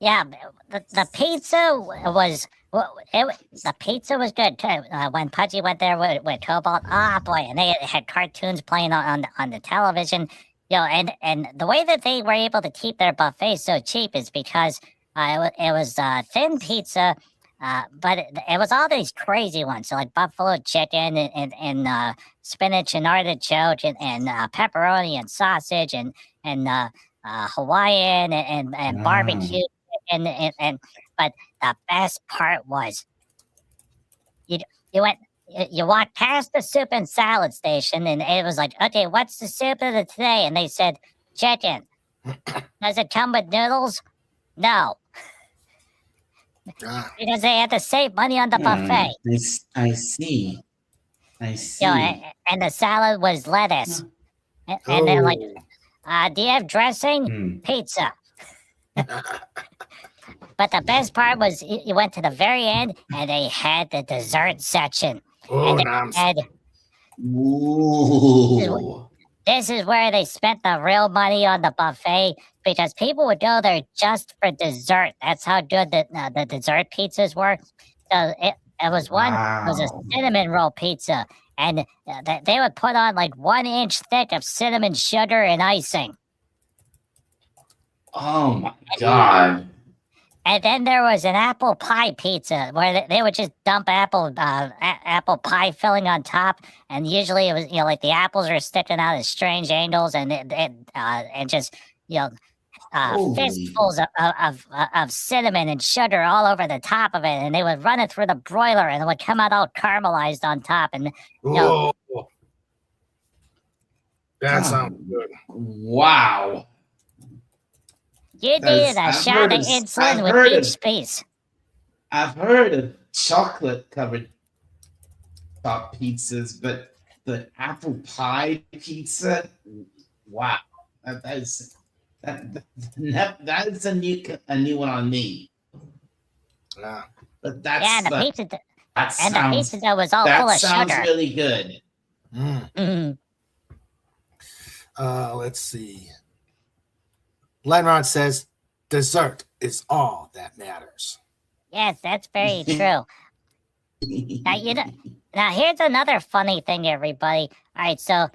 Yeah, the pizza was the pizza was good too. When Pudgy went there with Cobalt, boy, and they had cartoons playing on the television. And the way that they were able to keep their buffet so cheap is because it was thin pizza, but it was all these crazy ones, so like buffalo chicken and spinach and artichoke and pepperoni and sausage and Hawaiian and barbecue. But the best part was you walked past the soup and salad station, and it was like, okay, what's the soup of the today? And they said chicken. Does it come with noodles? No, because they had to save money on the buffet. I see. And the salad was lettuce, and they're like, do you have dressing? Pizza. But the best part was you went to the very end and they had the dessert section. Ooh. This is where they spent the real money on the buffet, because people would go there just for dessert. That's how good the dessert pizzas were. So it was one. It was a cinnamon roll pizza, and they would put on like 1 inch thick of cinnamon sugar and icing. Oh my God. And then there was an apple pie pizza where they would just dump apple pie filling on top, and usually it was like the apples are sticking out at strange angles, and just fistfuls of cinnamon and sugar all over the top of it, and they would run it through the broiler, and it would come out all caramelized on top, and that sounds good. Wow. You needed a shot of insulin with each piece. I've heard of chocolate-covered top pizzas, but the apple pie pizza, wow, that is a new one on me. Yeah, but that's the pizza dough was all full of sugar. That sounds really good. Mm-hmm. Let's see. Lenrod says, dessert is all that matters. Yes, that's very true. Now, here's another funny thing, everybody. All right, so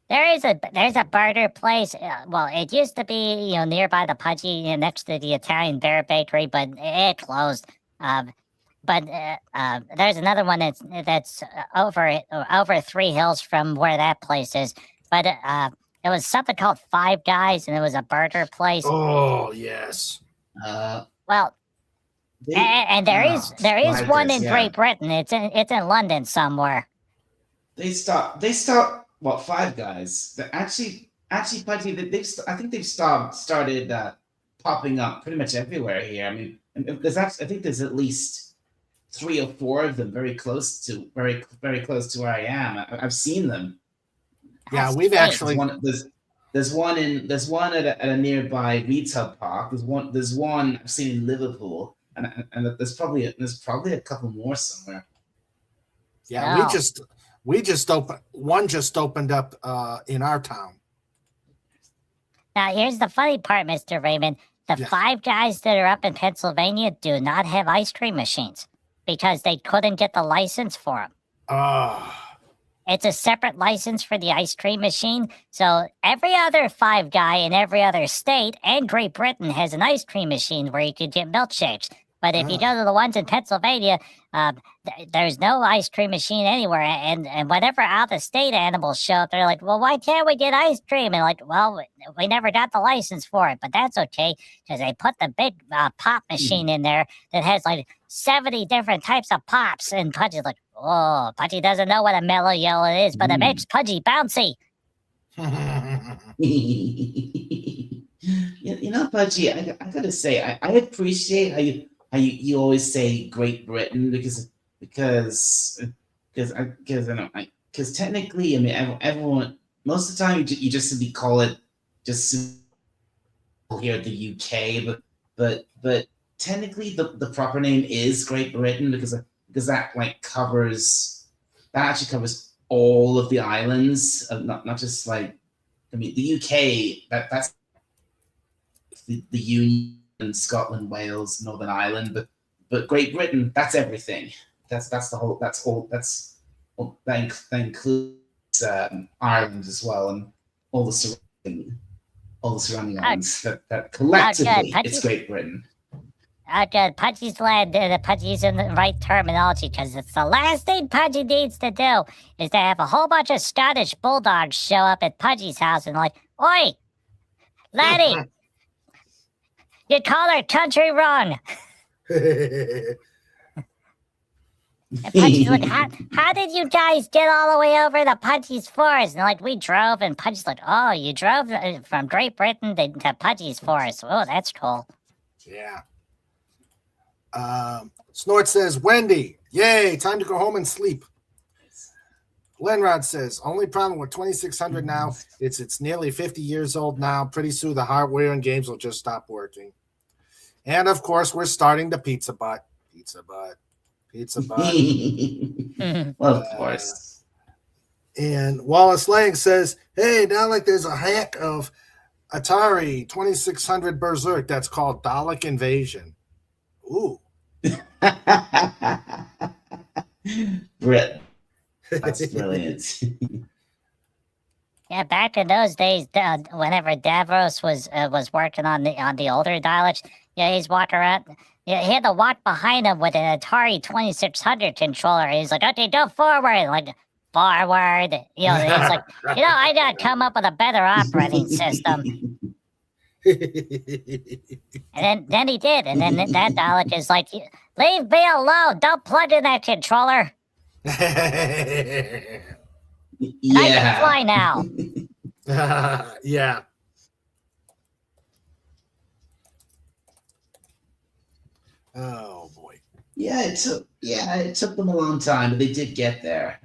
there's a burger place. Well, it used to be nearby the Pudgy, next to the Italian Bear Bakery, but it closed. But there's another one that's over 3 hills from where that place is. But it was something called Five Guys, and it was a burger place. Oh yes. Well, there is one in Great Britain. It's in London somewhere. They stopped. What, Five Guys? Actually, Pudgy, I think they've started popping up pretty much everywhere here. I mean, I think there's at least 3 or 4 of them very close to where I am. I've seen them. Yeah, we've actually there's one at a nearby retail park. There's one I've seen in Liverpool, and there's probably a couple more somewhere. Yeah, wow. we just opened up in our town. Now here's the funny part, Mr. Raymond. The Five Guys that are up in Pennsylvania do not have ice cream machines because they couldn't get the license for them. It's a separate license for the ice cream machine. So every other Five Guy in every other state and Great Britain has an ice cream machine where you could get milkshakes. But if you go to the ones in Pennsylvania, there's no ice cream machine anywhere. And whenever out-of-state animals show up, they're like, well, why can't we get ice cream? And like, well, we never got the license for it. But that's okay, because they put the big pop machine in there that has like 70 different types of pops. And Pudgy's like, oh, Pudgy doesn't know what a mellow yellow is, but it makes Pudgy bouncy. Pudgy, I gotta say, I appreciate how you always say Great Britain because technically, I mean, most of the time you just simply call it just here at the UK, but technically the proper name is Great Britain because that actually covers all of the islands, not just like the UK. That's the Union, Scotland, Wales, Northern Ireland, but Great Britain, that's everything. That's the whole. That includes Ireland as well, and all the surrounding islands. That collectively, it's Great Britain. Good. Pudgy's glad that Pudgy's in the right terminology because it's the last thing Pudgy needs to do is to have a whole bunch of Scottish bulldogs show up at Pudgy's house and like, oi, laddie, you call our country wrong. And Pudgy's like, how did you guys get all the way over to Pudgy's Forest? And like, we drove, and Pudgy's like, oh, you drove from Great Britain to Pudgy's Forest. Oh, that's cool. Yeah. Snort says, Wendy, yay, time to go home and sleep. Lenrod says, only problem with 2600 now, it's nearly 50 years old now. Pretty soon the hardware and games will just stop working. And of course, we're starting the pizza butt. Well, of course. And Wallace Lang says, hey, now like there's a hack of Atari 2600 Berserk that's called Dalek Invasion. Ooh. Brett, that's brilliant. Yeah, back in those days, whenever Davros was working on the older Daleks, yeah, he's walking around. Yeah, he had to walk behind him with an Atari 2600 controller. He's like, okay, go forward. Like, forward. You know, he's like, I got to come up with a better operating system. And then he did. And then that Dalek is like, leave me alone. Don't plug in that controller. Yeah. I can fly now. Yeah. Oh boy. Yeah, it took them a long time, but they did get there.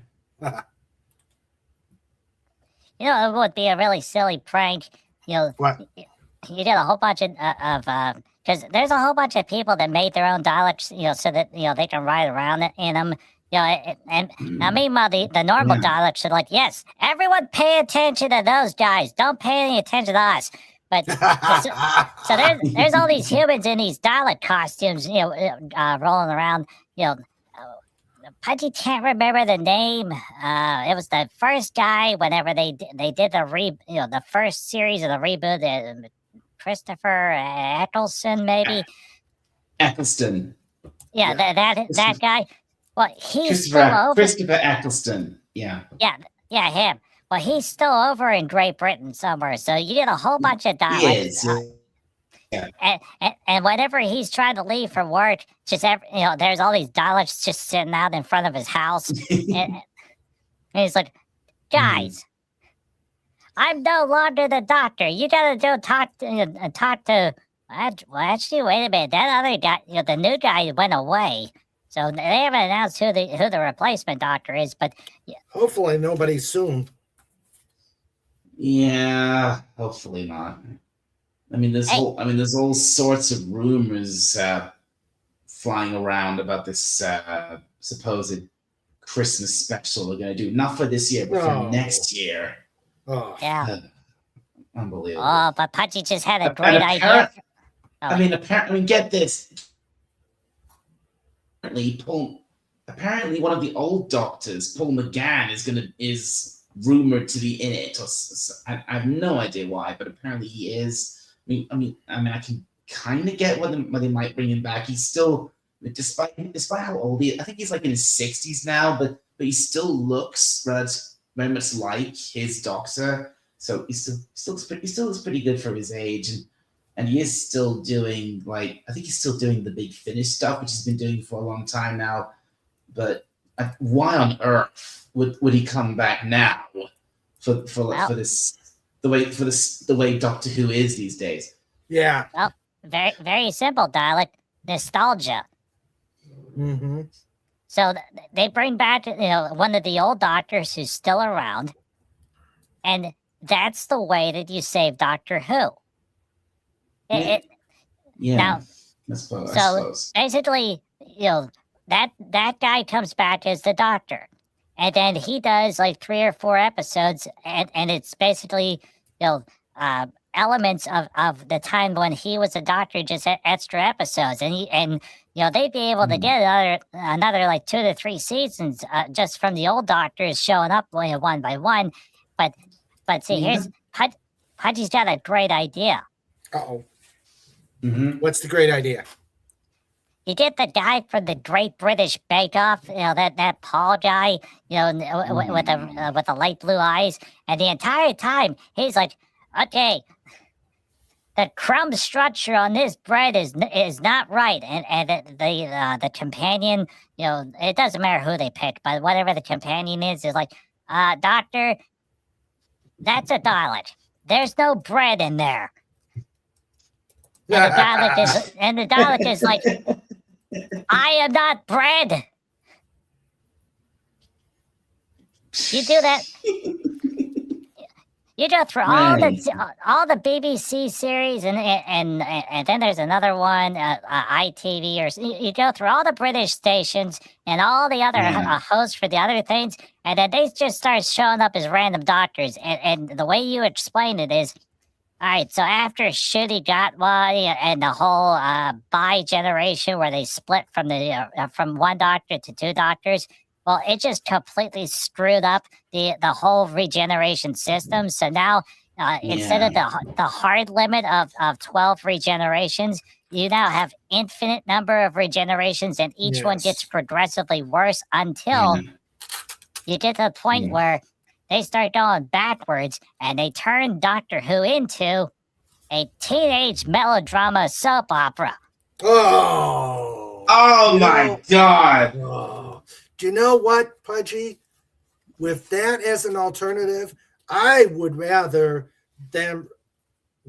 It would be a really silly prank. What? You get a whole bunch of because there's a whole bunch of people that made their own Daleks, so that they can ride around in them. And now meanwhile, the normal Daleks are like, yes, everyone pay attention to those guys. Don't pay any attention to us. But so there's all these humans in these Dalek costumes, rolling around. Pudgy can't remember the name. It was the first guy. Whenever they did the first series of the reboot, Christopher Eccleston, maybe. Eccleston. Yeah, that guy. Well, he's still over. Christopher Eccleston. Yeah. Yeah, him. Well, he's still over in Great Britain somewhere, so you get a whole bunch of Daleks. And whenever he's trying to leave for work, there's all these Daleks just sitting out in front of his house, and he's like, "Guys, I'm no longer the doctor. You gotta go talk to." Well, actually, wait a minute. That other guy, the new guy, went away. So they haven't announced who the replacement doctor is, but hopefully nobody soon. Yeah, hopefully not. I mean, there's all sorts of rumors flying around about this supposed Christmas special they're going to do. Not for this year, but for next year. Oh, yeah, unbelievable. Oh, but Pudgy just had a great idea. Apparently, get this. Apparently, one of the old doctors, Paul McGann, is rumored to be in it. I have no idea why, but apparently he is. I mean, I can kind of get why they might bring him back. He's still, despite how old he is, I think he's like in his 60s now, but he still looks very much like his doctor. So he still looks pretty good for his age, and he is still doing I think he's still doing the Big Finish stuff, which he's been doing for a long time now. But why on earth would he come back now for this the way Doctor Who is these days? Yeah. Well, very very simple, Dalek. Nostalgia. Mm-hmm. So they bring back one of the old doctors who's still around, and that's the way that you save Doctor Who. Now, I suppose. so basically, that guy comes back as the Doctor, and then he does like 3 or 4 episodes, and it's basically elements of the time when he was a Doctor, just extra episodes, and they'd be able to get another like 2 to 3 seasons just from the old Doctors showing up one by one, but see, here's Pudgy's got a great idea. Uh-oh. Mm-hmm. What's the great idea? You get the guy from the Great British Bake Off, that Paul guy, with the light blue eyes, and the entire time he's like, okay, the crumb structure on this bread is not right, and the companion, it doesn't matter who they pick, but whatever the companion is like, Doctor, that's a Dalek. There's no bread in there. And the Dalek is like, I am not bread. You do that. You go through all the BBC series, and then there's another one, ITV, or you go through all the British stations and all the other hosts for the other things, and then they just start showing up as random Doctors. And the way you explain it is, all right, so after Shitty Gatwa and the whole bi-generation where they split from from 1 Doctor to 2 Doctors, well, it just completely screwed up the whole regeneration system. So now, instead of the hard limit of 12 regenerations, you now have infinite number of regenerations, and each one gets progressively worse until you get to the point where they start going backwards, and they turn Doctor Who into a teenage melodrama soap opera. Oh my God! Oh. Do you know what, Pudgy? With that as an alternative, I would rather them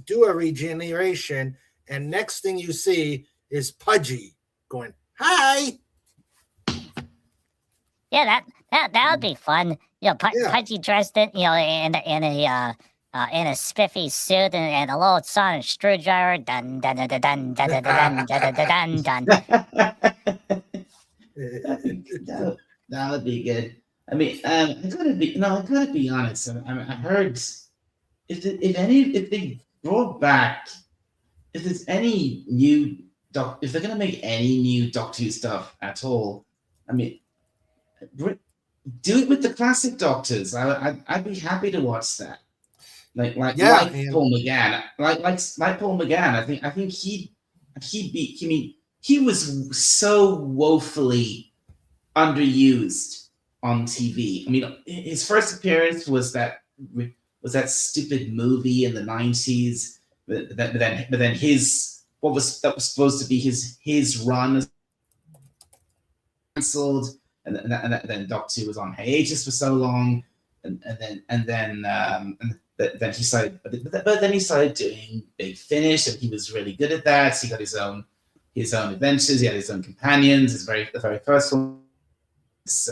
do a regeneration, and next thing you see is Pudgy going, "Hi." Yeah, that would be fun. Pudgy dressed in a spiffy suit and a little sonic screwdriver. Dun dun dun dun dun dun dun dun dun dun. That would be good. I mean, I gotta be honest. I heard if they brought back, if there's any new if they're gonna make any new Doctor Who stuff at all, I mean, do it with the classic Doctors. I'd be happy to watch that. Like Paul McGann. Like Paul McGann. I think he was so woefully underused on TV. I mean, his first appearance was that stupid movie in the 90s. But then his that was supposed to be his run cancelled. And then Doctor Who was on hiatus for so long, and then he started, but then he started doing Big Finish, and he was really good at that. So he got his own adventures. He had his own companions. The very first one, this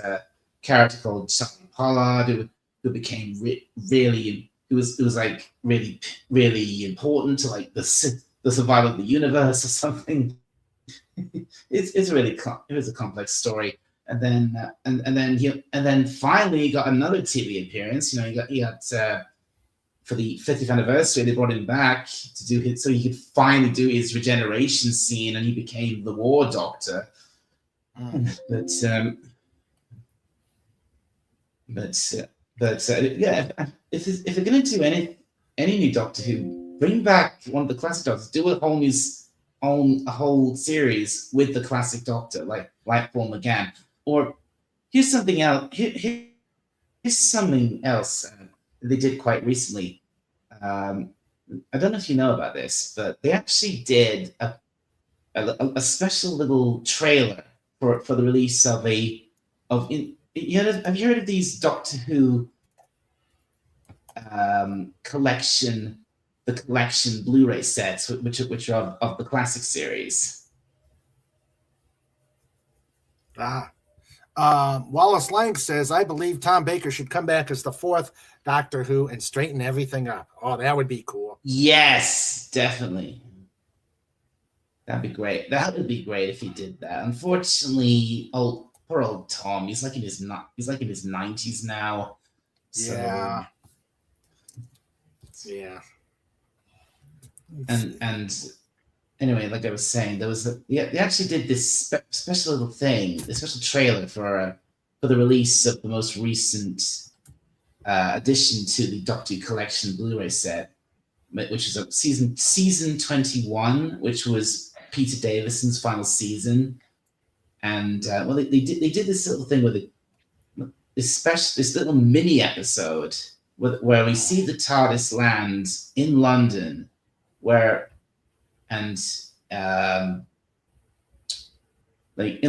character called Sean Pollard, who became really, it was like really, really important to like the survival of the universe or something. It was a complex story. And then finally he got another TV appearance. He got for the 50th anniversary, they brought him back to do so he could finally do his regeneration scene, and he became the War Doctor. But if they're going to do any new Doctor Who, bring back one of the classic Doctors, do a whole series with the classic Doctor, like Paul McGann. Or here's something else. Here's something else they did quite recently. I don't know if you know about this, but they actually did a special little trailer for the release of have you heard of these Doctor Who collection Blu-ray sets, which are of the classic series? Wallace Lang says, I believe Tom Baker should come back as the fourth Doctor Who and straighten everything up. Oh, that would be cool. Yes, definitely. That'd be great. That would be great if he did that. Unfortunately, poor old Tom. He's like in his 90s now. So, Yeah. And anyway, like I was saying, they actually did this special little thing, this special trailer for the release of the most recent addition to the Doctor Who Collection Blu-ray set, which is a season 21, which was Peter Davison's final season. And they did this little thing with this little mini episode where we see the TARDIS land in London, like in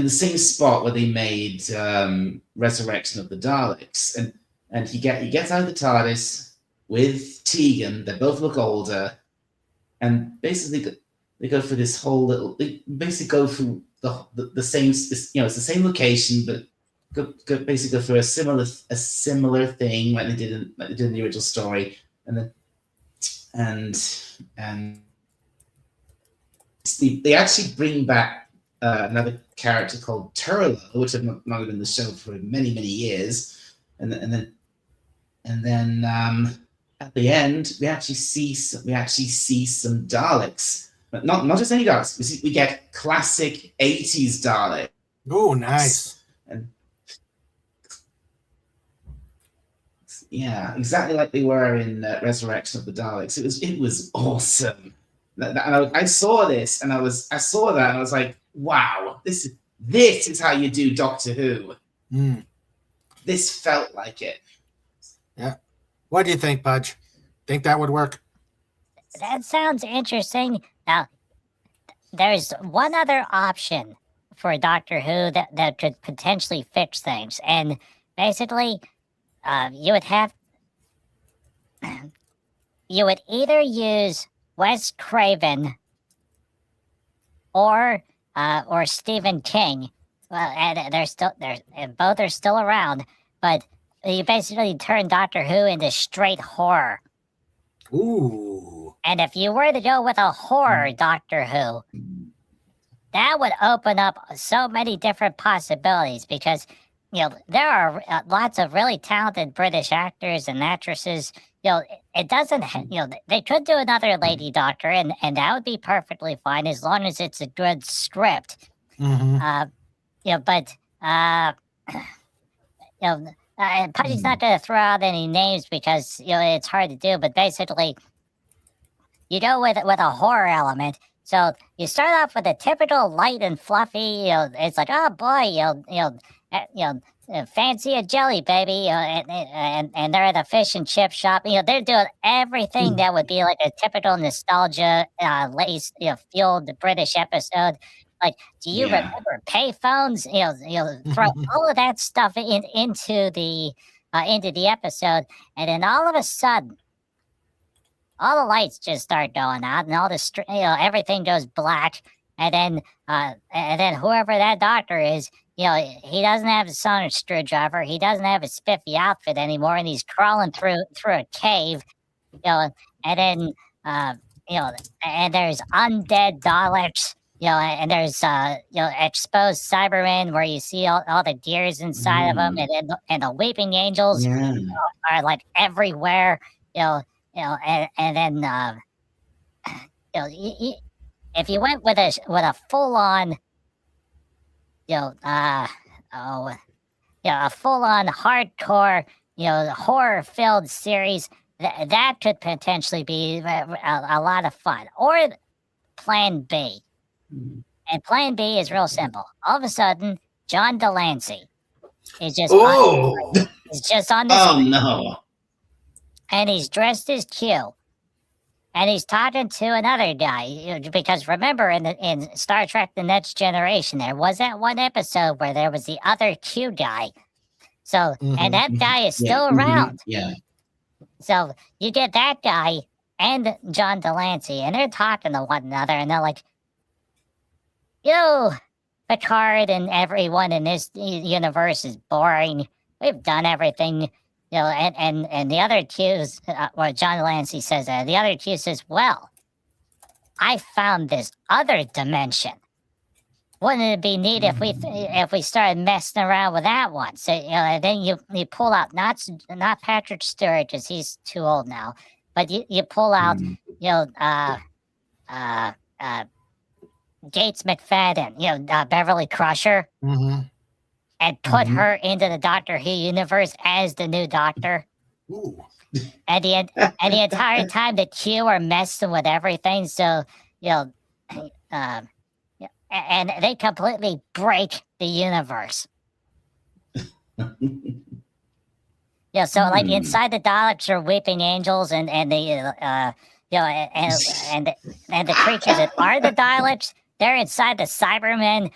the same spot where they made Resurrection of the Daleks, and he gets out of the TARDIS with Tegan. They both look older, and basically they go for this whole little. They basically go through the same. It's the same location, but basically go for a similar thing like they did in the original story, and they actually bring back another character called Turlo, which have not been in the show for many years, and then at the end we actually see some Daleks, but not just any Daleks. We get classic 80s Daleks. Oh, nice. And yeah, exactly like they were in Resurrection of the Daleks. It was awesome. And I saw this, and I saw that, and I was like, wow, this is how you do Doctor Who. This felt like it. Yeah. What do you think, Pudge? Think that would work? That sounds interesting. Now, there's one other option for Doctor Who that could potentially fix things, and basically, you would either use Wes Craven or Stephen King. Well, and both are still around, but you basically turn Doctor Who into straight horror. Ooh. And if you were to go with a horror Doctor Who, that would open up so many different possibilities, because there are lots of really talented British actors and actresses. It doesn't, they could do another Lady Doctor, and that would be perfectly fine as long as it's a good script. Mm-hmm. Pudgy's not going to throw out any names because, it's hard to do, but basically, you go with a horror element. So you start off with a typical light and fluffy, it's like, oh boy, fancy a jelly baby, and they're at a fish and chip shop. They're doing everything that would be like a typical nostalgia lace, fueled British episode. Like, do you remember payphones? Throw all of that stuff into the episode, and then all of a sudden, all the lights just start going out, and all the everything goes black, and then whoever that doctor is, he doesn't have a sonic screwdriver, he doesn't have a spiffy outfit anymore, and he's crawling through a cave, and then and there's undead Daleks. And there's exposed Cybermen where you see all the gears inside of them, and the weeping angels are like everywhere. And then if you went with a full on a full on hardcore horror filled series, that could potentially be a lot of fun. Or Plan B. And Plan B is real simple. All of a sudden, John Delancey is just on the screen. No. And he's dressed as Q. And he's talking to another guy. Because remember, in Star Trek The Next Generation, there was that one episode where there was the other Q guy. So, and that guy is still around. Yeah. So you get that guy and John Delancey, and they're talking to one another, and they're like, Picard and everyone in this universe is boring. We've done everything, and the other Q's, well, John Lancey says that. The other Q says, well, I found this other dimension. Wouldn't it be neat if we started messing around with that one? So and then you pull out not Patrick Stewart because he's too old now, but you pull out Gates McFadden, Beverly Crusher, and put her into the Doctor Who universe as the new Doctor. Ooh. And the entire time the Q are messing with everything, so and they completely break the universe. So like inside the Daleks are weeping angels, and the and the creatures that are the Daleks, they're inside the Cybermen,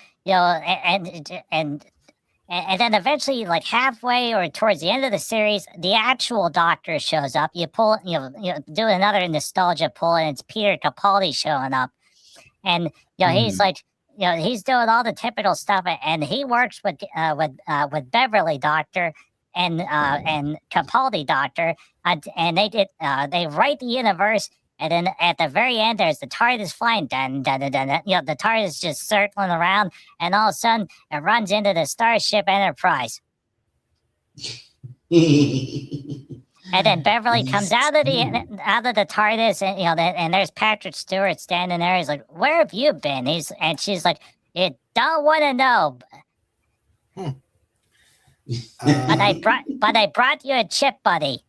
and then eventually, like halfway or towards the end of the series, the actual Doctor shows up. You pull, do another nostalgia pull, and it's Peter Capaldi showing up, and he's like, he's doing all the typical stuff, and he works with Beverly Doctor and Capaldi Doctor, and they write the universe. And then at the very end, there's the TARDIS flying, dun, dun, dun, dun, dun. The TARDIS just circling around, and all of a sudden, it runs into the Starship Enterprise. And then Beverly comes out of the TARDIS, and there's Patrick Stewart standing there. He's like, "Where have you been?" And she's like, "You don't want to know." But I brought you a chip, buddy.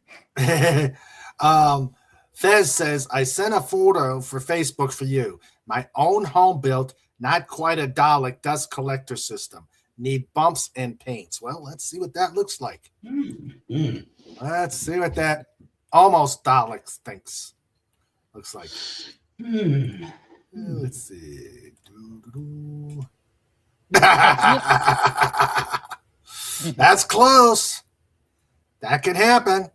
Fez says, I sent a photo for Facebook for you. My own home built, not quite a Dalek dust collector system. Need bumps and paints. Well, let's see what that looks like. Let's see what that almost Dalek thinks looks like. Let's see. That's close. That could happen.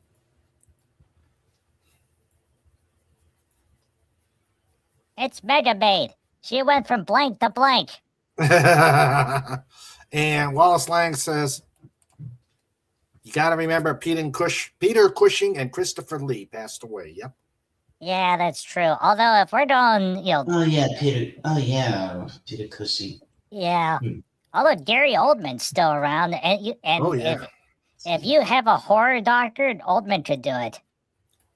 It's Mega Maid. She went from blank to blank. And Wallace Lang says, you got to remember Peter Cushing and Christopher Lee passed away. Yep. Yeah, that's true. Although if we're doing, Oh, yeah, Peter Cushing. Yeah. Although Gary Oldman's still around. If you have a horror Doctor, Oldman could do it.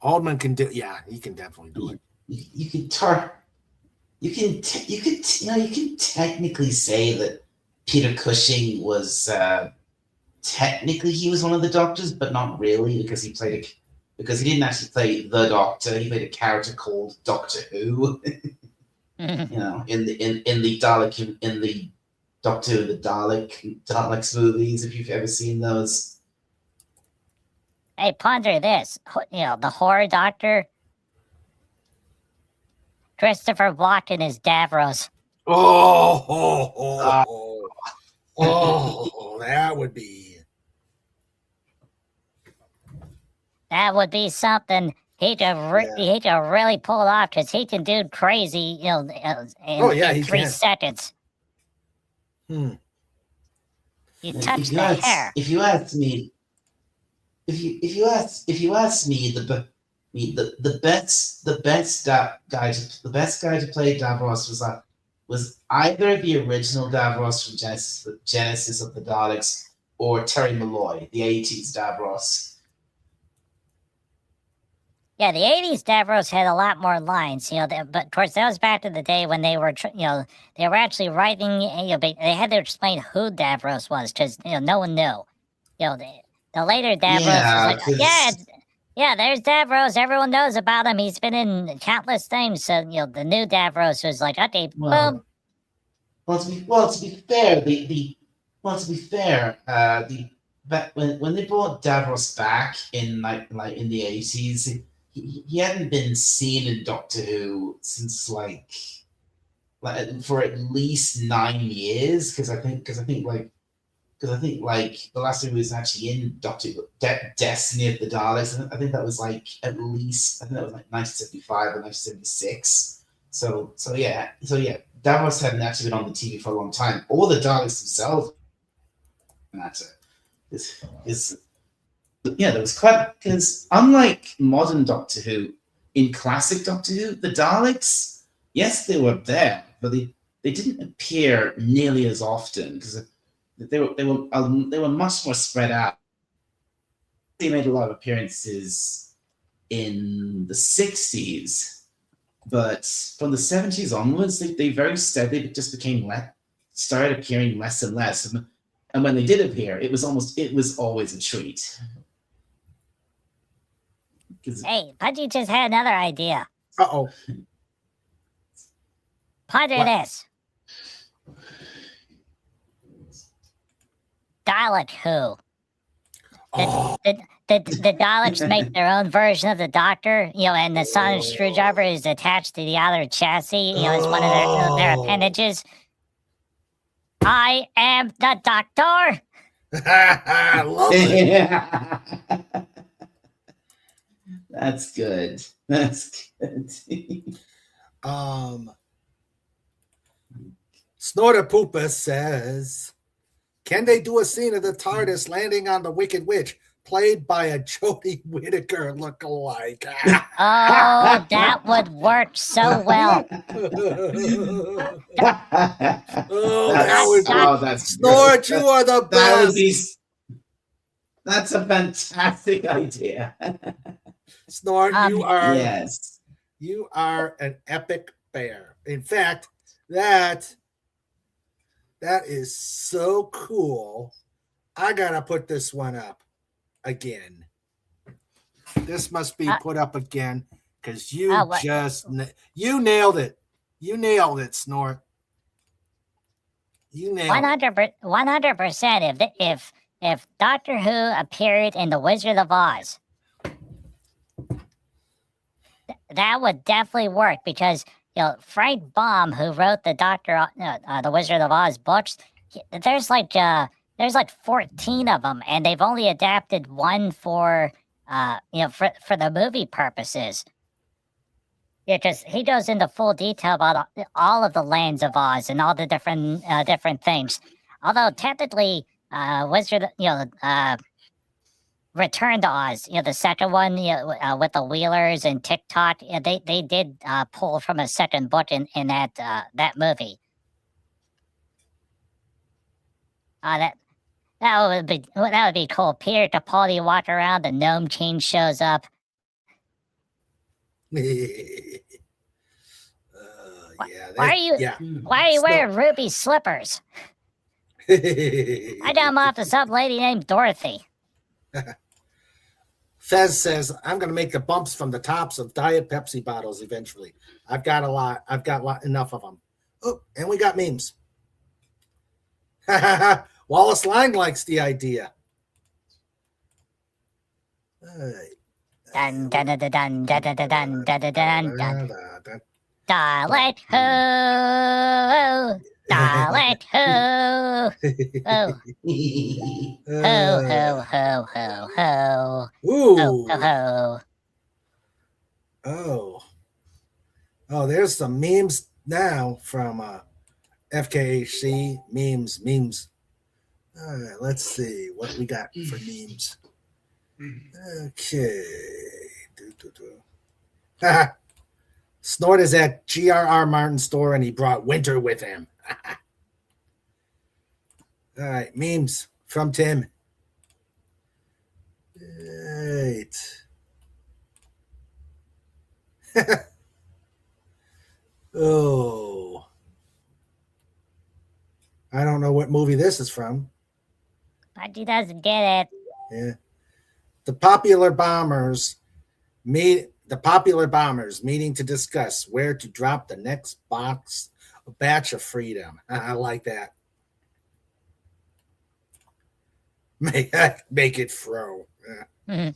Oldman can do, yeah, he can definitely do it. You can technically say that Peter Cushing was technically he was one of the Doctors, but not really because he didn't actually play the Doctor. He played a character called Doctor Who. In the Dalek in the Doctor Who, the Daleks movies, if you've ever seen those. Hey, ponder this. The horror Doctor. Christopher Walken is Davros. That would be. That would be something he could really pull off because he can do crazy, in 3 seconds. You touch the hair. If you ask me, the best guy to play Davros was either the original Davros from Genesis of the Daleks or Terry Malloy, the 80s Davros. Yeah, the 80s Davros had a lot more lines, but of course that was back in the day when they were, they were actually writing, they had to explain who Davros was because, no one knew. The later Davros was like, yeah, there's Davros. Everyone knows about him. He's been in countless things. So, the new Davros was like, okay, boom. Well, to be fair, when they brought Davros back in like in the 80s, he hadn't been seen in Doctor Who since like for at least 9 years. Because I think the last time he was actually in Doctor Who, Destiny of the Daleks. I think that was like at least 1975 or 1976. So yeah. Davos hadn't actually been on the TV for a long time, or the Daleks themselves matter. There was quite, because unlike modern Doctor Who, in classic Doctor Who, the Daleks, yes, they were there, but they didn't appear nearly as often because they were much more spread out. They made a lot of appearances in the 60s, but from the 70s onwards, they very steadily just started appearing less and less. And when they did appear, it was always a treat. Hey, Pudgy just had another idea. Uh-oh. Ponder What? this. Dalek Who. The Daleks make their own version of the Doctor, and the sonic screwdriver is attached to the outer chassis, as one of their appendages. I am the Doctor. I love it. That's good. That's good. Snorter Poopa says, can they do a scene of the TARDIS landing on the Wicked Witch, played by a Jodie Whittaker lookalike? Oh, that would work so well. Snort, you are the best. That's a fantastic idea. Snort, you are yes. You are an epic bear. In fact, that is so cool. I gotta put this one up again. This must be put up again because you you nailed it. You nailed it, Snort. You nailed 100%. If Doctor Who appeared in The Wizard of Oz, that would definitely work because Frank Baum, who wrote the the Wizard of Oz books, there's like 14 of them, and they've only adapted one for the movie purposes. Yeah, because he goes into full detail about all of the lands of Oz and all the different things. Although technically, Return to Oz, the second one, with the Wheelers and TikTok, they did pull from a second book in that movie. That would be cool. Peter Capaldi walk around, the Gnome King shows up. it. Why are you wearing ruby slippers? I got them off of some lady named Dorothy. Fez says, I'm going to make the bumps from the tops of Diet Pepsi bottles eventually. I've got enough of them. Oh, and we got memes. Wallace Lang likes the idea. Dun dun dun dun dun dun dun dun dun dun dun. Dalek Who, Dalek Who, oh, ho. Oh, there's some memes now from FKHC memes. All right, let's see what we got for memes. Okay. Snort is at G.R.R. Martin's store and he brought winter with him. All right, memes from Tim. Right. Oh. I don't know what movie this is from. But he doesn't get it. Yeah. The popular bombers meeting to discuss where to drop the next batch of freedom. I like that. Make it fro. Yeah.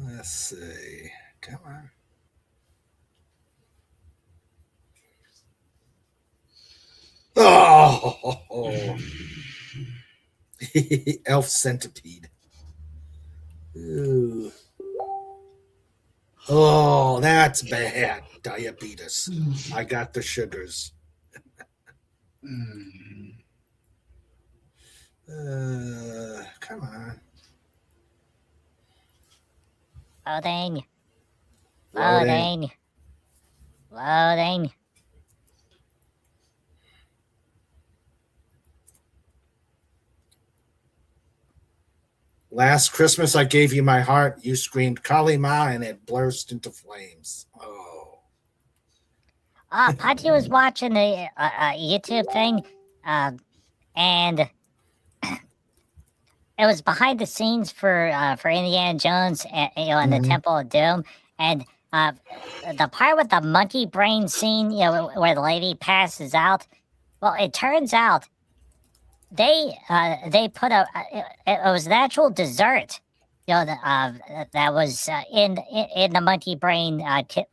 Let's see. Come on. Oh. Elf centipede. Ooh. Oh, that's bad. Diabetes. I got the sugars. Come on. Loading. Loading. Loading. Last Christmas, I gave you my heart. You screamed Kali Ma, and it burst into flames. Oh. Pudgy was watching the YouTube thing, and it was behind the scenes for Indiana Jones, and, in the Temple of Doom, and the part with the monkey brain scene, where the lady passes out. Well, it turns out they put it was an actual dessert, that was in the monkey brain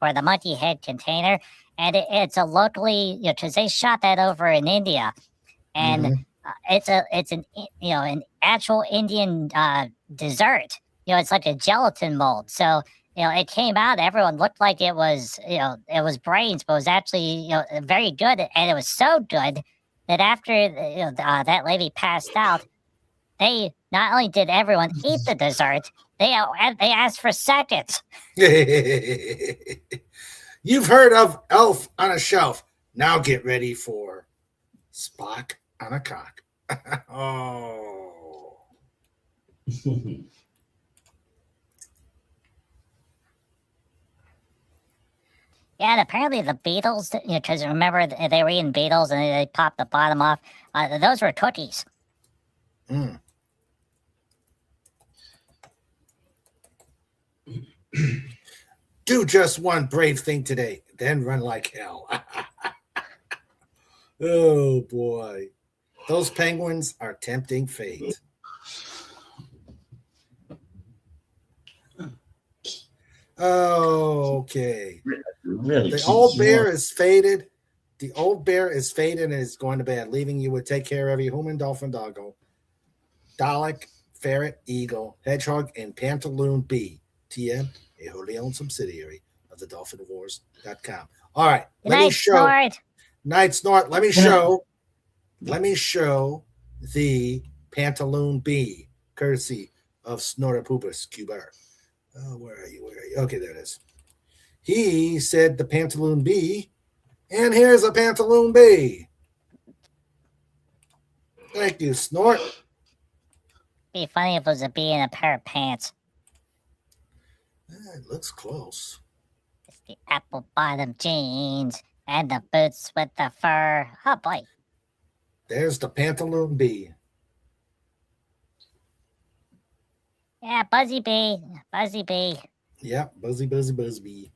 or the monkey head container, and it's a locally, because they shot that over in India, and it's an actual Indian dessert. It's like a gelatin mold. So it came out. Everyone looked like it was brains, but it was actually very good, and it was so good that after that lady passed out, they not only did everyone eat the dessert, they asked for seconds. You've heard of Elf on a Shelf. Now get ready for Spock on a Cock. Oh. Yeah, and apparently the Beatles, because remember they were eating Beatles and they popped the bottom off. Those were cookies. Do just one brave thing today, then run like hell. Oh boy, those penguins are tempting fate. Oh, okay. Really, the old bear is faded. The old bear is faded and is going to bed, leaving you with take care of every human, dolphin, doggo, Dalek, ferret, eagle, hedgehog, and pantaloon bee. TM, a wholly owned subsidiary of the dolphinwars.com. All right, let me show. Night Snort. Let me show the pantaloon bee, courtesy of Snorter Poopus Cuber. Oh, where are you? Okay, there it is. He said the pantaloon bee, and here's a pantaloon bee. Thank you, Snort. Be funny if it was a bee in a pair of pants. It looks close. It's the apple bottom jeans and the boots with the fur. Oh boy. There's the pantaloon bee. Yeah, Buzzy Bee. Buzzy Bee. Yeah, Buzzy Bee.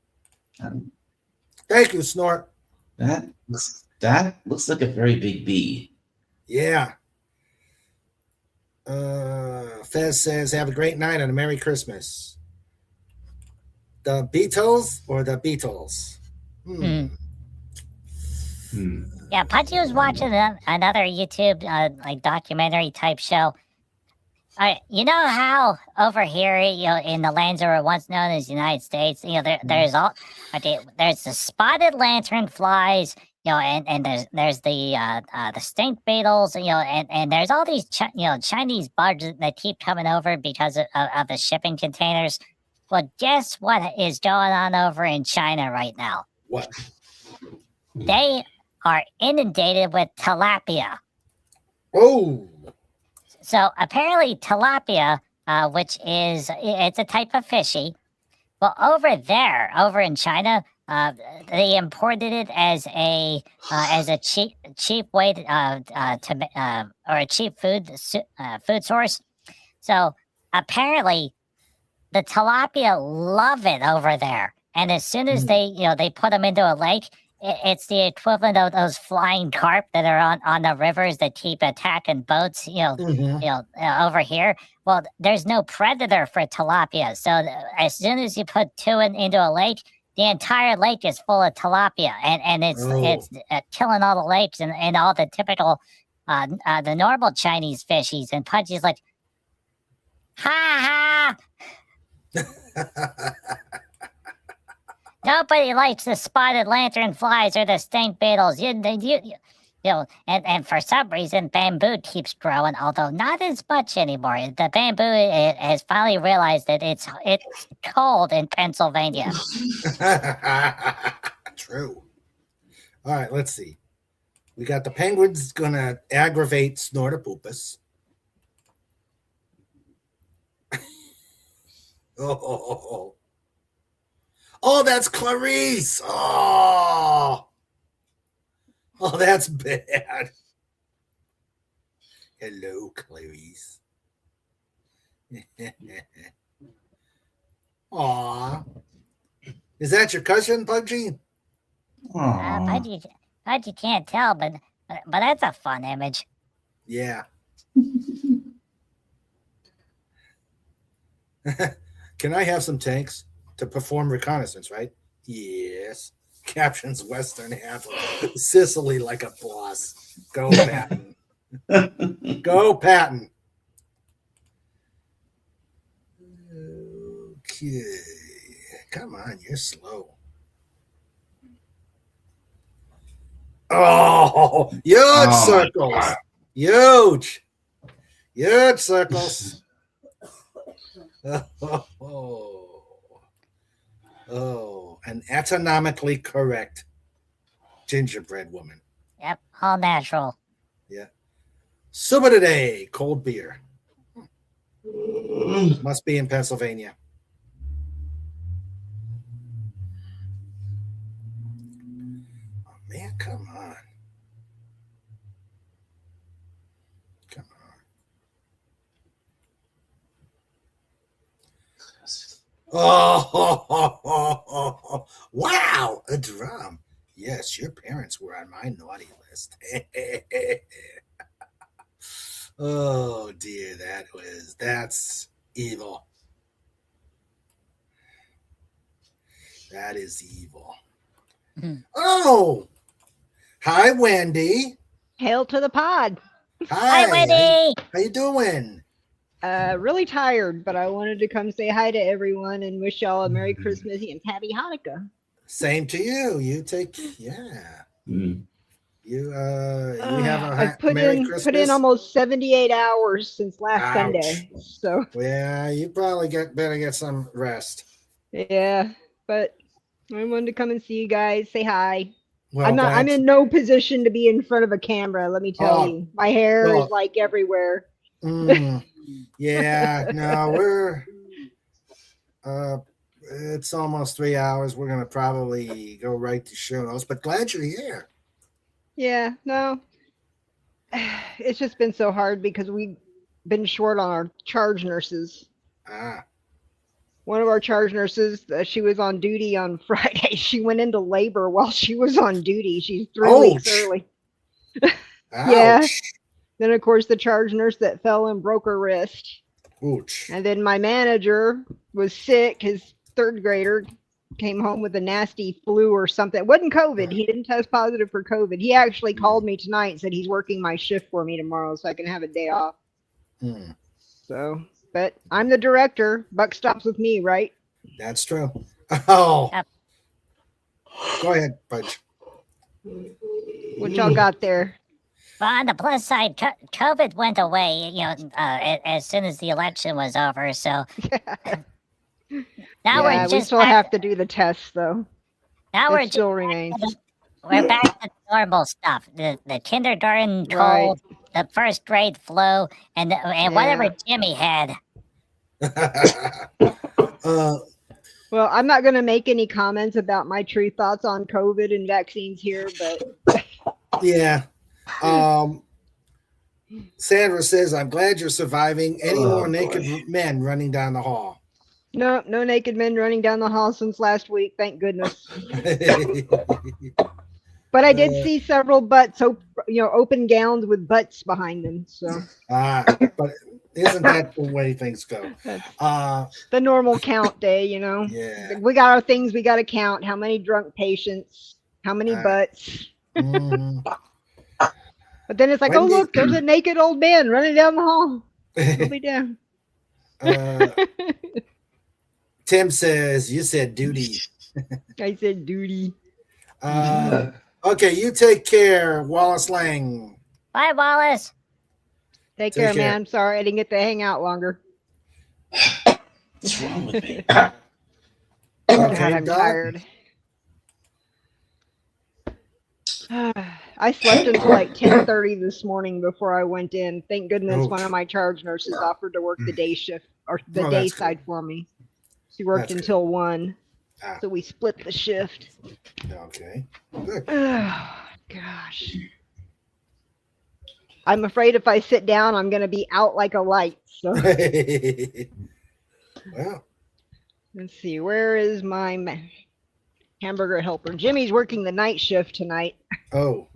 Thank you, Snort. That looks like a very big bee. Yeah. Fez says, have a great night and a Merry Christmas. The Beatles or the Beatles? Yeah, Pudgy was watching another YouTube like documentary type show. You know how over here, in the lands that were once known as the United States, there's the spotted lanternflies, and there's the stink beetles, and there's all these Chinese bugs that keep coming over because of the shipping containers. Well, guess what is going on over in China right now? What? They are inundated with tilapia. Oh. So apparently tilapia, which it's a type of fishy. Well, over in China, they imported it as a cheap way to or a cheap food source. So apparently, the tilapia love it over there, and as soon as they put them into a lake, it's the equivalent of those flying carp that are on the rivers that keep attacking boats, over here. Well, there's no predator for tilapia. So as soon as you put two into a lake, the entire lake is full of tilapia, and it's killing all the lakes and all the typical, the normal Chinese fishies. And Pudgy's like, ha ha. Nobody likes the spotted lanternflies or the stink beetles. And for some reason, bamboo keeps growing, although not as much anymore. The bamboo has finally realized that it's cold in Pennsylvania. True. All right, let's see. We got the penguins gonna aggravate Snortopoopus. Oh, that's Clarice. Oh, that's bad. Hello, Clarice. Aw. Is that your cousin, Pudgy? But you can't tell, but that's a fun image. Yeah. Can I have some tanks to perform reconnaissance, right? Yes. Captions Western half of Sicily like a boss. Go, Patton. Go, Patton. Okay. Come on, you're slow. Oh, huge circles. Huge circles. Oh, an anatomically correct gingerbread woman. Yep, all natural. Yeah. Suba today, cold beer. Must be in Pennsylvania. Oh, man, come on. Oh, wow, a drum. Yes, your parents were on my naughty list. Oh dear, that's evil. That is evil. Oh, hi, Wendy. Hail to the pod. Hi, Wendy. How you doing? Really tired, but I wanted to come say hi to everyone and wish y'all a Merry Christmas and Happy Hanukkah. Same to you. You have a I've put Merry in Christmas. almost 78 hours since last Sunday. So yeah, you probably better get some rest. Yeah, but I wanted to come and see you guys, say hi. Well, I'm in no position to be in front of a camera, let me tell you. My hair is like everywhere. Yeah, no, we're it's almost 3 hours. We're gonna probably go right to show notes, but glad you're here. Yeah, no. It's just been so hard because we've been short on our charge nurses. One of our charge nurses, she was on duty on Friday. She went into labor while she was on duty. She's 3 weeks early. Yeah. Then, of course, the charge nurse that fell and broke her wrist. Ouch. And then my manager was sick. His third grader came home with a nasty flu or something. It wasn't COVID. He didn't test positive for COVID. He actually called me tonight and said he's working my shift for me tomorrow so I can have a day off. So, but I'm the director. Buck stops with me, right? That's true. Oh. Go ahead, Budge. What y'all got there? Well, on the plus side, COVID went away, as soon as the election was over. So now we still have to do the tests, though. Now it still remains. We're back to normal stuff. The kindergarten cold, the first grade flu, and whatever Jimmy had. Well, I'm not going to make any comments about my true thoughts on COVID and vaccines here, but yeah. Sandra says, I'm glad you're surviving. Any more naked men running down the hall? No naked men running down the hall since last week. Thank goodness. But I did see several butts, open gowns with butts behind them. So, but isn't that the way things go? The normal count day, Yeah. We got our things we got to count. How many drunk patients? How many butts? But then it's like, oh, look, there's a naked old man running down the hall. He'll be down. Tim says, you said duty. I said duty. Okay, you take care, Wallace Lang. Bye, Wallace. Take Take care, care. man. Sorry I didn't get to hang out longer. What's wrong with me? God, I'm Doc? tired. I slept until like 10:30 this morning before I went in. Thank goodness one of my charge nurses offered to work the day shift or the Oh, day that's good. side for me. She worked That's until 1. Ah. So we split the shift. Okay. Good. Oh, gosh. I'm afraid if I sit down, I'm going to be out like a light. So Well, let's see. Where is my hamburger helper? Jimmy's working the night shift tonight. oh.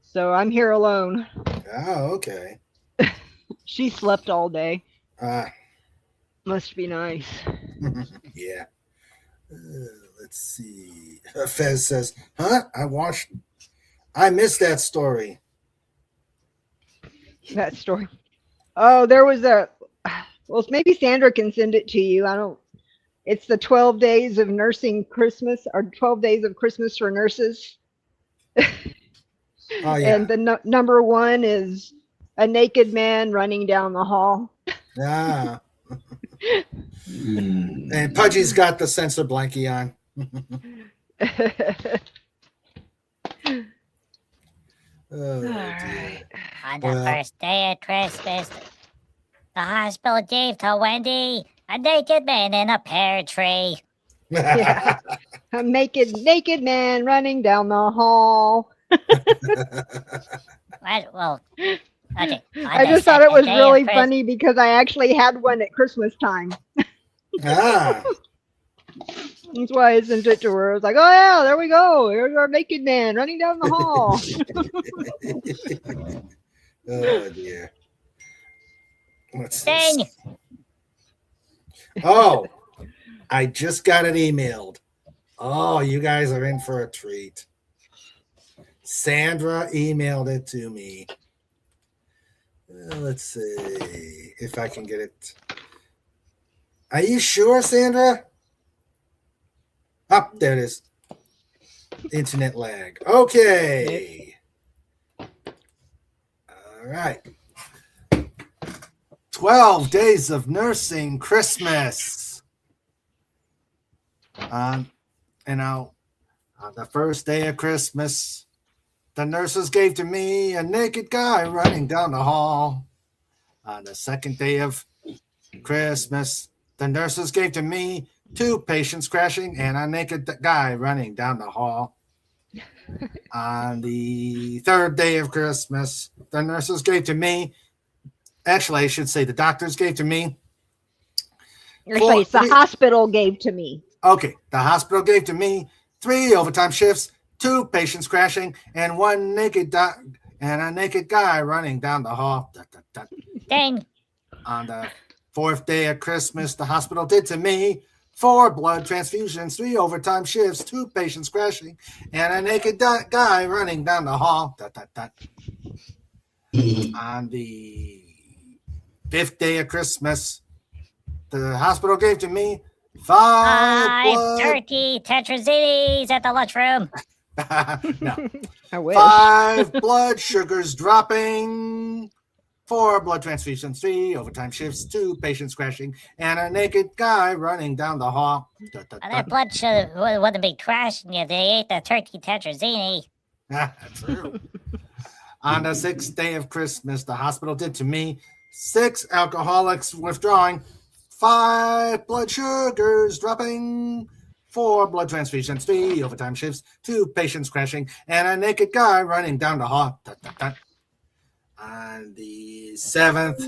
So I'm here alone. Oh, okay. She slept all day. Ah, Must be nice. yeah. Let's see. Fez says, huh? I missed that story. That story. Oh, there was well, maybe Sandra can send it to you. It's the 12 days of nursing Christmas or 12 days of Christmas for nurses. Oh, yeah. And the number 1 is a naked man running down the hall. Ah. And Pudgy's got the sensor blankie on. Oh, dear. On the Well- first day of Christmas, the hospital gave to Wendy a naked man in a pear tree. Yeah. A naked man running down the hall. Well, okay. I just thought it was really funny because I actually had one at Christmas time. Ah. That's why I sent it to her. I was like, oh yeah, there we go. Here's our naked man running down the hall. Oh, dear. What's Dang. this? Oh, I just got it emailed. Oh, you guys are in for a treat. Sandra emailed it to me. Let's see if I can get it. Are you sure, Sandra? Up there it is. Internet lag. Okay. All right. 12 days of nursing Christmas. On the first day of Christmas, the nurses gave to me a naked guy running down the hall. On the second day of Christmas, the nurses gave to me 2 patients crashing and a naked guy running down the hall. On the third day of Christmas, the nurses gave to me, actually, I should say the doctors gave to me. Actually, it's the hospital gave to me. Okay, the hospital gave to me 3 overtime shifts, 2 patients crashing, and a naked guy running down the hall. Dang. On the fourth day of Christmas, the hospital did to me 4 blood transfusions, 3 overtime shifts, 2 patients crashing, and a naked guy running down the hall. On the 5th day of Christmas, the hospital gave to me 5 turkey tetrazzini at the lunchroom. No. I wish. 5 blood sugars dropping, 4 blood transfusions, 3 overtime shifts, 2 patients crashing, and a naked guy running down the hall. Their blood sugar wouldn't be crashing if they ate the turkey tetrazzini. True. On the 6th day of Christmas, the hospital did to me 6 alcoholics withdrawing, 5 blood sugars dropping, 4 blood transfusions, 3 overtime shifts, 2 patients crashing, and a naked guy running down the hall. On the 7th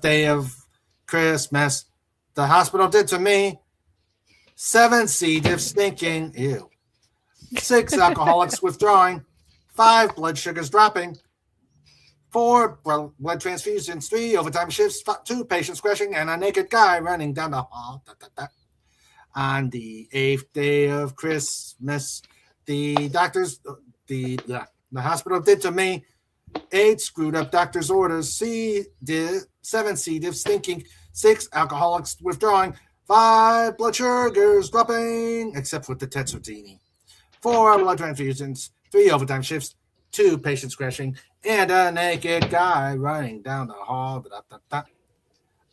day of Christmas, the hospital did to me 7 C. diff stinking, 6 alcoholics withdrawing, 5 blood sugars dropping, 4 blood transfusions, 3 overtime shifts, 2 patients crashing, and a naked guy running down the hall. On the 8th day of Christmas, the hospital did to me 8 screwed up doctor's orders, 7 C. diff stinking, 6 alcoholics withdrawing, 5 blood sugars dropping, except with the Tetzertini. 4 blood transfusions, 3 overtime shifts, 2 patients crashing, and a naked guy running down the hall. Da-da-da-da.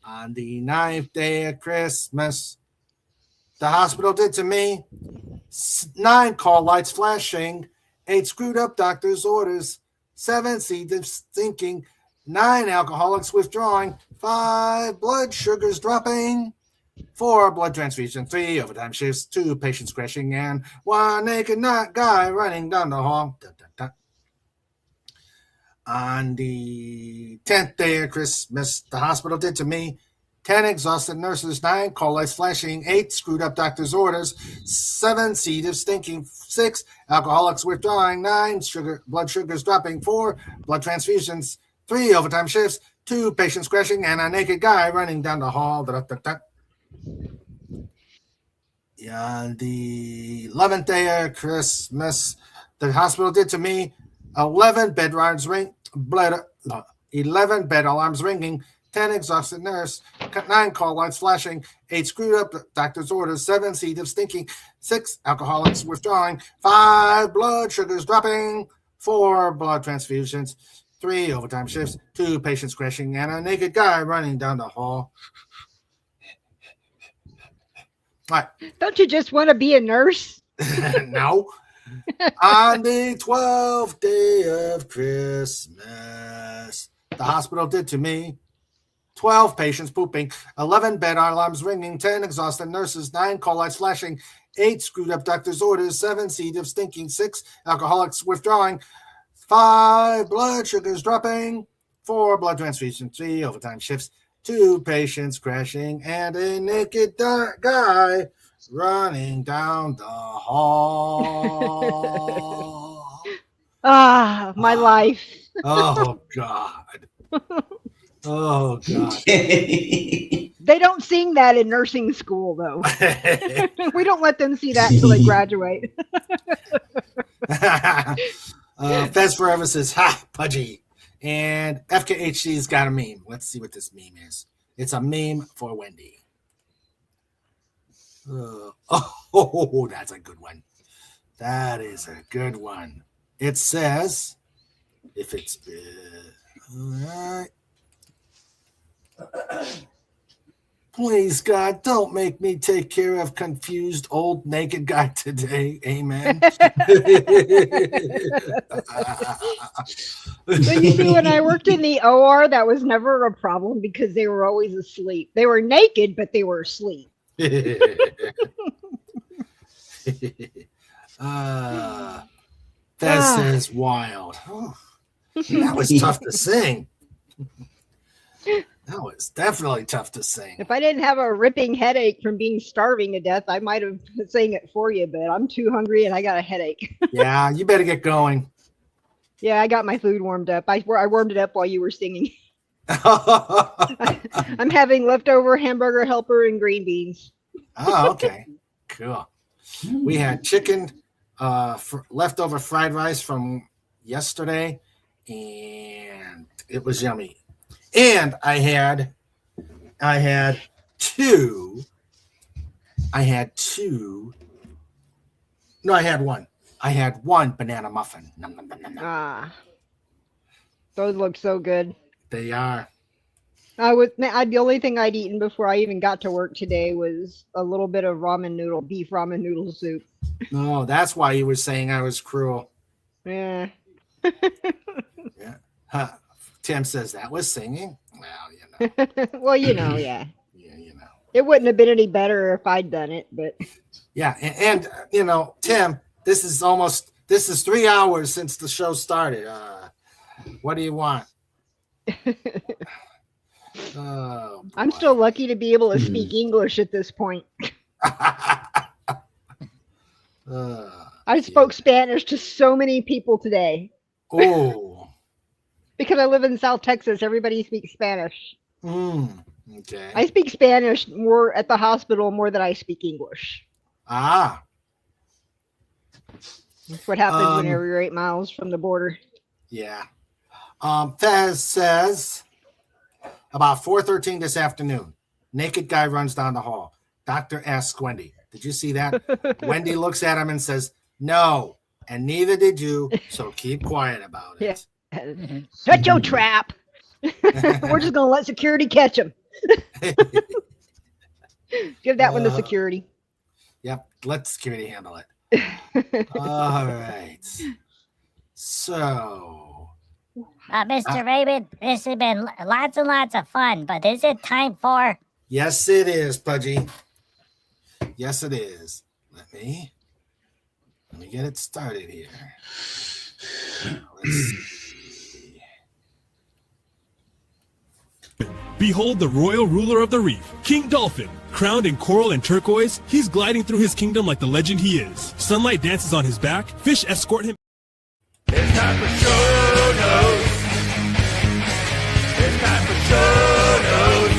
On the 9th day of Christmas, the hospital did to me 9 call lights flashing, 8 screwed up doctor's orders, 7 seeds thinking, 9 alcoholics withdrawing, 5 blood sugars dropping, 4 blood transfusions, 3 overtime shifts, 2 patients crashing, and 1 naked guy running down the hall. Da-da-da. On the 10th day of Christmas, the hospital did to me 10 exhausted nurses, 9 call lights flashing, 8 screwed up doctor's orders, 7 C. diff stinking, 6 alcoholics withdrawing, 9 blood sugars dropping, 4 blood transfusions, 3 overtime shifts, 2 patients crashing, and a naked guy running down the hall. Da-da-da-da. On the 11th day of Christmas, the hospital did to me 11 bed alarms ringing, 10 exhausted nurse, 9 call lights flashing, 8 screwed up doctor's orders, 7 C. diff stinking, 6 alcoholics withdrawing, 5 blood sugars dropping, 4 blood transfusions, 3 overtime shifts, 2 patients crashing, and a naked guy running down the hall. All right. Don't you just want to be a nurse? No. On the 12th day of Christmas, the hospital did to me 12 patients pooping, 11 bed alarms ringing, 10 exhausted nurses, 9 call lights flashing, 8 screwed up doctor's orders, 7 C. diff stinking, 6 alcoholics withdrawing, 5 blood sugars dropping, 4 blood transfusions, 3 overtime shifts, 2 patients crashing, and a naked guy running down the hall. My life. Oh, God. Oh, God. They don't sing that in nursing school, though. We don't let them see that until they graduate. Fez Forever says, ha, pudgy. And FKHC's got a meme. Let's see what this meme is. It's a meme for Wendy. Oh, that's a good one. That is a good one. It says, if it's all right. Please, God, don't make me take care of confused old naked guy today. Amen. But you see, when I worked in the OR, that was never a problem because they were always asleep. They were naked, but they were asleep. That says wild. Oh, that was tough to sing. That was definitely tough to sing. If I didn't have a ripping headache from being starving to death, I might have sang it for you, but I'm too hungry and I got a headache. Yeah, you better get going. Yeah, I got my food warmed up. I warmed it up while you were singing. I'm having leftover hamburger helper and green beans. Oh, okay. Cool. We had chicken, leftover fried rice from yesterday, and it was yummy. And I had one. I had one banana muffin. Nom, nom, nom, nom, nom. Those look so good. They are. The only thing I'd eaten before I even got to work today was a little bit of beef ramen noodle soup. Oh, that's why you were saying I was cruel. Yeah. Yeah. Huh. Tim says that was singing. Well, Well, yeah. Yeah, It wouldn't have been any better if I'd done it, but. Yeah, and Tim, this is 3 hours since the show started. What do you want? Oh, I'm still lucky to be able to speak English at this point. I spoke Spanish to so many people today. Oh. Because I live in South Texas, everybody speaks Spanish. Okay. I speak Spanish more at the hospital more than I speak English. Ah. That's what happens whenever you're 8 miles from the border. Yeah. Fez says, about 4:13 this afternoon, naked guy runs down the hall. Doctor asks Wendy. Did you see that? Wendy looks at him and says, no, and neither did you, so keep quiet about it. Yeah. Shut your trap. We're just going to let security catch him. Give that one to security. Yep, let security handle it. All right. So, Mr. Raymond, this has been lots and lots of fun, but is it time for... yes, it is, Pudgy. Yes, it is. Let me get it started here. Let's see. Behold the royal ruler of the reef, King Dolphin. Crowned in coral and turquoise, he's gliding through his kingdom like the legend he is. Sunlight dances on his back, fish escort him. It's time for show notes. It's time for show notes.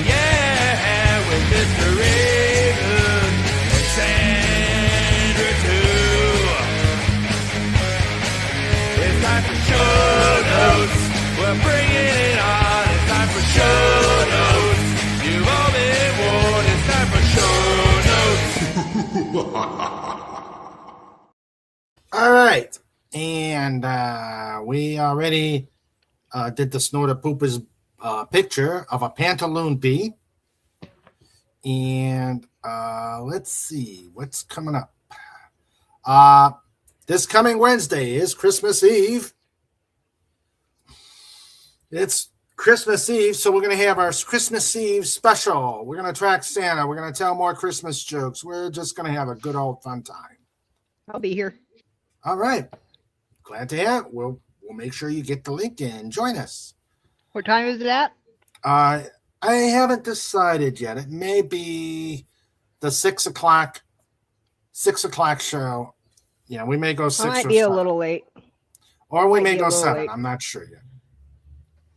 Yeah, with Mr. Raven and Sandra too. It's time for show notes. We're bringing it on. It's time for show notes. You've all been warned. It's time for show notes. All right. And we already did the Snorter Pooper's picture of a pantaloon bee. And let's see what's coming up. This coming Wednesday is Christmas Eve. It's Christmas Eve, so we're going to have our Christmas Eve special. We're going to track Santa. We're going to tell more Christmas jokes. We're just going to have a good old fun time. I'll be here. All right. Glad to have it. We'll make sure you get the link and join us. What time is it at? I haven't decided yet. It may be the 6 o'clock show. Yeah, we may go 6 I might or be 7. a little late. Or we Might may be a go little 7. late. I'm not sure yet.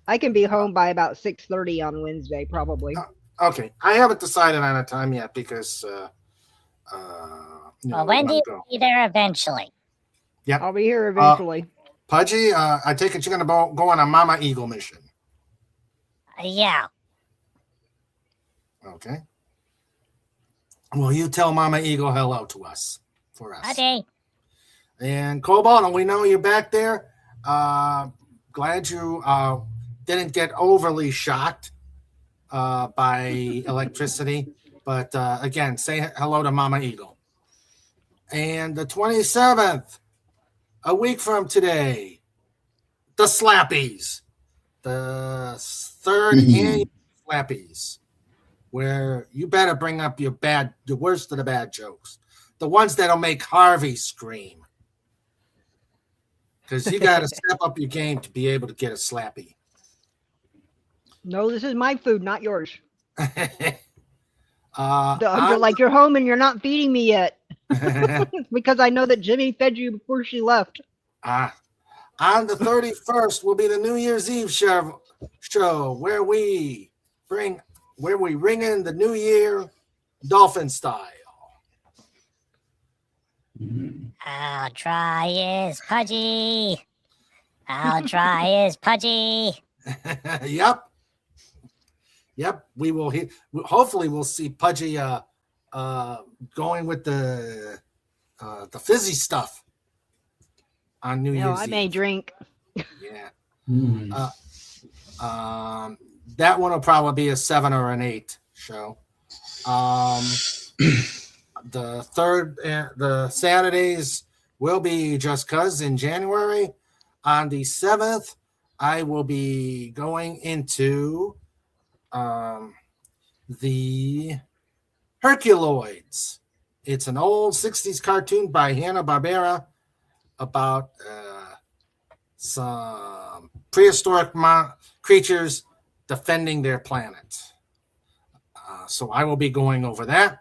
I can be home by about 6:30 on Wednesday, probably. Okay. I haven't decided on a time yet because Well, Wendy will be there eventually. Yep. I'll be here eventually. Pudgy, I take it you're going to go on a Mama Eagle mission. Yeah. Okay. Well, you tell Mama Eagle hello to us for us. Okay. And Cobalt, we know you're back there. Glad you didn't get overly shocked by electricity. But again, say hello to Mama Eagle. And the 27th, a week from today, the Slappies, the third annual Slappies, where you better bring up the worst of the bad jokes, the ones that'll make Harvey scream, because you got to step up your game to be able to get a Slappy. No, this is my food, not yours. I'm like you're home and you're not feeding me yet. Because I know that Jimmy fed you before she left. On the 31st will be the New Year's Eve show where we ring in the new year dolphin style. How dry is Pudgy? How dry is Pudgy? Yep. We will. Hopefully, we'll see Pudgy going with the fizzy stuff on New Year's Eve. I may drink. Yeah. That one will probably be a 7 or an 8 show. The Saturdays will be Just Cuz in January. On the 7th, I will be going into the Herculoids. It's an old 60s cartoon by Hanna-Barbera about some prehistoric creatures defending their planet. So I will be going over that.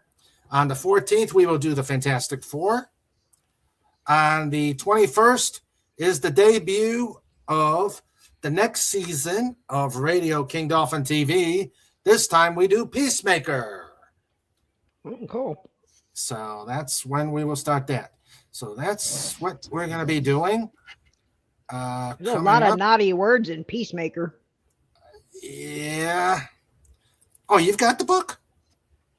On the 14th, we will do the Fantastic Four. On the 21st is the debut of the next season of Radio King Dolphin TV. This time we do Peacemaker. Cool. So that's when we will start that. So that's what we're going to be doing. There's a lot of naughty words in Peacemaker. Yeah. Oh, you've got the book?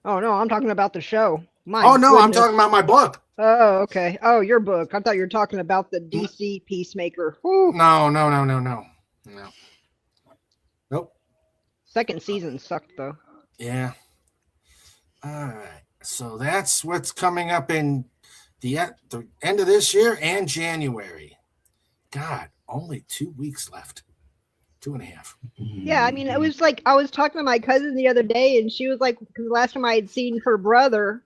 Oh no, I'm talking about the show. My Oh no, I'm goodness. talking about my book. Oh, okay. Oh, your book. I thought you were talking about the DC Peacemaker. Whew. No. Nope. Second season sucked though. Yeah. All right. So that's what's coming up in the end of this year and January. God, only 2 weeks left. 2.5. Yeah, I mean, it was like I was talking to my cousin the other day, and she was like, because the last time I had seen her brother,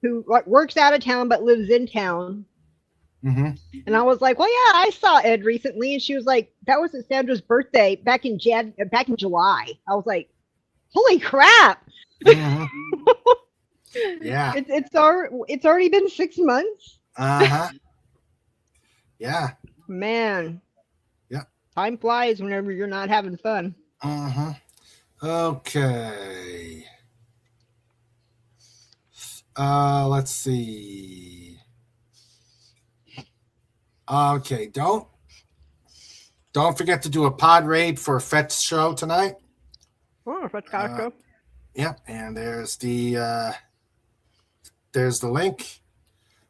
who works out of town but lives in town, Mm-hmm. and I was like, well, yeah, I saw Ed recently, and she was like, that was at Sandra's birthday back in July. I was like, holy crap! Mm-hmm. Yeah. It's already been 6 months. Uh-huh. Yeah. Man. Yeah. Time flies whenever you're not having fun. Uh-huh. Okay. Let's see. Okay, don't forget to do a pod raid for Fet's show tonight. Oh, let's go. Yep, and there's the link.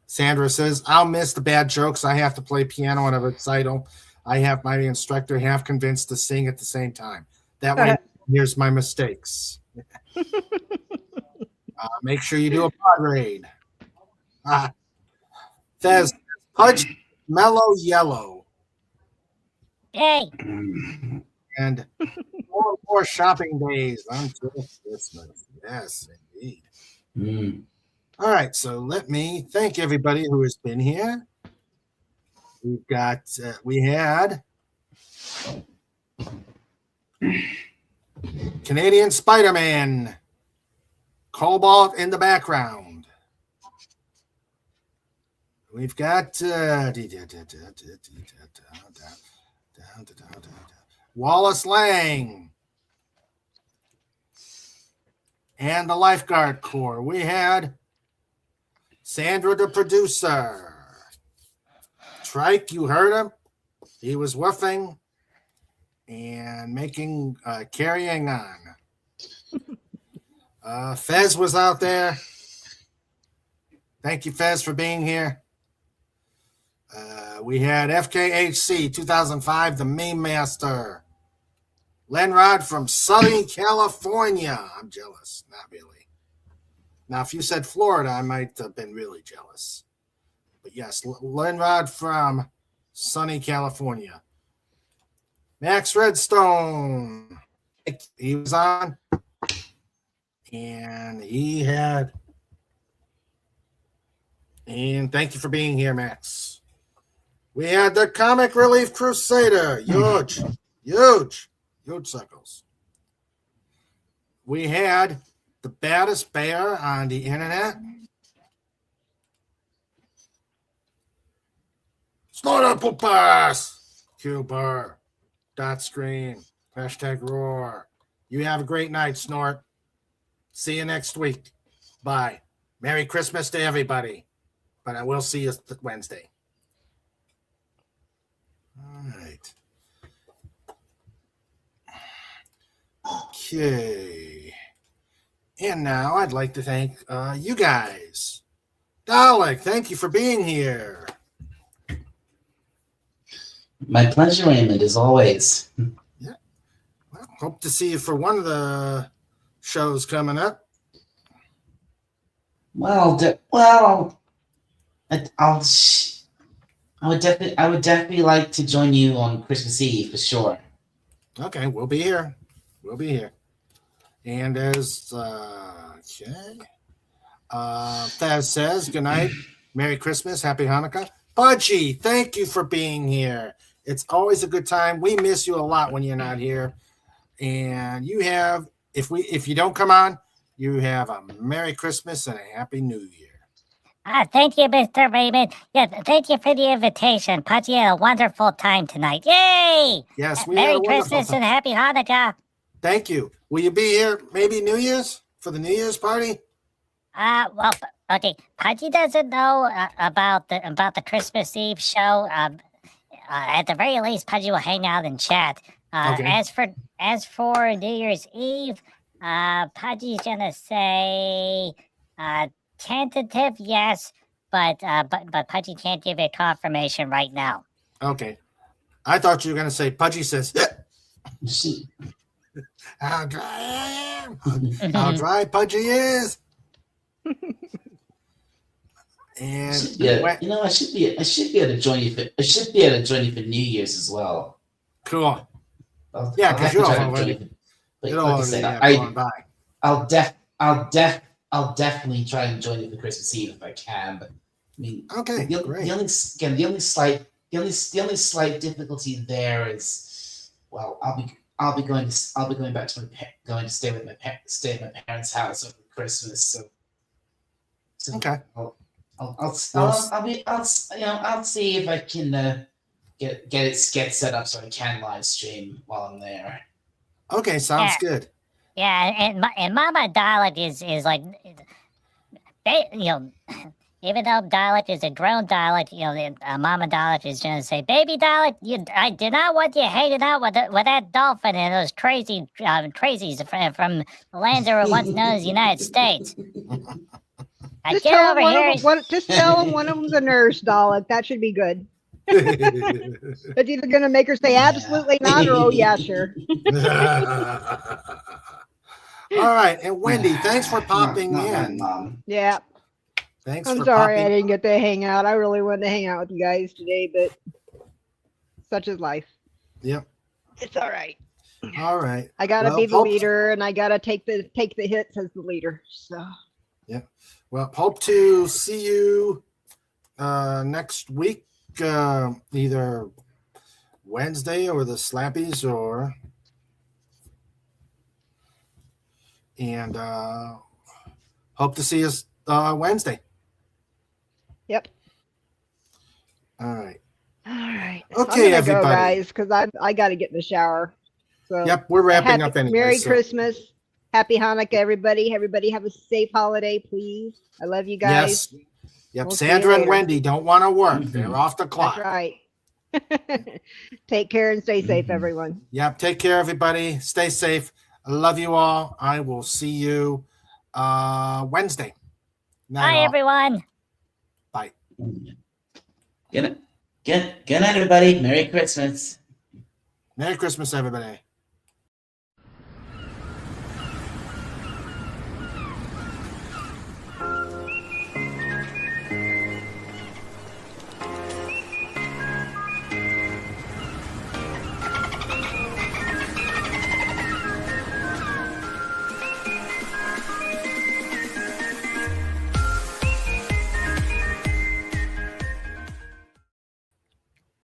Sandra says, I'll miss the bad jokes. I have to play piano on a recital. I have my instructor half convinced to sing at the same time. That way, here's my mistakes. Make sure you do a pod raid. Fez, Pudge, Mellow Yellow. Yay. And more shopping days until Christmas. Yes, indeed. Mm. All right, so let me thank everybody who has been here. We had Canadian Spider-Man, Cobalt in the background. We've got Wallace Lang and the Lifeguard Corps. We had Sandra, the producer. Trike, you heard him. He was woofing and carrying on. Fez was out there. Thank you, Fez, for being here. We had FKHC 2005, the Meme Master. Lenrod from Southern California. I'm jealous. Not really. Now, if you said Florida, I might have been really jealous. But yes, Lenrod from sunny California. Max Redstone. He was on. And thank you for being here, Max. We had the Comic Relief Crusader. Huge suckles. We had the baddest bear on the internet. Snorter Poopas. Cuber. Dot screen. Hashtag roar. You have a great night, Snort. See you next week. Bye. Merry Christmas to everybody. But I will see you Wednesday. All right. Okay. And now I'd like to thank you guys. Dalek, thank you for being here. My pleasure, Raymond, as always. Yeah. Well, hope to see you for one of the shows coming up. Well, I would definitely like to join you on Christmas Eve for sure. Okay, we'll be here. And as Thaz says, good night, Merry Christmas, Happy Hanukkah. Pudgy, thank you for being here. It's always a good time. We miss you a lot when you're not here. And you have, if you don't come on, you have a Merry Christmas and a Happy New Year. Thank you, Mr. Raymond. Yeah, thank you for the invitation. Pudgy had a wonderful time tonight. Yay! Yes, we Merry had a wonderful Christmas time. and Happy Hanukkah. Thank you. Will you be here maybe New Year's for the New Year's party? Well, okay. Pudgy doesn't know about the Christmas Eve show. At the very least, Pudgy will hang out and chat. Okay. As for New Year's Eve, Pudgy's gonna say tentative yes, but Pudgy can't give a confirmation right now. Okay. I thought you were going to say Pudgy says, how dry I am. How dry Pudgy is. And yeah, you know, I should be able to join you for New Year's as well. Cool. I'll Because have to you're try to already, join you. But you're like I already said, gone by. I'll definitely try and join you for Christmas Eve if I can. But I mean, Okay, great. The only slight difficulty there is, well, I'll be going back to going to stay at my parents' house over Christmas. So Okay. I'll see if I can get it set up so I can live stream while I'm there. Okay, sounds good. Yeah, and Mama Dalek is like, even though Dalek is a grown Dalek, Mama Dalek is gonna say, "Baby Dalek, I did not want you hanging out with that dolphin and those crazies from the lands that were once known as the United States." Just tell him one of them's a nurse, Dalek. That should be good. It's either gonna make her say absolutely not or oh yeah, sure. All right, and Wendy, thanks for popping in. Mom. Yeah. Thanks I'm for sorry popping. I didn't get to hang out. I really wanted to hang out with you guys today, but such is life. Yep. It's all right. All right. I gotta be the leader, and I gotta take the hits as the leader. So. Yeah. Well, hope to see you next week, either Wednesday or the Slappies, and hope to see us Wednesday. Yep. All right. All right. Okay, I'm gonna go, everybody. guys, because I got to get in the shower. So. Yep, we're wrapping up anyway. Merry so- Christmas. Happy Hanukkah, everybody. Everybody have a safe holiday, please. I love you guys. Yes. Yep. We'll see you Sandra and later. Wendy don't want to work. They're off the clock. That's right. Take care and stay safe, everyone. Yep. Take care, everybody. Stay safe. I love you all. I will see you Wednesday. Night Bye, all. everyone. Bye. Good night, everybody. Merry Christmas. Merry Christmas, everybody.